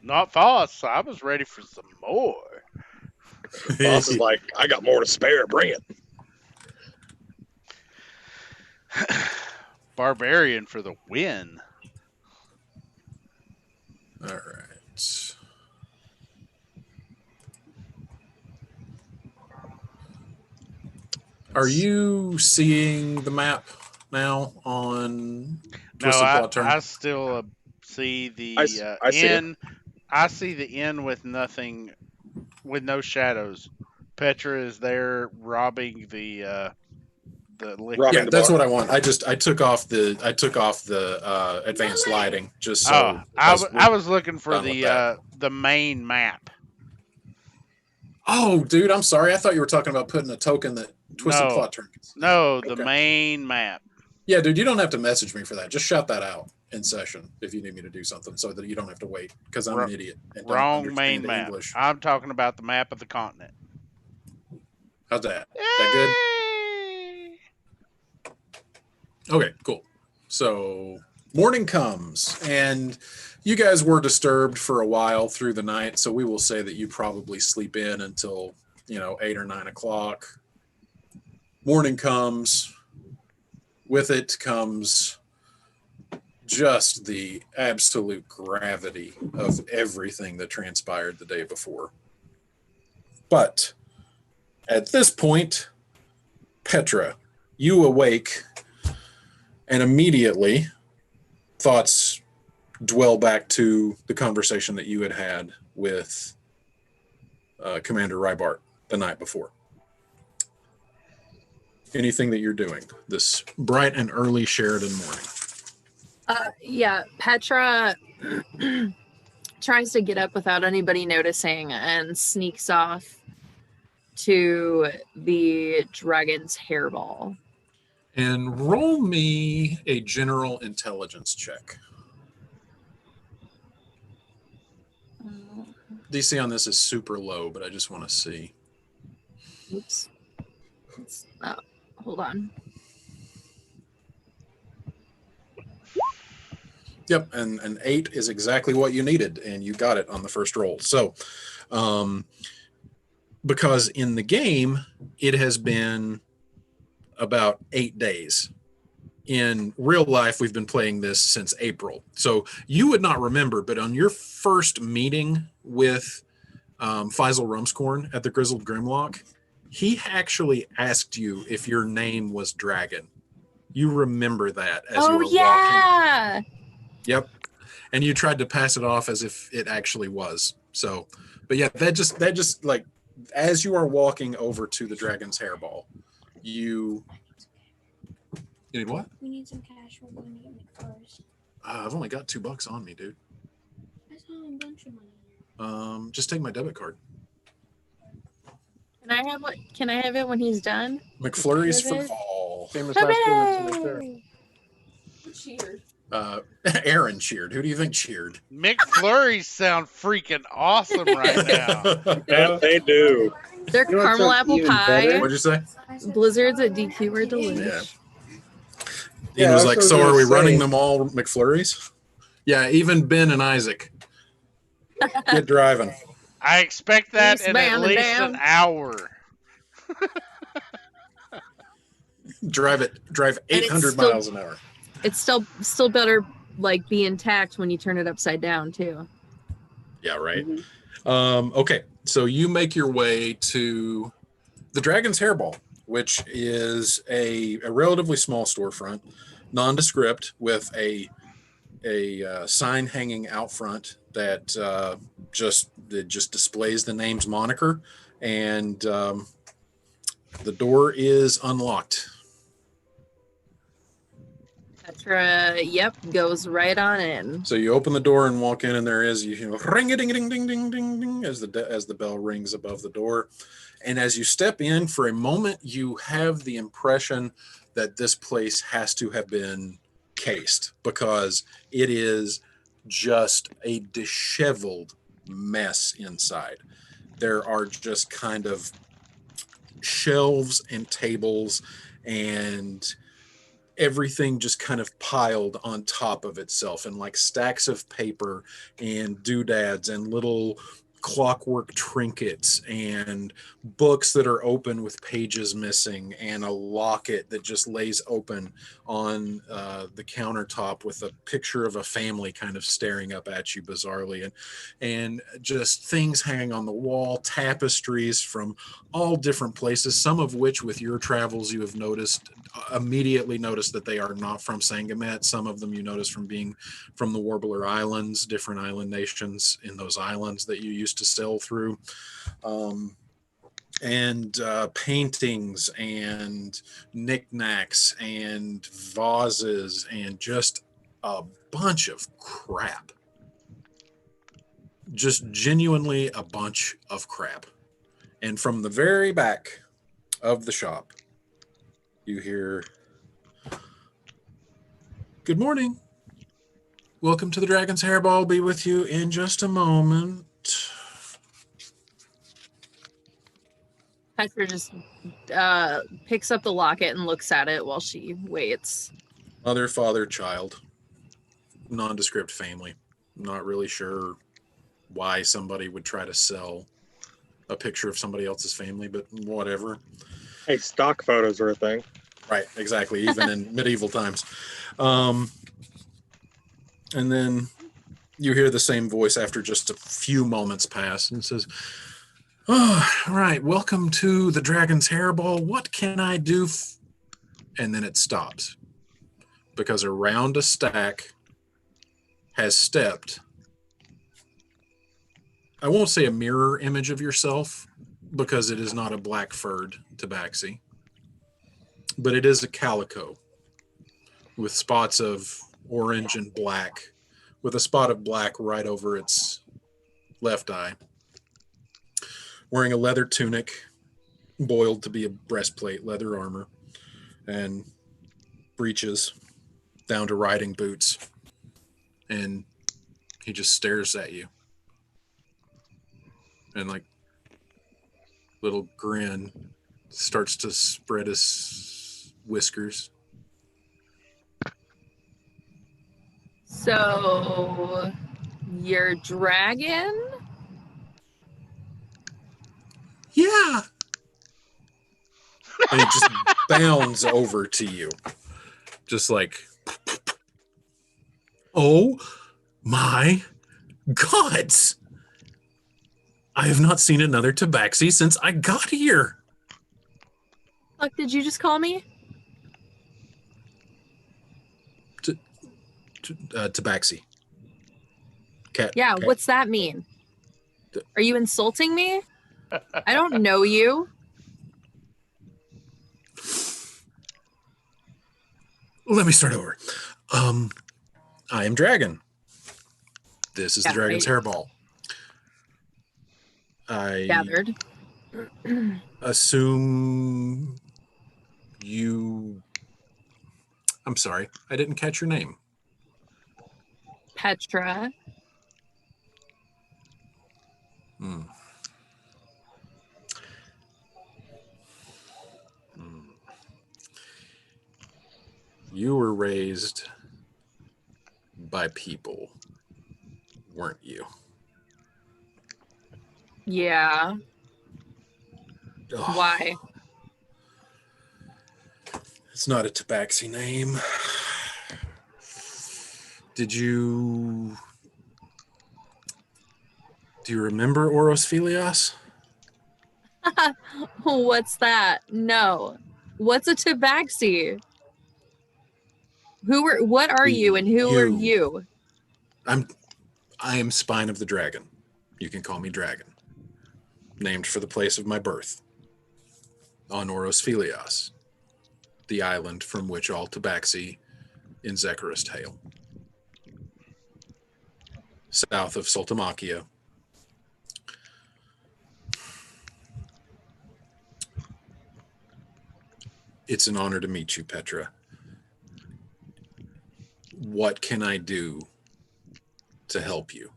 Not Foss. I was ready for some more. Foss is like, I got more to spare. Bring it. Barbarian for the win. All right. Are you seeing the map now on Twisted Plot Turn? I still see the inn. I see the inn with nothing, with no shadows. Petra is there robbing the liquor. Yeah, that's what I want. I took off the advanced lighting just so. I was looking for the main map. Oh, dude, I'm sorry. I thought you were talking about putting a token that Twisted Plot Trinkets. No, the main map. Yeah, dude, you don't have to message me for that. Just shout that out in session if you need me to do something so that you don't have to wait because I'm an idiot. And don't Wrong understand main map. English. I'm talking about the map of the continent. How's that? That good? Okay, cool. So morning comes, and you guys were disturbed for a while through the night, so we will say that you probably sleep in until, 8 or 9 o'clock. Morning comes. With it comes just the absolute gravity of everything that transpired the day before. But at this point, Petra, you awake, and immediately thoughts dwell back to the conversation that you had with Commander Rybart the night before. Anything that you're doing this bright and early Sheridan morning? Yeah, Petra tries to get up without anybody noticing and sneaks off to the dragon's hairball. And roll me a general intelligence check. DC on this is super low, but I just want to see. Oops. Hold on. Yep, and an 8 is exactly what you needed, and you got it on the first roll. So, because in the game, it has been about 8 days. In real life, we've been playing this since April. So you would not remember, but on your first meeting with Faisal Rumscorn at the Grizzled Grimlock, he actually asked you if your name was Dragon. You remember that as you were walking. Yep. And you tried to pass it off as if it actually was. So, but yeah, that just like, as you are walking over to the dragon's hairball, you need what? We need some cash. We're going to eat McFlurries. I've only got $2 on me, dude. That's not a bunch of money. Just take my debit card. Can I have it when he's done? McFlurries for all. Famous last 2 minutes right there. Who cheered? Aaron cheered. Who do you think cheered? McFlurries sound freaking awesome right now. Yeah, they do. Their You know what's caramel so apple even pie. better? What'd you say? Blizzards at DQ were delicious. Yeah. Ian Yeah, was that's like, what I was so are gonna we say. running them all McFlurries? Yeah, even Ben and Isaac. Get driving. I expect that in at Eastbound and least down. an hour. Drive 800 still- miles an hour. It's still better like be intact when you turn it upside down too. Yeah, right. Okay, so you make your way to the Dragon's Hairball, which is a relatively small storefront, nondescript, with a sign hanging out front that just displays the name's moniker, and the door is unlocked. Petra, goes right on in. So you open the door and walk in, and there is ring a ding ding ding ding ding ding as the bell rings above the door. And as you step in, for a moment, you have the impression that this place has to have been cased, because it is just a disheveled mess inside. There are just kind of shelves and tables and everything just kind of piled on top of itself, and like stacks of paper and doodads and little clockwork trinkets and books that are open with pages missing, and a locket that just lays open on the countertop with a picture of a family kind of staring up at you bizarrely, and just things hanging on the wall, tapestries from all different places, some of which with your travels you have immediately noticed that they are not from Sangamet. Some of them you notice from being from the Warbler Islands, different island nations in those islands that you used to sail through, and paintings and knickknacks and vases and just a bunch of crap. Just genuinely a bunch of crap. And from the very back of the shop, You hear, "Good morning. Welcome to the Dragon's Hairball. I'll be with you in just a moment." Petra just picks up the locket and looks at it while she waits. Mother, father, child. Nondescript family. Not really sure why somebody would try to sell a picture of somebody else's family, but whatever. Hey, stock photos are a thing. Right, exactly. Even in medieval times. And then you hear the same voice after just a few moments pass and says, "Oh, right. Welcome to the Dragon's Hairball. What can I do?" And then it stops because around a stack has stepped, I won't say a mirror image of yourself because it is not a black furred tabaxi, but it is a calico with spots of orange and black, with a spot of black right over its left eye. Wearing a leather tunic, boiled to be a breastplate, leather armor, and breeches down to riding boots. And he just stares at you. And like little grin starts to spread his whiskers. So, your dragon? Yeah. And he just bounds over to you. Just like, "Oh my gods. I have not seen another tabaxi since I got here." Fuck, did you just call me? Tabaxi. Cat. Yeah, cat. what's that mean? Are you insulting me? I don't know you. Let me start over. I am Dragon. This is the Dragon's Hairball. I Gathered. assume you... I'm sorry, I didn't catch your name. Petra. You were raised by people, weren't you? Yeah. Oh, Why? it's not a tabaxi name. Do you remember Oros Philios? What's that? No. What's a tabaxi? What are you and who are you? I am Spine of the Dragon. You can call me Dragon. Named for the place of my birth. On Oros Philios, the island from which all tabaxi in Zekarist hail. South of Sultamachia. It's an honor to meet you, Petra. What can I do to help you?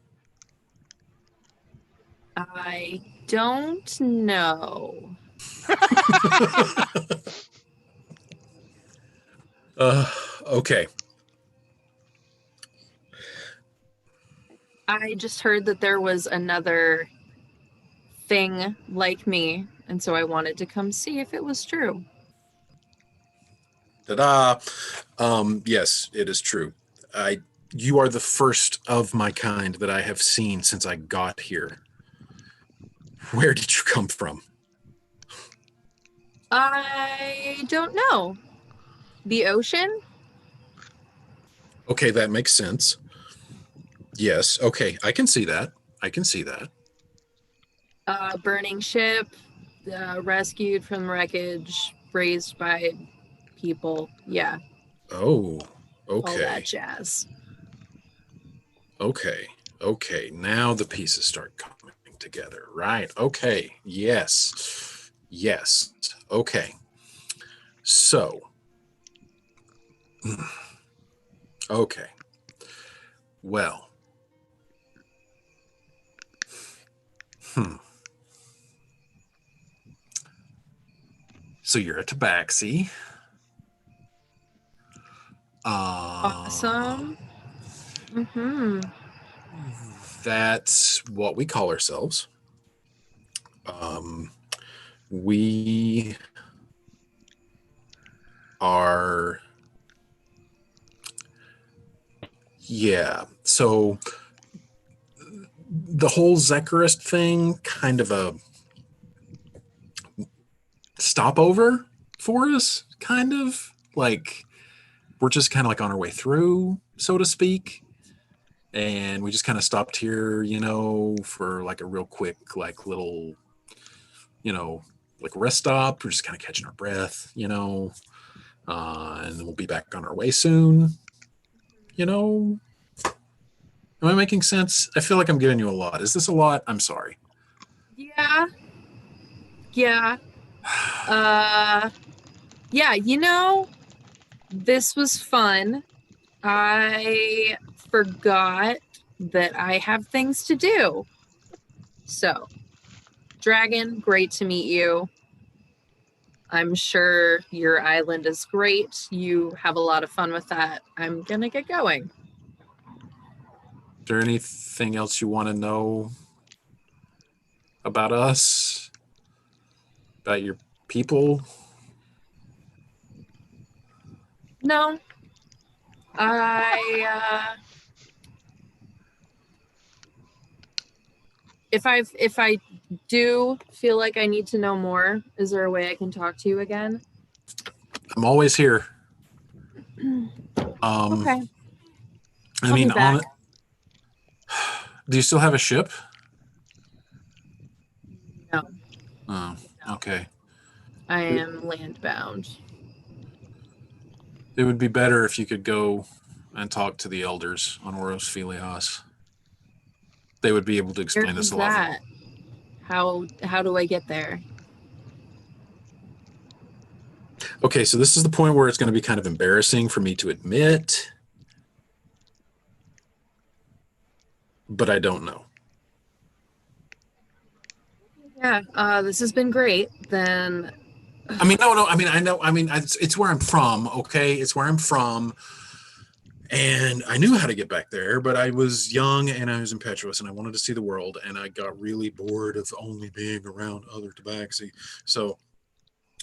I don't know. Okay. I just heard that there was another thing like me, and so I wanted to come see if it was true. Ta-da! Yes, it is true. You are the first of my kind that I have seen since I got here. Where did you come from? I don't know. The ocean? Okay, that makes sense. Yes, okay, I can see that. Burning ship, rescued from wreckage, raised by people. Yeah. Oh, okay. All that jazz. Okay. Now the pieces start coming together, right? Okay. Yes. Okay. So, okay. Well. So you're a tabaxi. Awesome. Mm-hmm. That's what we call ourselves. We are, yeah. So the whole Zekarist thing, kind of a stopover for us, kind of like we're just kind of like on our way through, so to speak. And we just kind of stopped here, for like a real quick, like little, like rest stop. We're just kind of catching our breath, and then we'll be back on our way soon. Am I making sense? I feel like I'm giving you a lot. Is this a lot? I'm sorry. Yeah. Yeah. This was fun. I forgot that I have things to do. So, Dragon, great to meet you. I'm sure your island is great. You have a lot of fun with that. I'm gonna get going. Is there anything else you want to know about us? About your people? No. If I do feel like I need to know more, is there a way I can talk to you again? I'm always here. Okay. I mean, do you still have a ship? No. Oh, okay. I am land-bound. It would be better if you could go and talk to the elders on Oros Philios. They would be able to explain this a lot more. How do I get there? Okay, so this is the point where it's going to be kind of embarrassing for me to admit, but I don't know. Yeah, this has been great. Then, I mean, no. I mean, I know. I mean, it's where I'm from. Okay, it's where I'm from, and I knew how to get back there, but I was young and I was impetuous, and I wanted to see the world, and I got really bored of only being around other tabaxi. So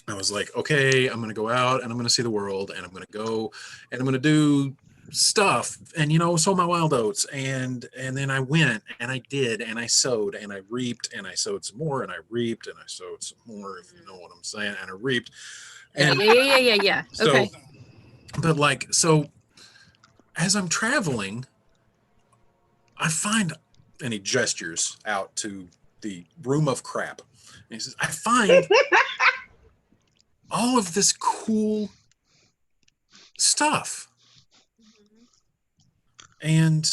I was like, okay, I'm going to go out and I'm going to see the world, and I'm going to go and I'm going to do stuff and sow my wild oats, and then I went and I did, and I sowed and I reaped, and I sowed some more and I reaped and I sowed some more, if you know what I'm saying, and I reaped. And yeah. So, okay. But so as I'm traveling, I find, and he gestures out to the room of crap, and he says, I find all of this cool stuff. And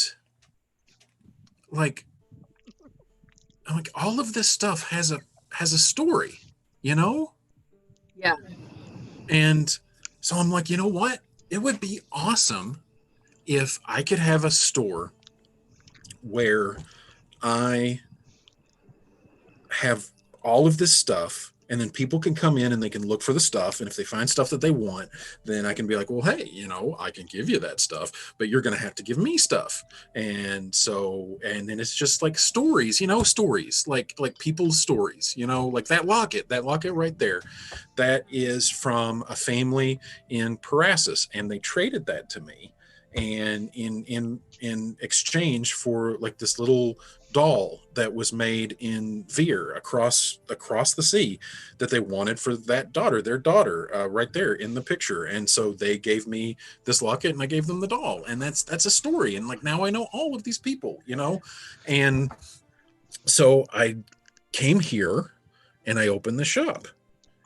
I'm like, all of this stuff has a story, Yeah. And so I'm like, you know what? It would be awesome if I could have a store where I have all of this stuff, and then people can come in and they can look for the stuff, and if they find stuff that they want, then I can be like, well, hey, I can give you that stuff, but you're going to have to give me stuff. And so, and then it's just like stories, stories, like people's stories, like that locket right there, that is from a family in Parasus, and they traded that to me, and in exchange for like this little doll that was made in Veer across the sea, that they wanted for their daughter, right there in the picture. And so they gave me this locket and I gave them the doll, and that's a story. And like, now I know all of these people, and so I came here and I opened the shop,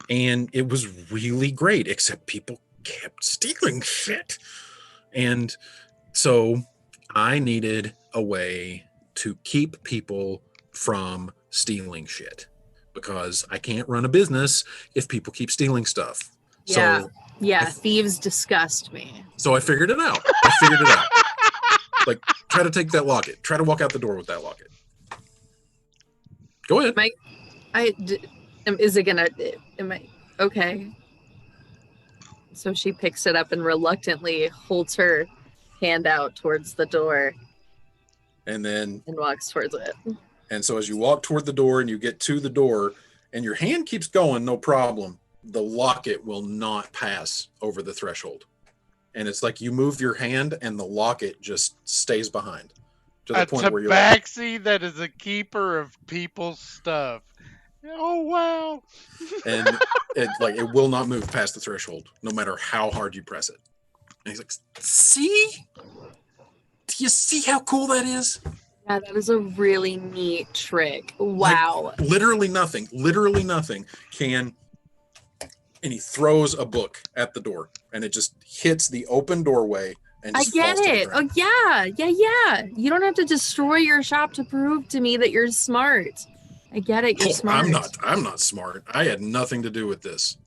and it was really great, except people kept stealing shit. And so I needed a way to keep people from stealing shit, because I can't run a business if people keep stealing stuff. Yeah. So Yeah, thieves disgust me. So I figured it out. Like, try to take that locket. Try to walk out the door with that locket. Go ahead. Is it gonna? Am I okay? So she picks it up and reluctantly holds her hand out towards the door. And walks towards it. And so as you walk toward the door and you get to the door, and your hand keeps going, no problem, the locket will not pass over the threshold. And it's like you move your hand and the locket just stays behind. To the point where you're tabaxi that is a keeper of people's stuff. Oh, wow. And it will not move past the threshold, no matter how hard you press it. And he's like, see? Do you see how cool that is? Yeah, that is a really neat trick. Wow. Like, literally nothing can. And he throws a book at the door, and it just hits the open doorway. And I get it. Oh, yeah. You don't have to destroy your shop to prove to me that you're smart. I get it. You're smart. I'm not smart. I had nothing to do with this.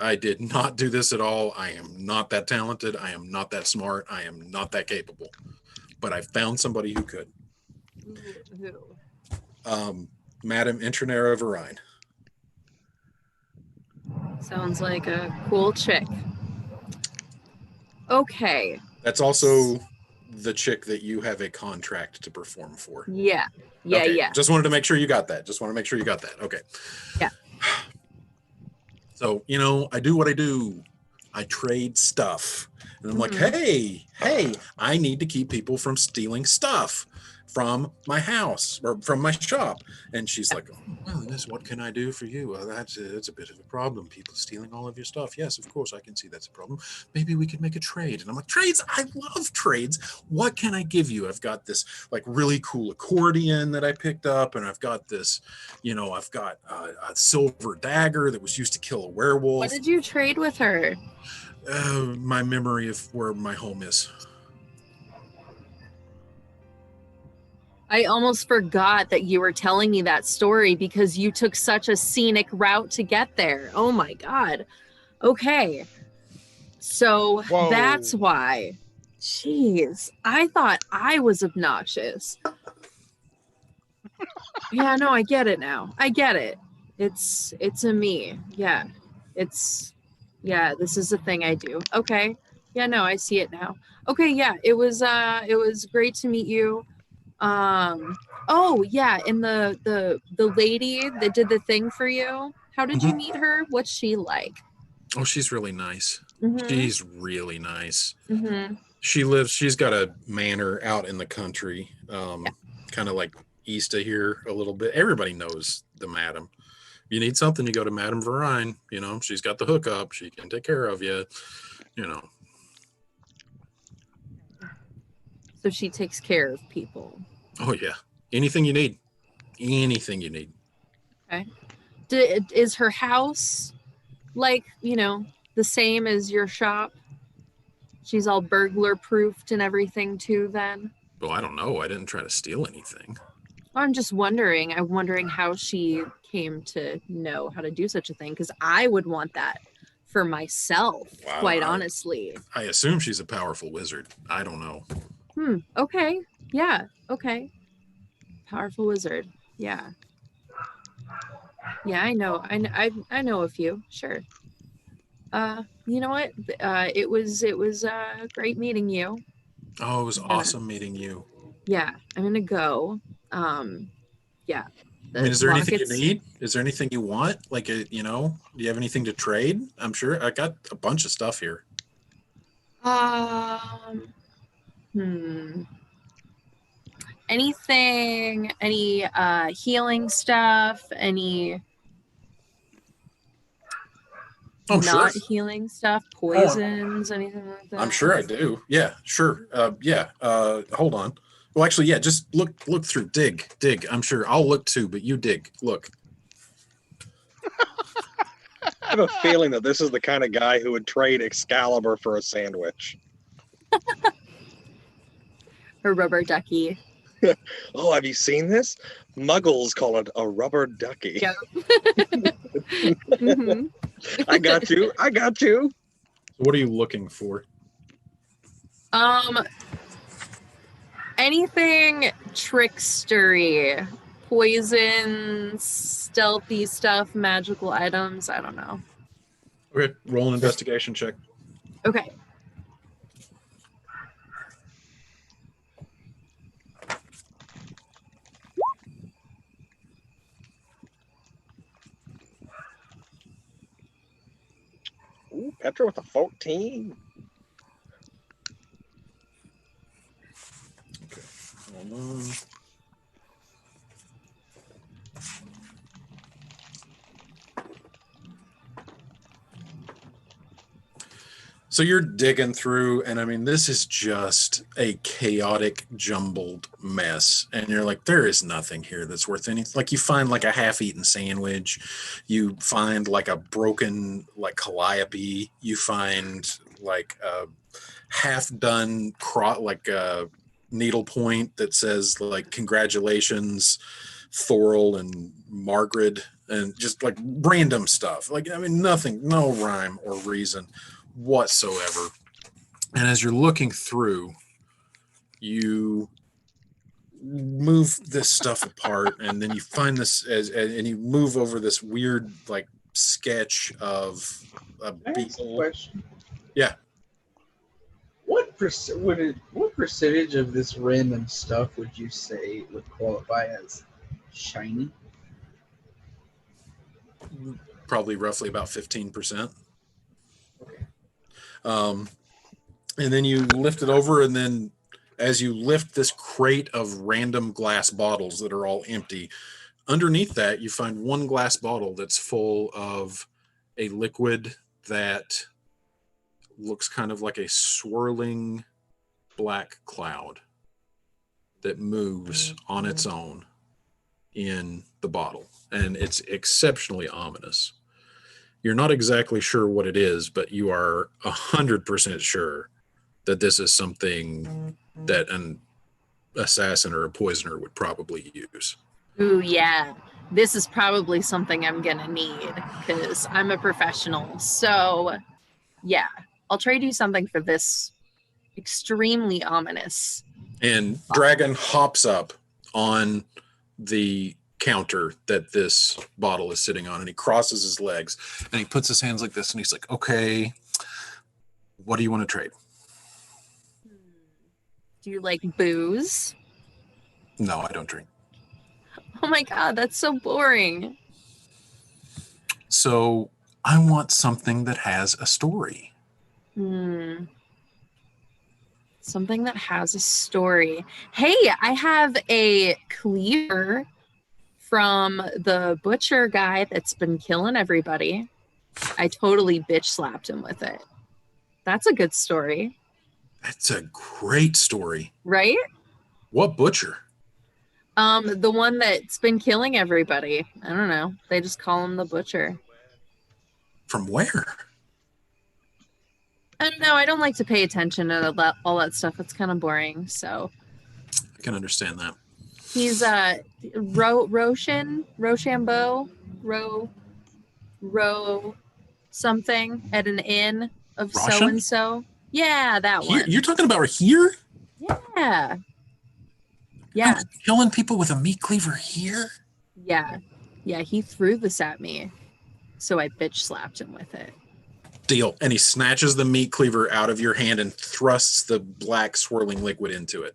I did not do this at all. I am not that talented. I am not that smart. I am not that capable. But I found somebody who could. Who? Madame Intranera Verine. Sounds like a cool chick. Okay. That's also the chick that you have a contract to perform for. Yeah. Okay. Yeah. Just wanted to make sure you got that. Okay. Yeah. So, I do what I do. I trade stuff. And I'm like, hey, I need to keep people from stealing stuff from my house or from my shop. And she's like, well, Ines, what can I do for you? Well, that's a bit of a problem. People stealing all of your stuff. Yes, of course, I can see that's a problem. Maybe we could make a trade. And I'm like, trades? I love trades. What can I give you? I've got this like really cool accordion that I picked up. And I've got this, I've got a silver dagger that was used to kill a werewolf. What did you trade with her? My memory of where my home is. I almost forgot that you were telling me that story because you took such a scenic route to get there. Oh my God. Okay. So That's why. Jeez. I thought I was obnoxious. Yeah, no, I get it now. I get it. It's a me. Yeah. This is a thing I do. Okay. Yeah, no, I see it now. Okay, yeah. It was great to meet you. And the lady that did the thing for you, how did you meet her? What's she like? Oh, she's really nice. She's really nice. She's got a manor out in the country, kind of like east of here a little bit. Everybody knows the madam. If you need something, you go to Madame Verine. She's got the hookup. She can take care of you, So she takes care of people. Oh, yeah. Anything you need. Okay. Is her house like, the same as your shop? She's all burglar proofed and everything too then? Well, I don't know. I didn't try to steal anything. I'm just wondering. I'm wondering how she came to know how to do such a thing, because I would want that for myself, quite honestly. I assume she's a powerful wizard. I don't know. Okay. Yeah. Okay. Powerful wizard. Yeah. Yeah, I know. I know a few. Sure. You know what? It was great meeting you. Oh, it was awesome meeting you. Yeah, I'm gonna go. Yeah. Is there anything you need? Is there anything you want? Like, do you have anything to trade? I'm sure I got a bunch of stuff here. Anything? Any healing stuff? Any? Not healing stuff, poisons, anything like that? I'm sure I do. Yeah, sure. Hold on. Well, actually, yeah, just look through. Dig. I'm sure I'll look too, but you dig. Look. I have a feeling that this is the kind of guy who would trade Excalibur for a sandwich. A rubber ducky. Oh, have you seen this? Muggles call it a rubber ducky. Yep. I got you. I got you. What are you looking for? Anything trickstery, poisons, stealthy stuff, magical items. I don't know. Okay, roll an investigation check. Okay. Ooh, Petra with a 14. Okay, hold on. So you're digging through, and I mean, this is just a chaotic, jumbled mess. And you're like, there is nothing here that's worth anything. Like, you find like a half-eaten sandwich, you find like a broken like calliope, you find like a half-done needlepoint that says like congratulations, Thorol and Margaret, and just like random stuff. Like, I mean, nothing, no rhyme or reason whatsoever. And as you're looking through, you move this stuff apart, and then you find this and you move over this weird like sketch of a beetle. Question. Yeah. What percentage of this random stuff would you say would qualify as shiny? Probably roughly about 15%. And then you lift it over, and then as you lift this crate of random glass bottles that are all empty, underneath that you find one glass bottle that's full of a liquid that looks kind of like a swirling black cloud that moves on its own in the bottle, and it's exceptionally ominous. You're not exactly sure what it is, but you are 100% sure that this is something that an assassin or a poisoner would probably use. Ooh, yeah. This is probably something I'm gonna need because I'm a professional. So, yeah, I'll trade you something for this extremely ominous. And Dragon hops up on the counter that this bottle is sitting on, and he crosses his legs and he puts his hands like this, and he's like, okay, what do you want to trade? Do you like booze? No, I don't drink. Oh my god, that's so boring. So I want something that has a story. Something that has a story. Hey, I have a cleaver from the butcher guy that's been killing everybody. I totally bitch slapped him with it. That's a good story. That's a great story. Right? What butcher? The one that's been killing everybody. I don't know. They just call him the butcher. From where? I don't know. I don't like to pay attention to all that stuff. It's kind of boring. So I can understand that. he's Rochambeau, something at an inn of Roshan? so and so. Yeah, that Here, one. you're talking about here? Yeah. Yeah. I'm killing people with a meat cleaver here? Yeah. Yeah, he threw this at me. So I bitch slapped him with it. Deal. And he snatches the meat cleaver out of your hand and thrusts the black swirling liquid into it.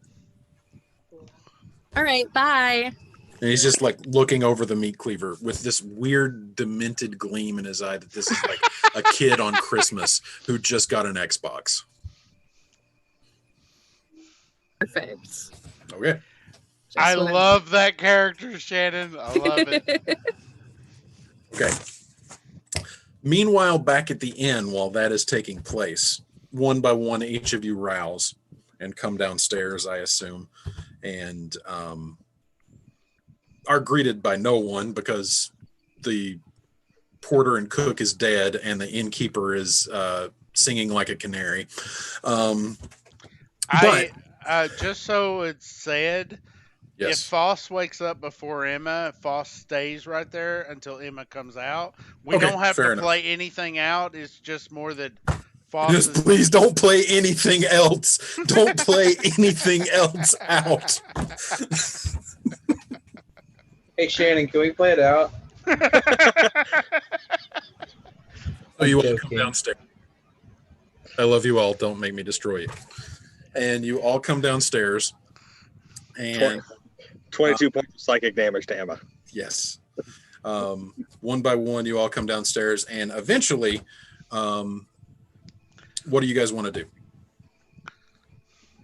All right, bye. And he's just like looking over the meat cleaver with this weird demented gleam in his eye that this is like a kid on Christmas who just got an Xbox. Perfect. Okay. I love that character, Shannon. I love it. Okay. Meanwhile, back at the inn, while that is taking place, one by one, each of you rouse and come downstairs, I assume, and are greeted by no one because the porter and cook is dead and the innkeeper is singing like a canary. Just so it's said, If Yes. Foss wakes up before Emma, Foss stays right there until Emma comes out. We Okay, don't have fair to enough. play anything out. It's just more that Foss Just is. please don't play anything else. Don't play anything else out. Hey Shannon, can we play it out? So you all come joking. downstairs. I love you all. Don't make me destroy you. And you all come downstairs. And 22 points of psychic damage to Emma. yes. One by one, you all come downstairs. And eventually, what do you guys want to do?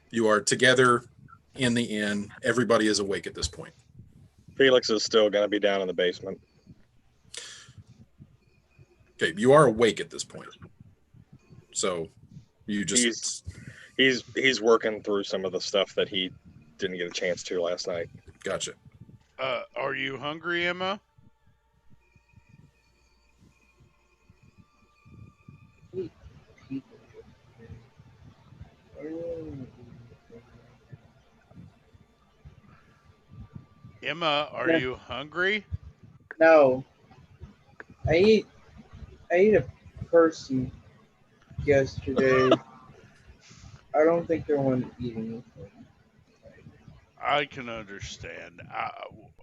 You are together in the inn. Everybody is awake at this point. Felix is still going to be down in the basement. Okay, you are awake at this point. So you just he's working through some of the stuff that he didn't get a chance to last night. Gotcha. Are you hungry, Emma? Emma, are Yeah. you hungry? No. I ate a person yesterday. I don't think I want to eat anything. I can understand.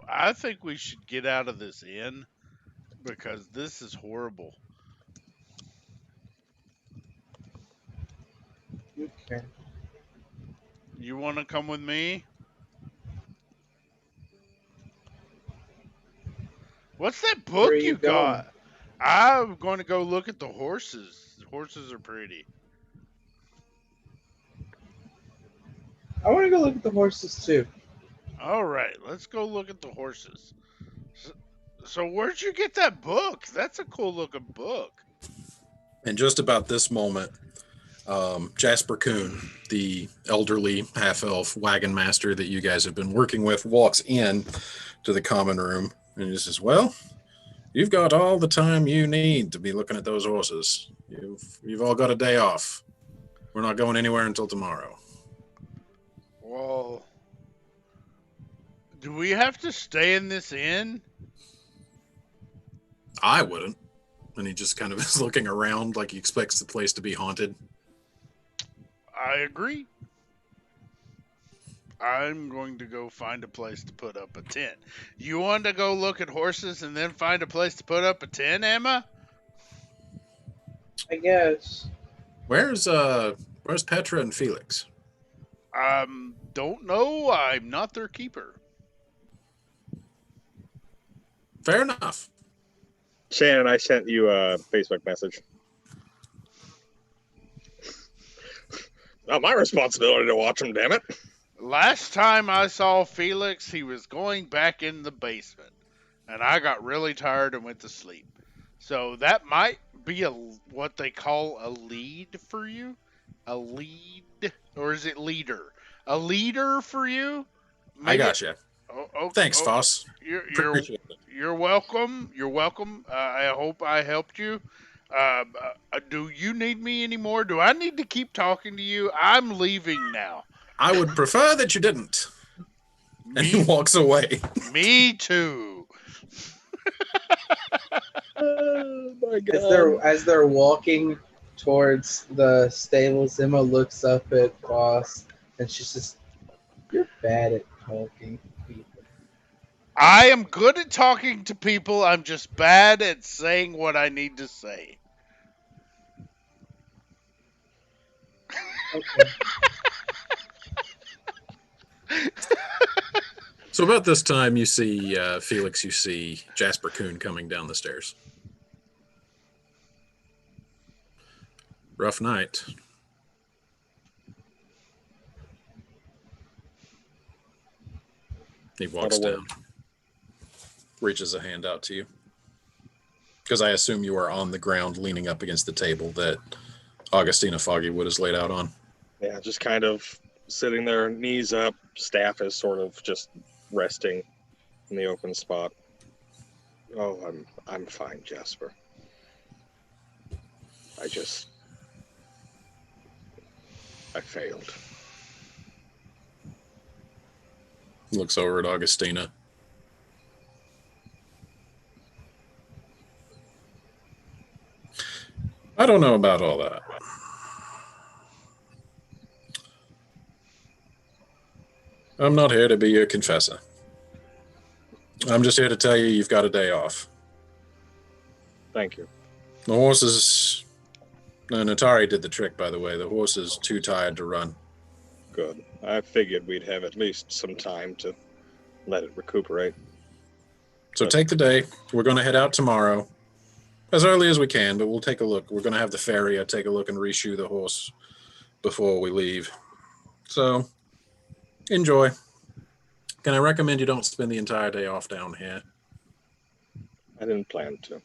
I think we should get out of this inn because this is horrible. Okay. You want to come with me? What's that book Where are you you going? got? I'm going to go look at the horses. The horses are pretty. I want to go look at the horses too. All right, let's go look at the horses. So where'd you get that book? That's a cool looking book. And just about this moment, Jasper Kuhn, the elderly half-elf wagon master that you guys have been working with, walks in to the common room and he says, well, you've got all the time you need to be looking at those horses. You've all got a day off. We're not going anywhere until tomorrow. Well, do we have to stay in this inn? I wouldn't. And he just kind of is looking around like he expects the place to be haunted. I agree. I'm going to go find a place to put up a tent. You want to go look at horses and then find a place to put up a tent, Emma? I guess. Where's Petra and Felix? Don't know. I'm not their keeper. Fair enough. Shannon, I sent you a Facebook message. Not my responsibility to watch them, damn it. Last time I saw Felix, he was going back in the basement, and I got really tired and went to sleep. So that might be what they call a lead for you? A lead? Or is it leader? A leader for you? I got you. Thanks, Foss. Foss. You're welcome. You're welcome. I hope I helped you. Do you need me anymore? Do I need to keep talking to you? I'm leaving now. I would prefer that you didn't. And he walks away. Me too. Oh my God. As they're walking towards the stables, Emma looks up at Foss and she's just, you're bad at talking to people. I am good at talking to people. I'm just bad at saying what I need to say. Okay. So about this time, you see Felix, you see Jasper Kuhn coming down the stairs. Rough night. He walks down, reaches a hand out to you. Because I assume you are on the ground leaning up against the table that Augustina Foggywood is laid out on. Yeah, just kind of sitting there, knees up, staff is sort of just resting in the open spot. Oh, I'm fine, Jasper. I failed. Looks over at Augustina. I don't know about all that. I'm not here to be your confessor. I'm just here to tell you you've got a day off. Thank you. The horses... No, Natari did the trick, by the way. The horse is too tired to run. Good. I figured we'd have at least some time to let it recuperate. So take the day. We're going to head out tomorrow. As early as we can, but we'll take a look. We're going to have the farrier take a look and reshoe the horse before we leave. So, enjoy. Can I recommend you don't spend the entire day off down here? I didn't plan to.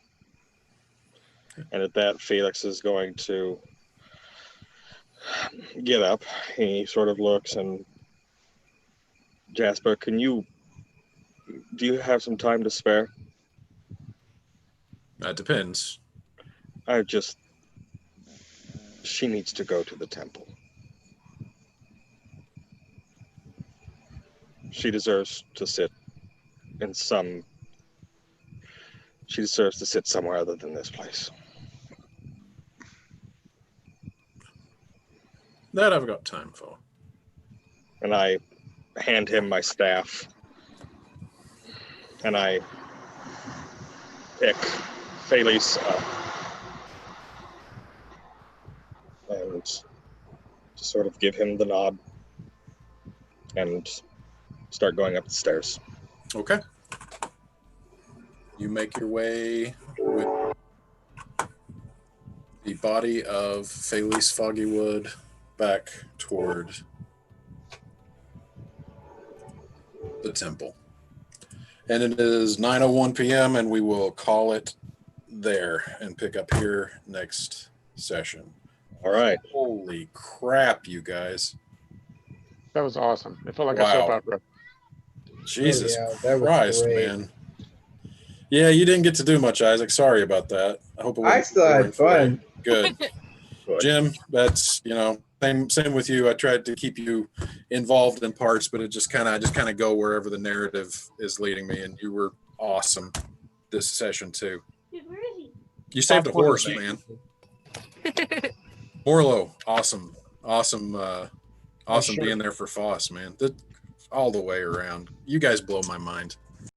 And at that, Felix is going to get up. He sort of looks and... Jasper, do you have some time to spare? That depends. She needs to go to the temple. She deserves to sit somewhere other than this place. That I've got time for. And I hand him my staff. And I pick Felice up. And just sort of give him the nod. And start going up the stairs. Okay. You make your way with the body of Felice Foggywood back toward the temple. And it is 9:01 p.m. and we will call it there and pick up here next session. All right. Holy crap, you guys. That was awesome. It felt like a soap opera. Jesus that was Christ, great. man. Yeah, you didn't get to do much, Isaac. Sorry about that. I hope it I still had fun. Good. Jim, that's, same with you. I tried to keep you involved in parts, but it just kind of go wherever the narrative is leading me, and you were awesome this session too. Dude, where is he? You saved a horse, man. Morlo, awesome Sure. being there for Foss, man. All the way around. You guys blow my mind.